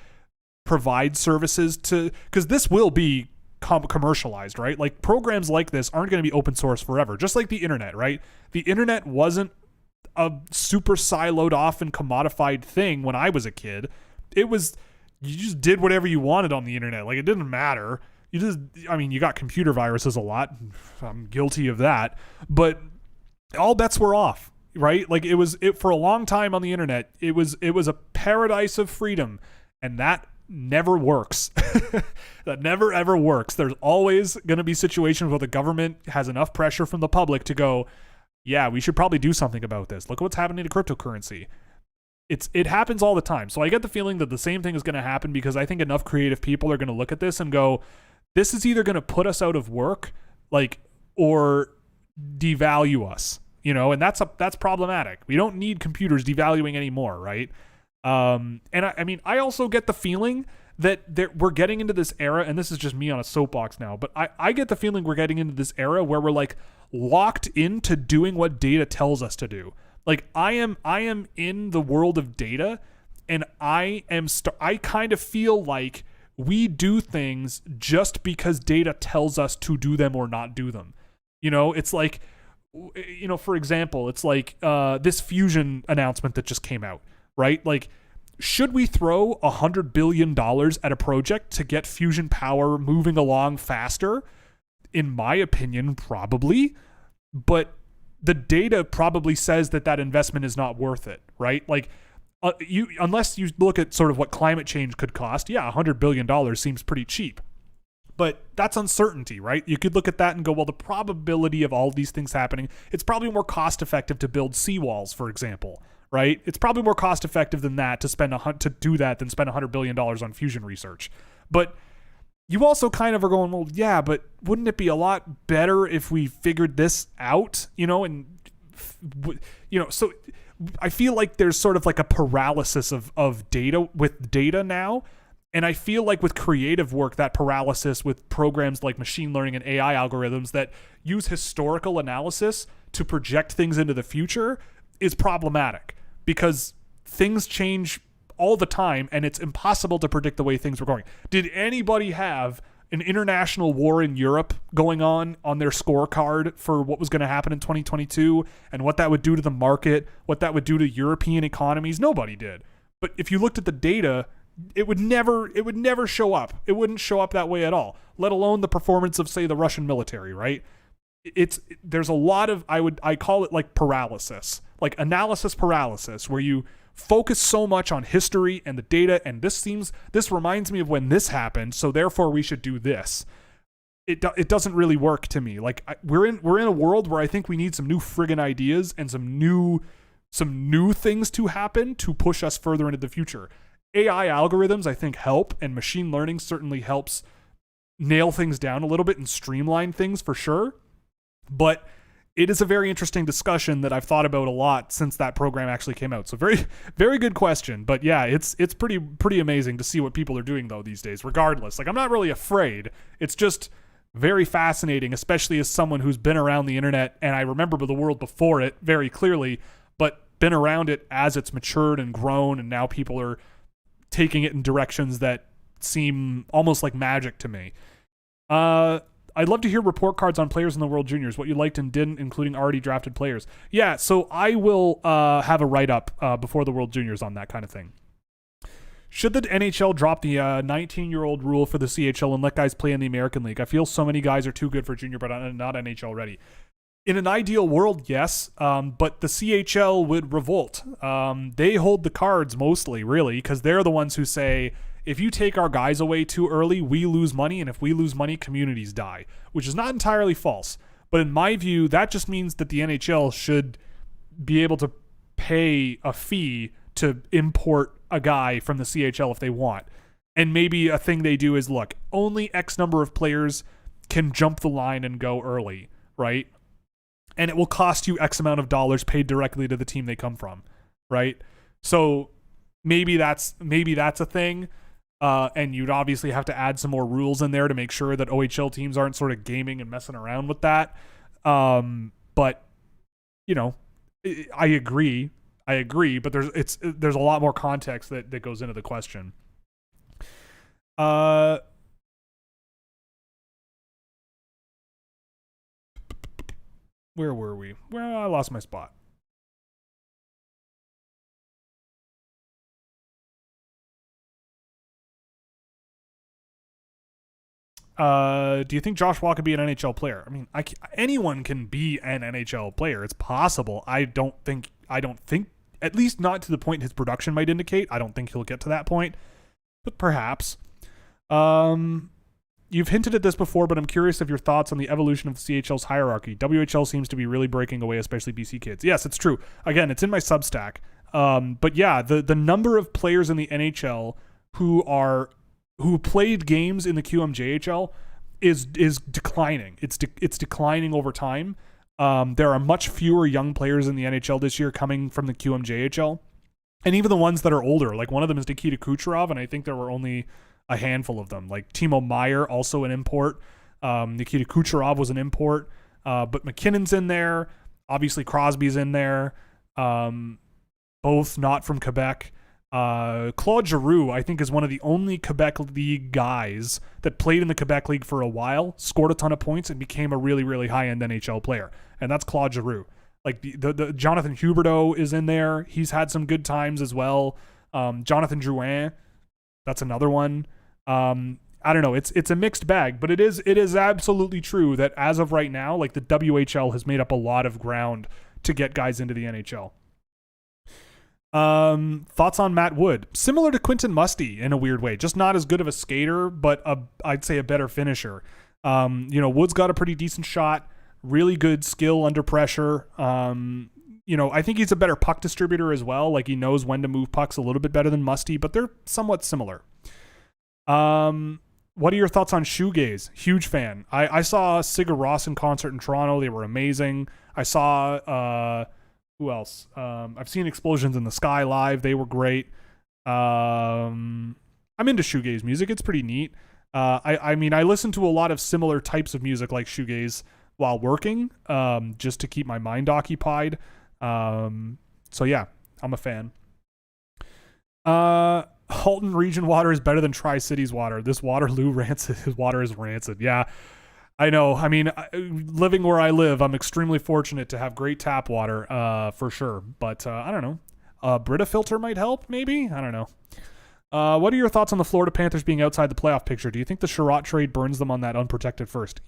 provide services to, because this will be commercialized, right? Like, programs like this aren't going to be open source forever, just like the internet, right? The internet wasn't a super siloed off and commodified thing when I was a kid. It was, you just did whatever you wanted on the internet. Like, it didn't matter. You got computer viruses a lot. I'm guilty of that, but all bets were off, right? Like, it for a long time on the internet, it was a paradise of freedom, and that never works. That never ever works. There's always going to be situations where the government has enough pressure from the public to go, yeah, we should probably do something about this. Look at what's happening to cryptocurrency. It happens all the time. So I get the feeling that the same thing is going to happen, because I think enough creative people are going to look at this and go, this is either going to put us out of work, like, or devalue us, and that's problematic. We don't need computers devaluing anymore, right? And I also get the feeling that we're getting into this era, and this is just me on a soapbox now, but I get the feeling we're getting into this era where we're like locked into doing what data tells us to do. Like, I am in the world of data, and I kind of feel like we do things just because data tells us to do them or not do them. It's like, for example, it's like this fusion announcement that just came out, right? Like, should we throw $100 billion at a project to get fusion power moving along faster? in my opinion, probably, but the data probably says that investment is not worth it, right? Like, unless you look at sort of what climate change could cost, $100 billion seems pretty cheap. But that's uncertainty, right? You could look at that and go, well, the probability of all of these things happening, it's probably more cost effective to build seawalls, for example, right? It's probably more cost effective than that to do that than spend $100 billion on fusion research. But you also kind of are going, well, yeah, but wouldn't it be a lot better if we figured this out, so I feel like there's sort of like a paralysis of data with data now. And I feel like with creative work, that paralysis with programs like machine learning and AI algorithms that use historical analysis to project things into the future is problematic, because things change all the time and it's impossible to predict the way things were going. Did anybody have an international war in Europe going on their scorecard for what was going to happen in 2022 and what that would do to the market, what that would do to European economies? Nobody did. But if you looked at the data, it would never show up. It wouldn't show up that way at all, let alone the performance of, say, the Russian military, right? There's a lot of, I call it like paralysis, like analysis paralysis, where you focus so much on history and the data, and this reminds me of when this happened, so therefore we should do this. It doesn't really work to me. Like, we're in a world where I think we need some new friggin' ideas and some new things to happen to push us further into the future. AI algorithms, I think, help, and machine learning certainly helps nail things down a little bit and streamline things for sure. But it is a very interesting discussion that I've thought about a lot since that program actually came out. So very, very good question. But yeah, it's pretty amazing to see what people are doing though these days, regardless. Like, I'm not really afraid. It's just very fascinating, especially as someone who's been around the internet, and I remember the world before it very clearly, but been around it as it's matured and grown, and now people are taking it in directions that seem almost like magic to me. I'd love to hear report cards on players in the World Juniors, what you liked and didn't, including already drafted players. Yeah, so I will have a write-up before the World Juniors on that kind of thing. Should the NHL drop the 19-year-old rule for the CHL and let guys play in the American League? I feel so many guys are too good for junior but not NHL ready. In an ideal world, yes, but the CHL would revolt. They hold the cards mostly, really, because they're the ones who say, if you take our guys away too early, we lose money, and if we lose money, communities die, which is not entirely false. But in my view, that just means that the NHL should be able to pay a fee to import a guy from the CHL if they want. And maybe a thing they do is, look, only X number of players can jump the line and go early, right? And it will cost you X amount of dollars paid directly to the team they come from, right? So maybe that's a thing. And you'd obviously have to add some more rules in there to make sure that OHL teams aren't sort of gaming and messing around with that. But I agree, but there's a lot more context that goes into the question. Where were we? Well, I lost my spot. Do you think Josh Wall could be an NHL player? I mean, anyone can be an NHL player. It's possible. I don't think, at least not to the point his production might indicate. I don't think he'll get to that point, but perhaps. You've hinted at this before, but I'm curious of your thoughts on the evolution of the CHL's hierarchy. WHL seems to be really breaking away, especially BC kids. Yes, it's true. Again, it's in my Substack. But yeah, the number of players in the NHL who played games in the QMJHL is declining. It's declining over time. There are much fewer young players in the NHL this year coming from the QMJHL, and even the ones that are older. Like, one of them is Nikita Kucherov, and I think there were only a handful of them. Like Timo Meier, also an import. Nikita Kucherov was an import, but McKinnon's in there. Obviously, Crosby's in there. Both not from Quebec. Claude Giroux, I think, is one of the only Quebec League guys that played in the Quebec League for a while, scored a ton of points, and became a really, really high-end NHL player. And that's Claude Giroux. Like, the Jonathan Huberdeau is in there. He's had some good times as well. Jonathan Drouin, that's another one. I don't know. It's a mixed bag, but it is absolutely true that as of right now, like the WHL has made up a lot of ground to get guys into the NHL. Thoughts on Matt Wood? Similar to Quentin Musty in a weird way, just not as good of a skater, but I'd say a better finisher. Wood's got a pretty decent shot, really good skill under pressure. I think he's a better puck distributor as well. Like he knows when to move pucks a little bit better than Musty, but they're somewhat similar. What are your thoughts on Shoegaze? Huge fan. I saw Sigur Rós in concert in Toronto. They were amazing. I saw who else? I've seen Explosions in the Sky live. They were great. I'm into shoegaze music. It's pretty neat. I listen to a lot of similar types of music like shoegaze while working, just to keep my mind occupied. So yeah, I'm a fan. Halton region water is better than Tri-Cities water. This Waterloo water is rancid. Yeah, I know. I mean, living where I live, I'm extremely fortunate to have great tap water, for sure. But I don't know. A Brita filter might help, maybe? I don't know. What are your thoughts on the Florida Panthers being outside the playoff picture? Do you think the Sherratt trade burns them on that unprotected first?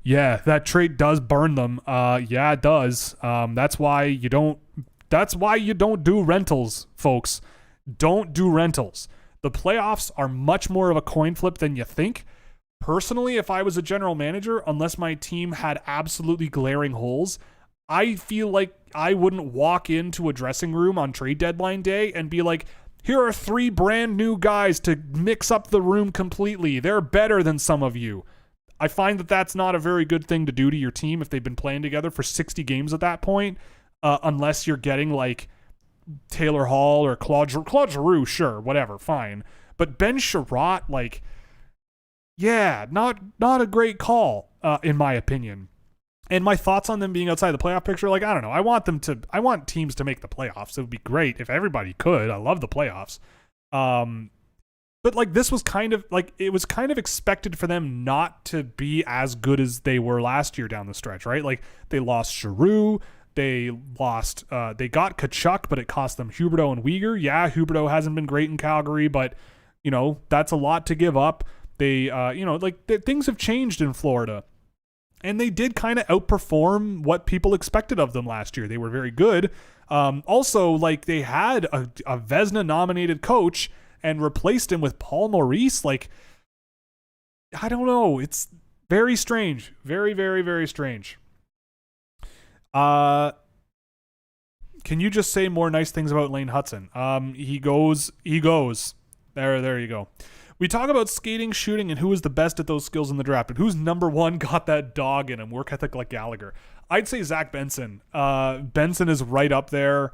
Yeah, that trade does burn them. Yeah, it does. That's why you don't do rentals, folks. Don't do rentals. The playoffs are much more of a coin flip than you think. Personally, if I was a general manager, unless my team had absolutely glaring holes, I feel like I wouldn't walk into a dressing room on trade deadline day and be like, here are 3 brand new guys to mix up the room completely. They're better than some of you. I find that that's not a very good thing to do to your team if they've been playing together for 60 games at that point, unless you're getting like Taylor Hall or Claude Giroux, sure, whatever, fine. But Ben Sherratt, like, yeah, not a great call, in my opinion. And my thoughts on them being outside the playoff picture, like, I don't know. I want teams to make the playoffs. It would be great if everybody could. I love the playoffs. But like this was kind of like, it was kind of expected for them not to be as good as they were last year down the stretch, right? Like they lost Giroux. They got Kachuk, but it cost them Huberdeau and Yeager. Yeah, Huberdeau hasn't been great in Calgary, but that's a lot to give up. Things have changed in Florida. And they did kind of outperform what people expected of them last year. They were very good. Also, like they had a Vezina nominated coach and replaced him with Paul Maurice. Like, I don't know. It's very strange. Very, very, very strange. Can you just say more nice things about Lane Hudson? He goes. There you go. We talk about skating, shooting, and who is the best at those skills in the draft, but who's number one got that dog in him, work ethic like Gallagher? I'd say Zach Benson. Benson is right up there.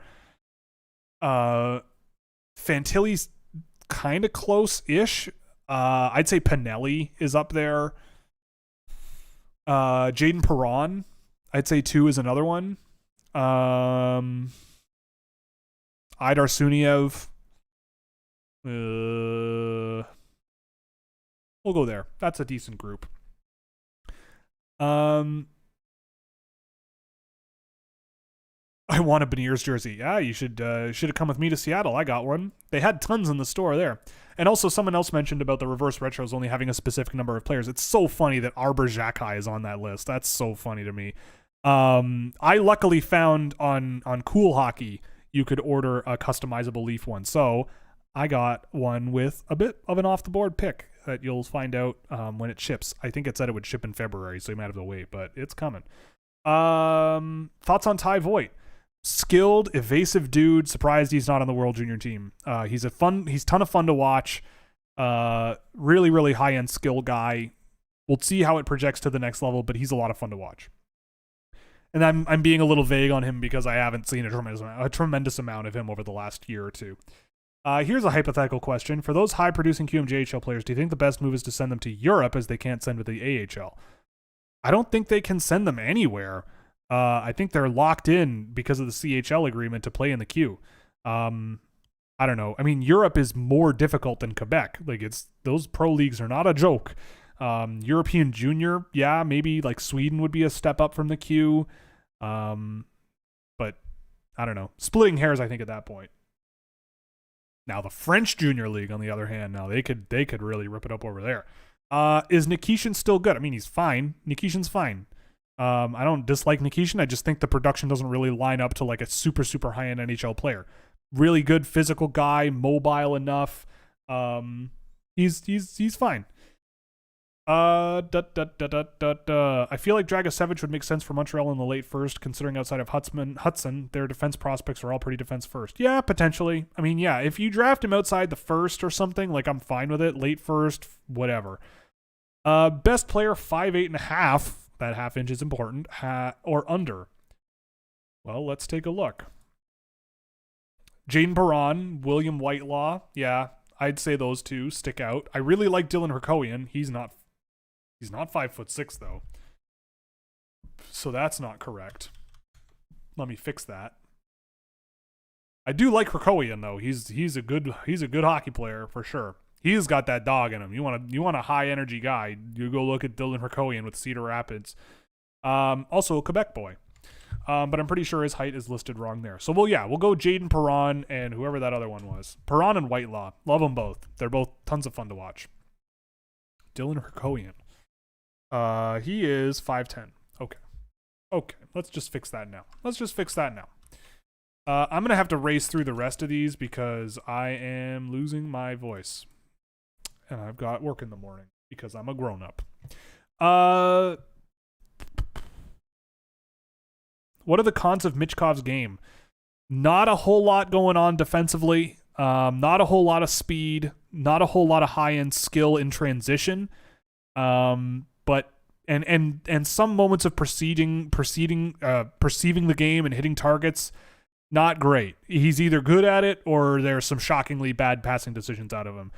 Fantilli's kind of close-ish. I'd say Pinelli is up there. Jaden Perron, I'd say 2 is another one. Idar Suniev. We'll go there. That's a decent group. I want a Beniers jersey. Yeah, you should have come with me to Seattle. I got one. They had tons in the store there. And also someone else mentioned about the reverse retros only having a specific number of players. It's so funny that Arbor Xhekaj is on that list. That's so funny to me. I luckily found on Cool Hockey you could order a customizable Leaf one. So I got one with a bit of an off-the-board pick that you'll find out when it ships. I think it said it would ship in February, so you might have to wait, but it's coming. Thoughts on Ty Voigt? Skilled, evasive dude. Surprised he's not on the World Junior team. He's a ton of fun to watch. Really, really high-end skill guy. We'll see how it projects to the next level, but he's a lot of fun to watch. And I'm being a little vague on him because I haven't seen a tremendous amount of him over the last year or two. Here's a hypothetical question. For those high-producing QMJHL players, do you think the best move is to send them to Europe as they can't send with the AHL? I don't think they can send them anywhere. I think they're locked in because of the CHL agreement to play in the Q. I don't know. I mean, Europe is more difficult than Quebec. Like, those pro leagues are not a joke. European Junior, yeah, maybe like Sweden would be a step up from the Q. But I don't know. Splitting hairs, I think, at that point. Now the French Junior League, on the other hand, now they could really rip it up over there. Is Nikishin still good? I mean, he's fine. Nikishin's fine. I don't dislike Nikishin. I just think the production doesn't really line up to like a super, super high-end NHL player. Really good physical guy, mobile enough. He's fine. I feel like Dragicevic would make sense for Montreal in the late first, considering outside of Hudson, their defense prospects are all pretty defense first. Yeah, potentially. I mean, yeah, if you draft him outside the first or something, like I'm fine with it. Late first, whatever. Best player 5'8.5". That half inch is important. Or under. Well, let's take a look. Jaden Perron, William Whitelaw. Yeah, I'd say those two stick out. I really like Dylan Herkoian. He's not 5'6" though. So that's not correct. Let me fix that. I do like Herkoian though. He's a good hockey player for sure. He's got that dog in him. You want a high energy guy, you go look at Dylan Herkoian with Cedar Rapids. Also a Quebec boy. But I'm pretty sure his height is listed wrong there. So we'll go Jaden Perron and whoever that other one was. Perron and Whitelaw. Love them both. They're both tons of fun to watch. Dylan Herkoian. He is 5'10". Okay. Let's just fix that now. I'm going to have to race through the rest of these because I am losing my voice. And I've got work in the morning because I'm a grown-up. What are the cons of Michkov's game? Not a whole lot going on defensively. Not a whole lot of speed. Not a whole lot of high-end skill in transition. But some moments of perceiving the game and hitting targets, not great. He's either good at it or there's some shockingly bad passing decisions out of him.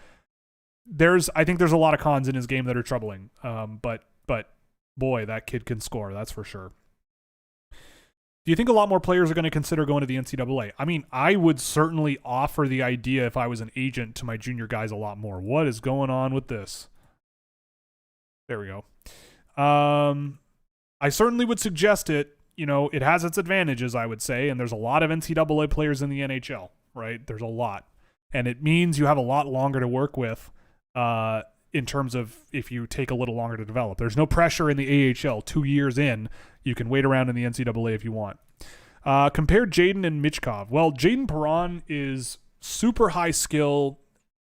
I think there's a lot of cons in his game that are troubling. But boy, that kid can score. That's for sure. Do you think a lot more players are going to consider going to the NCAA? I mean, I would certainly offer the idea if I was an agent to my junior guys a lot more. What is going on with this? There we go. I certainly would suggest it. You know, it has its advantages, I would say, and there's a lot of NCAA players in the NHL, right? There's a lot. And it means you have a lot longer to work with in terms of if you take a little longer to develop. There's no pressure in the AHL. 2 years in, you can wait around in the NCAA if you want. Compare Jaden and Michkov. Well, Jaden Perron is super high skill,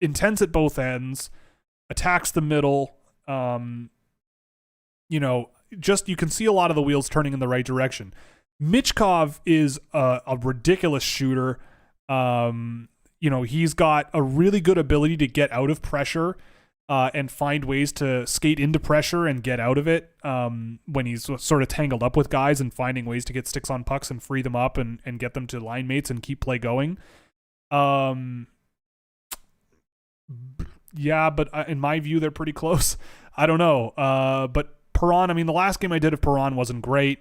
intense at both ends, attacks the middle. You can see a lot of the wheels turning in the right direction. Michkov is a ridiculous shooter. He's got a really good ability to get out of pressure and find ways to skate into pressure and get out of it when he's sort of tangled up with guys and finding ways to get sticks on pucks and free them up and get them to line mates and keep play going. Yeah, but in my view, they're pretty close. I don't know. But Perron, I mean, the last game I did of Perron wasn't great.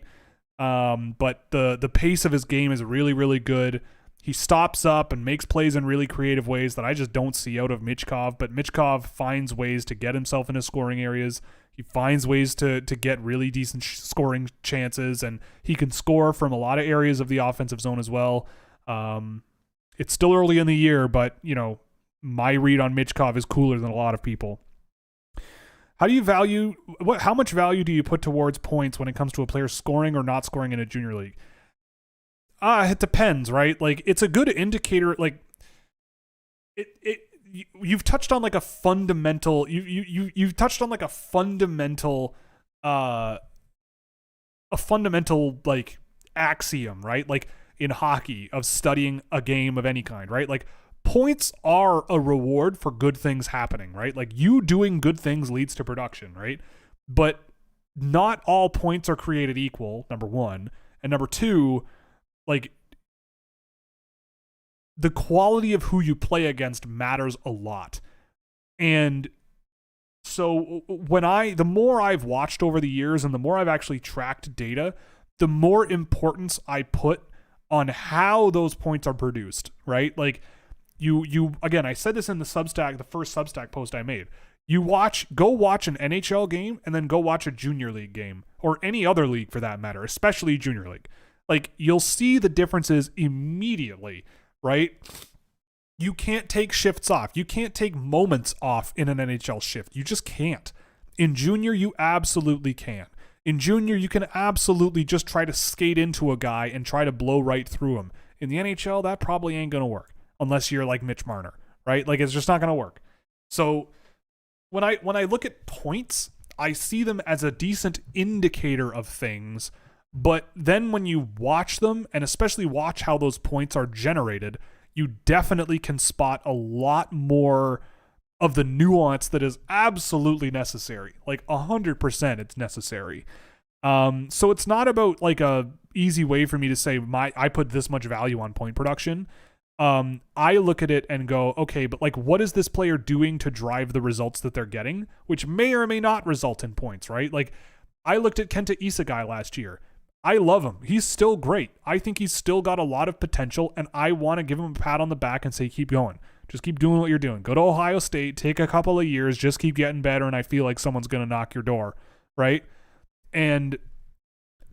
But the pace of his game is really, really good. He stops up and makes plays in really creative ways that I just don't see out of Michkov. But Michkov finds ways to get himself into scoring areas. He finds ways to get really decent scoring chances, and he can score from a lot of areas of the offensive zone as well. It's still early in the year, but, my read on Michkov is cooler than a lot of people. How much value do you put towards points when it comes to a player scoring or not scoring in a junior league? It depends, right? Like, it's a good indicator. Like, you've touched on like a fundamental. You've touched on like a fundamental like axiom, right? Like in hockey of studying a game of any kind, right? Like, points are a reward for good things happening, right? Like, you doing good things leads to production, right? But not all points are created equal, number one. And number two, like, the quality of who you play against matters a lot. And so the more I've watched over the years and the more I've actually tracked data, the more importance I put on how those points are produced, right? Like, you again, I said this in the Substack, the first Substack post I made. Go watch an NHL game and then go watch a junior league game, or any other league for that matter, especially junior league. Like, you'll see the differences immediately, right? You can't take shifts off. You can't take moments off in an NHL shift. You just can't. In junior, you absolutely can. In junior, you can absolutely just try to skate into a guy and try to blow right through him. In the NHL, that probably ain't going to work unless you're like Mitch Marner, right? Like, it's just not going to work. So when I look at points, I see them as a decent indicator of things. But then when you watch them, and especially watch how those points are generated, you definitely can spot a lot more of the nuance that is absolutely necessary. Like 100% it's necessary. So it's not about like a easy way for me to say I put this much value on point production. I look at it and go, okay, but like, what is this player doing to drive the results that they're getting, which may or may not result in points, right? Like, I looked at Kenta Isekai last year. I love him. He's still great. I think he's still got a lot of potential, and I want to give him a pat on the back and say, keep going. Just keep doing what you're doing. Go to Ohio State, take a couple of years, just keep getting better, and I feel like someone's going to knock your door, right? And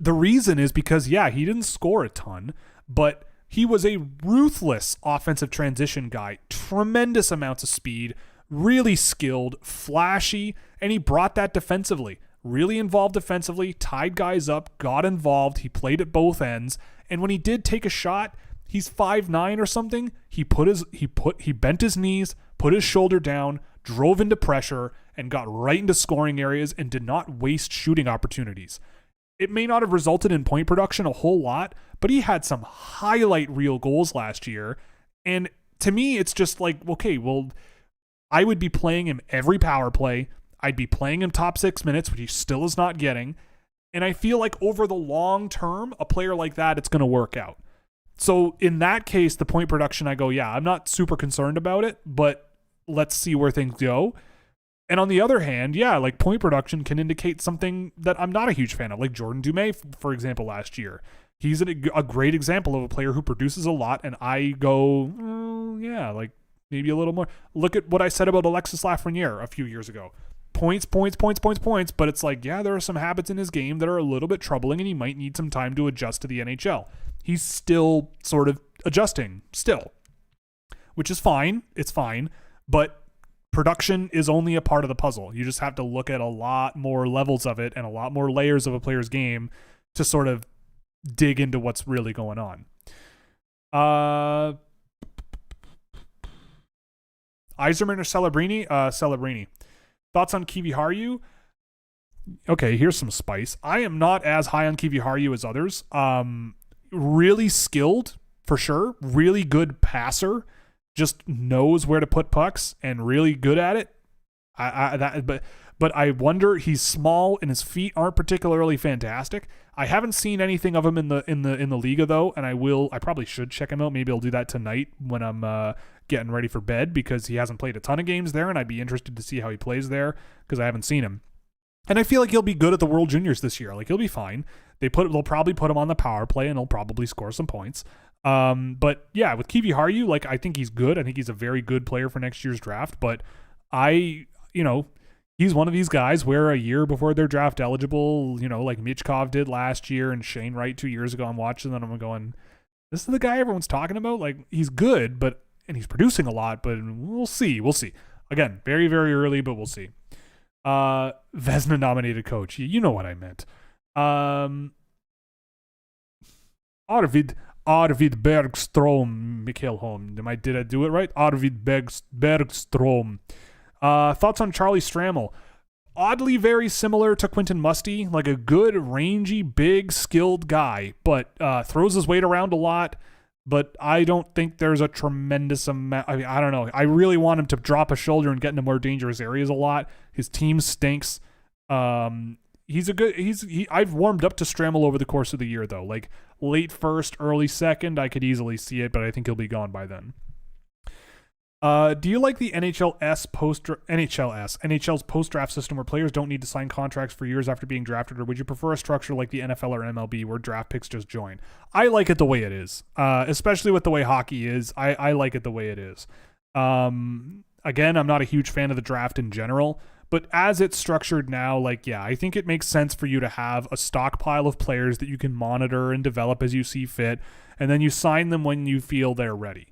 the reason is because, yeah, he didn't score a ton, but he was a ruthless offensive transition guy, tremendous amounts of speed, really skilled, flashy, and he brought that defensively. Really involved defensively, tied guys up, got involved. He played at both ends, and when he did take a shot, he's 5'9" or something. He bent his knees, put his shoulder down, drove into pressure, and got right into scoring areas and did not waste shooting opportunities. It may not have resulted in point production a whole lot, but he had some highlight reel goals last year. And to me, it's just like, okay, well, I would be playing him every power play. I'd be playing him top 6 minutes, which he still is not getting. And I feel like over the long term, a player like that, it's going to work out. So in that case, the point production, I go, yeah, I'm not super concerned about it, but let's see where things go. And on the other hand, yeah, like point production can indicate something that I'm not a huge fan of, like Jordan Dumais, for example, last year. He's a great example of a player who produces a lot, and I go, yeah, like maybe a little more. Look at what I said about Alexis Lafreniere a few years ago. Points, but it's like, yeah, there are some habits in his game that are a little bit troubling, and he might need some time to adjust to the NHL. He's still sort of adjusting, still, which is fine. It's fine, but production is only a part of the puzzle. You just have to look at a lot more levels of it and a lot more layers of a player's game to sort of dig into what's really going on. Yzerman or Celebrini? Celebrini. Thoughts on Kiviharju? Okay, here's some spice. I am not as high on Kiviharju as others. Really skilled, for sure. Really good passer. Just knows where to put pucks and really good at it. But I wonder, he's small and his feet aren't particularly fantastic. I haven't seen anything of him in the Liga though, and I probably should check him out. Maybe I'll do that tonight when I'm getting ready for bed, because he hasn't played a ton of games there, and I'd be interested to see how he plays there because I haven't seen him. And I feel like he'll be good at the World Juniors this year. Like, he'll be fine. They'll probably put him on the power play, and he'll probably score some points. But yeah, with Kiviharju, like, I think he's good. I think he's a very good player for next year's draft. But he's one of these guys where a year before they're draft eligible, like Michkov did last year and Shane Wright 2 years ago, I'm watching them and I'm going, this is the guy everyone's talking about. Like, he's good, and he's producing a lot, but we'll see. Again, very, very early, but we'll see. Vezina nominated coach. You know what I meant. Arvid Bergstrom, Mikhail Holm. Did I do it right? Arvid Bergstrom. Thoughts on Charlie Stramel? Oddly very similar to Quentin Musty, like a good, rangy, big, skilled guy, but throws his weight around a lot. But I don't think there's a tremendous amount. I mean, I don't know. I really want him to drop a shoulder and get into more dangerous areas a lot. His team stinks. I've warmed up to Stramel over the course of the year, though. Like late first, early second, I could easily see it, but I think he'll be gone by then. Do you like the NHL's post-draft system where players don't need to sign contracts for years after being drafted, or would you prefer a structure like the NFL or MLB where draft picks just join? I like it the way it is, especially with the way hockey is. I like it the way it is. Again, I'm not a huge fan of the draft in general, but as it's structured now, like, yeah, I think it makes sense for you to have a stockpile of players that you can monitor and develop as you see fit, and then you sign them when you feel they're ready.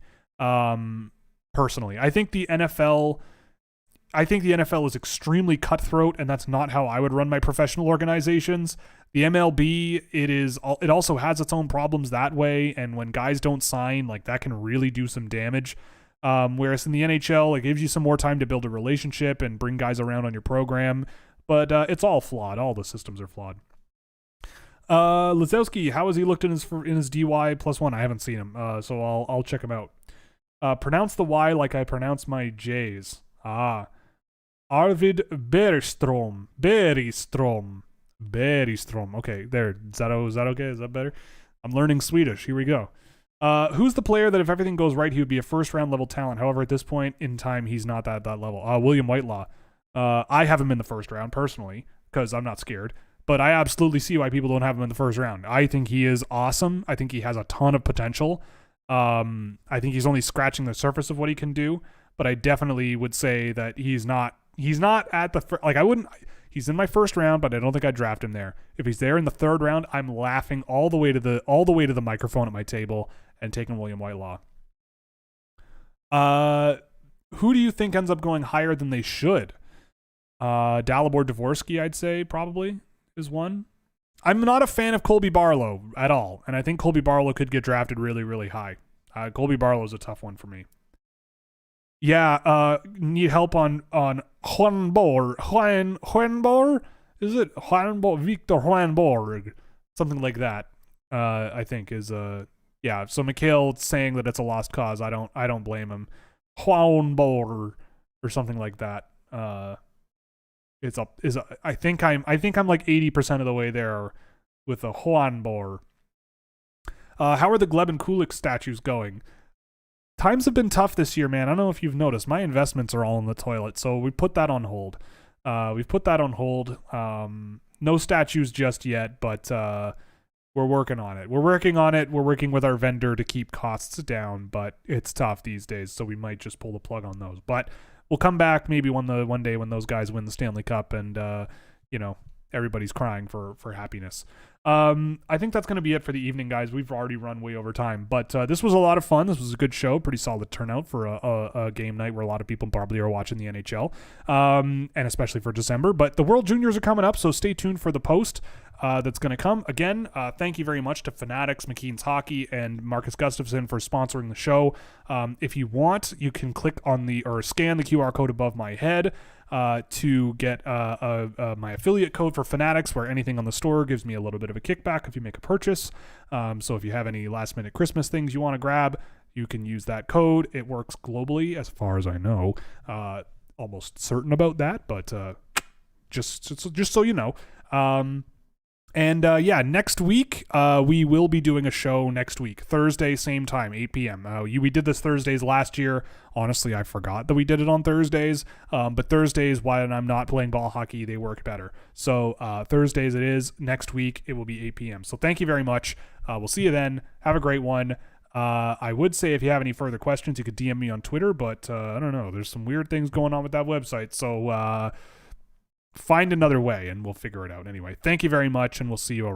personally. I think the NFL is extremely cutthroat, and that's not how I would run my professional organizations. The MLB, it also has its own problems that way, and when guys don't sign, like, that can really do some damage. Whereas in the NHL, it gives you some more time to build a relationship and bring guys around on your program, but it's all flawed. All the systems are flawed. Lazowski, how has he looked in his DY +1? I haven't seen him, so I'll check him out. Pronounce the Y like I pronounce my J's. Arvid Bergstrom. Okay, there. Is that okay? Is that better? I'm learning Swedish. Here we go. Who's the player that if everything goes right, he would be a first-round level talent? However, at this point in time, he's not that level. William Whitelaw. I have him in the first round, personally, because I'm not scared. But I absolutely see why people don't have him in the first round. I think he is awesome. I think he has a ton of potential. I think he's only scratching the surface of what he can do. But I definitely would say that he's not at the he's in my first round, but I don't think I'd draft him there. If he's there in the third round, I'm laughing all the way to the microphone at my table and taking William Whitelaw. Who do you think ends up going higher than they should? Dalibor Dvorsky, I'd say probably is one. I'm not a fan of Colby Barlow at all, and I think Colby Barlow could get drafted really, really high. Colby Barlow is a tough one for me. Yeah, need help on Juanborg. Juanborg? Is it Juanborg? Victor Juanborg. Something like that, I think is yeah, so Mikhail saying that it's a lost cause, I don't blame him. Juanborg or something like that. I think I'm like 80% of the way there with a Juanborg. How are the Gleb and Kulik statues going? Times have been tough this year, man. I don't know if you've noticed. My investments are all in the toilet, so we put that on hold. No statues just yet, but we're working on it. We're working with our vendor to keep costs down, but it's tough these days, so we might just pull the plug on those. But we'll come back maybe one day when those guys win the Stanley Cup and everybody's crying for happiness. I think that's going to be it for the evening, guys. We've already run way over time, but this was a lot of fun. This was a good show, pretty solid turnout for a game night where a lot of people probably are watching the NHL, and especially for December. But the World Juniors are coming up, so stay tuned for the post that's going to come. Again, thank you very much to Fanatics, McKean's Hockey, and Marcus Gustafson for sponsoring the show. If you want, you can click on or scan the QR code above my head to get my affiliate code for Fanatics, where anything on the store gives me a little bit of a kickback if you make a purchase. So if you have any last minute Christmas things you want to grab, you can use that code. It works globally as far as I know. Almost certain about that, but just so you know. Next week, we will be doing a show next week, Thursday, same time, 8 p.m. We did this Thursdays last year. Honestly, I forgot that we did it on Thursdays. But Thursdays, when I'm not playing ball hockey, they work better. So Thursdays it is. Next week, it will be 8 p.m. So thank you very much. We'll see you then. Have a great one. I would say if you have any further questions, you could DM me on Twitter, but I don't know. There's some weird things going on with that website. So find another way and we'll figure it out. Anyway, thank you very much, and we'll see you around.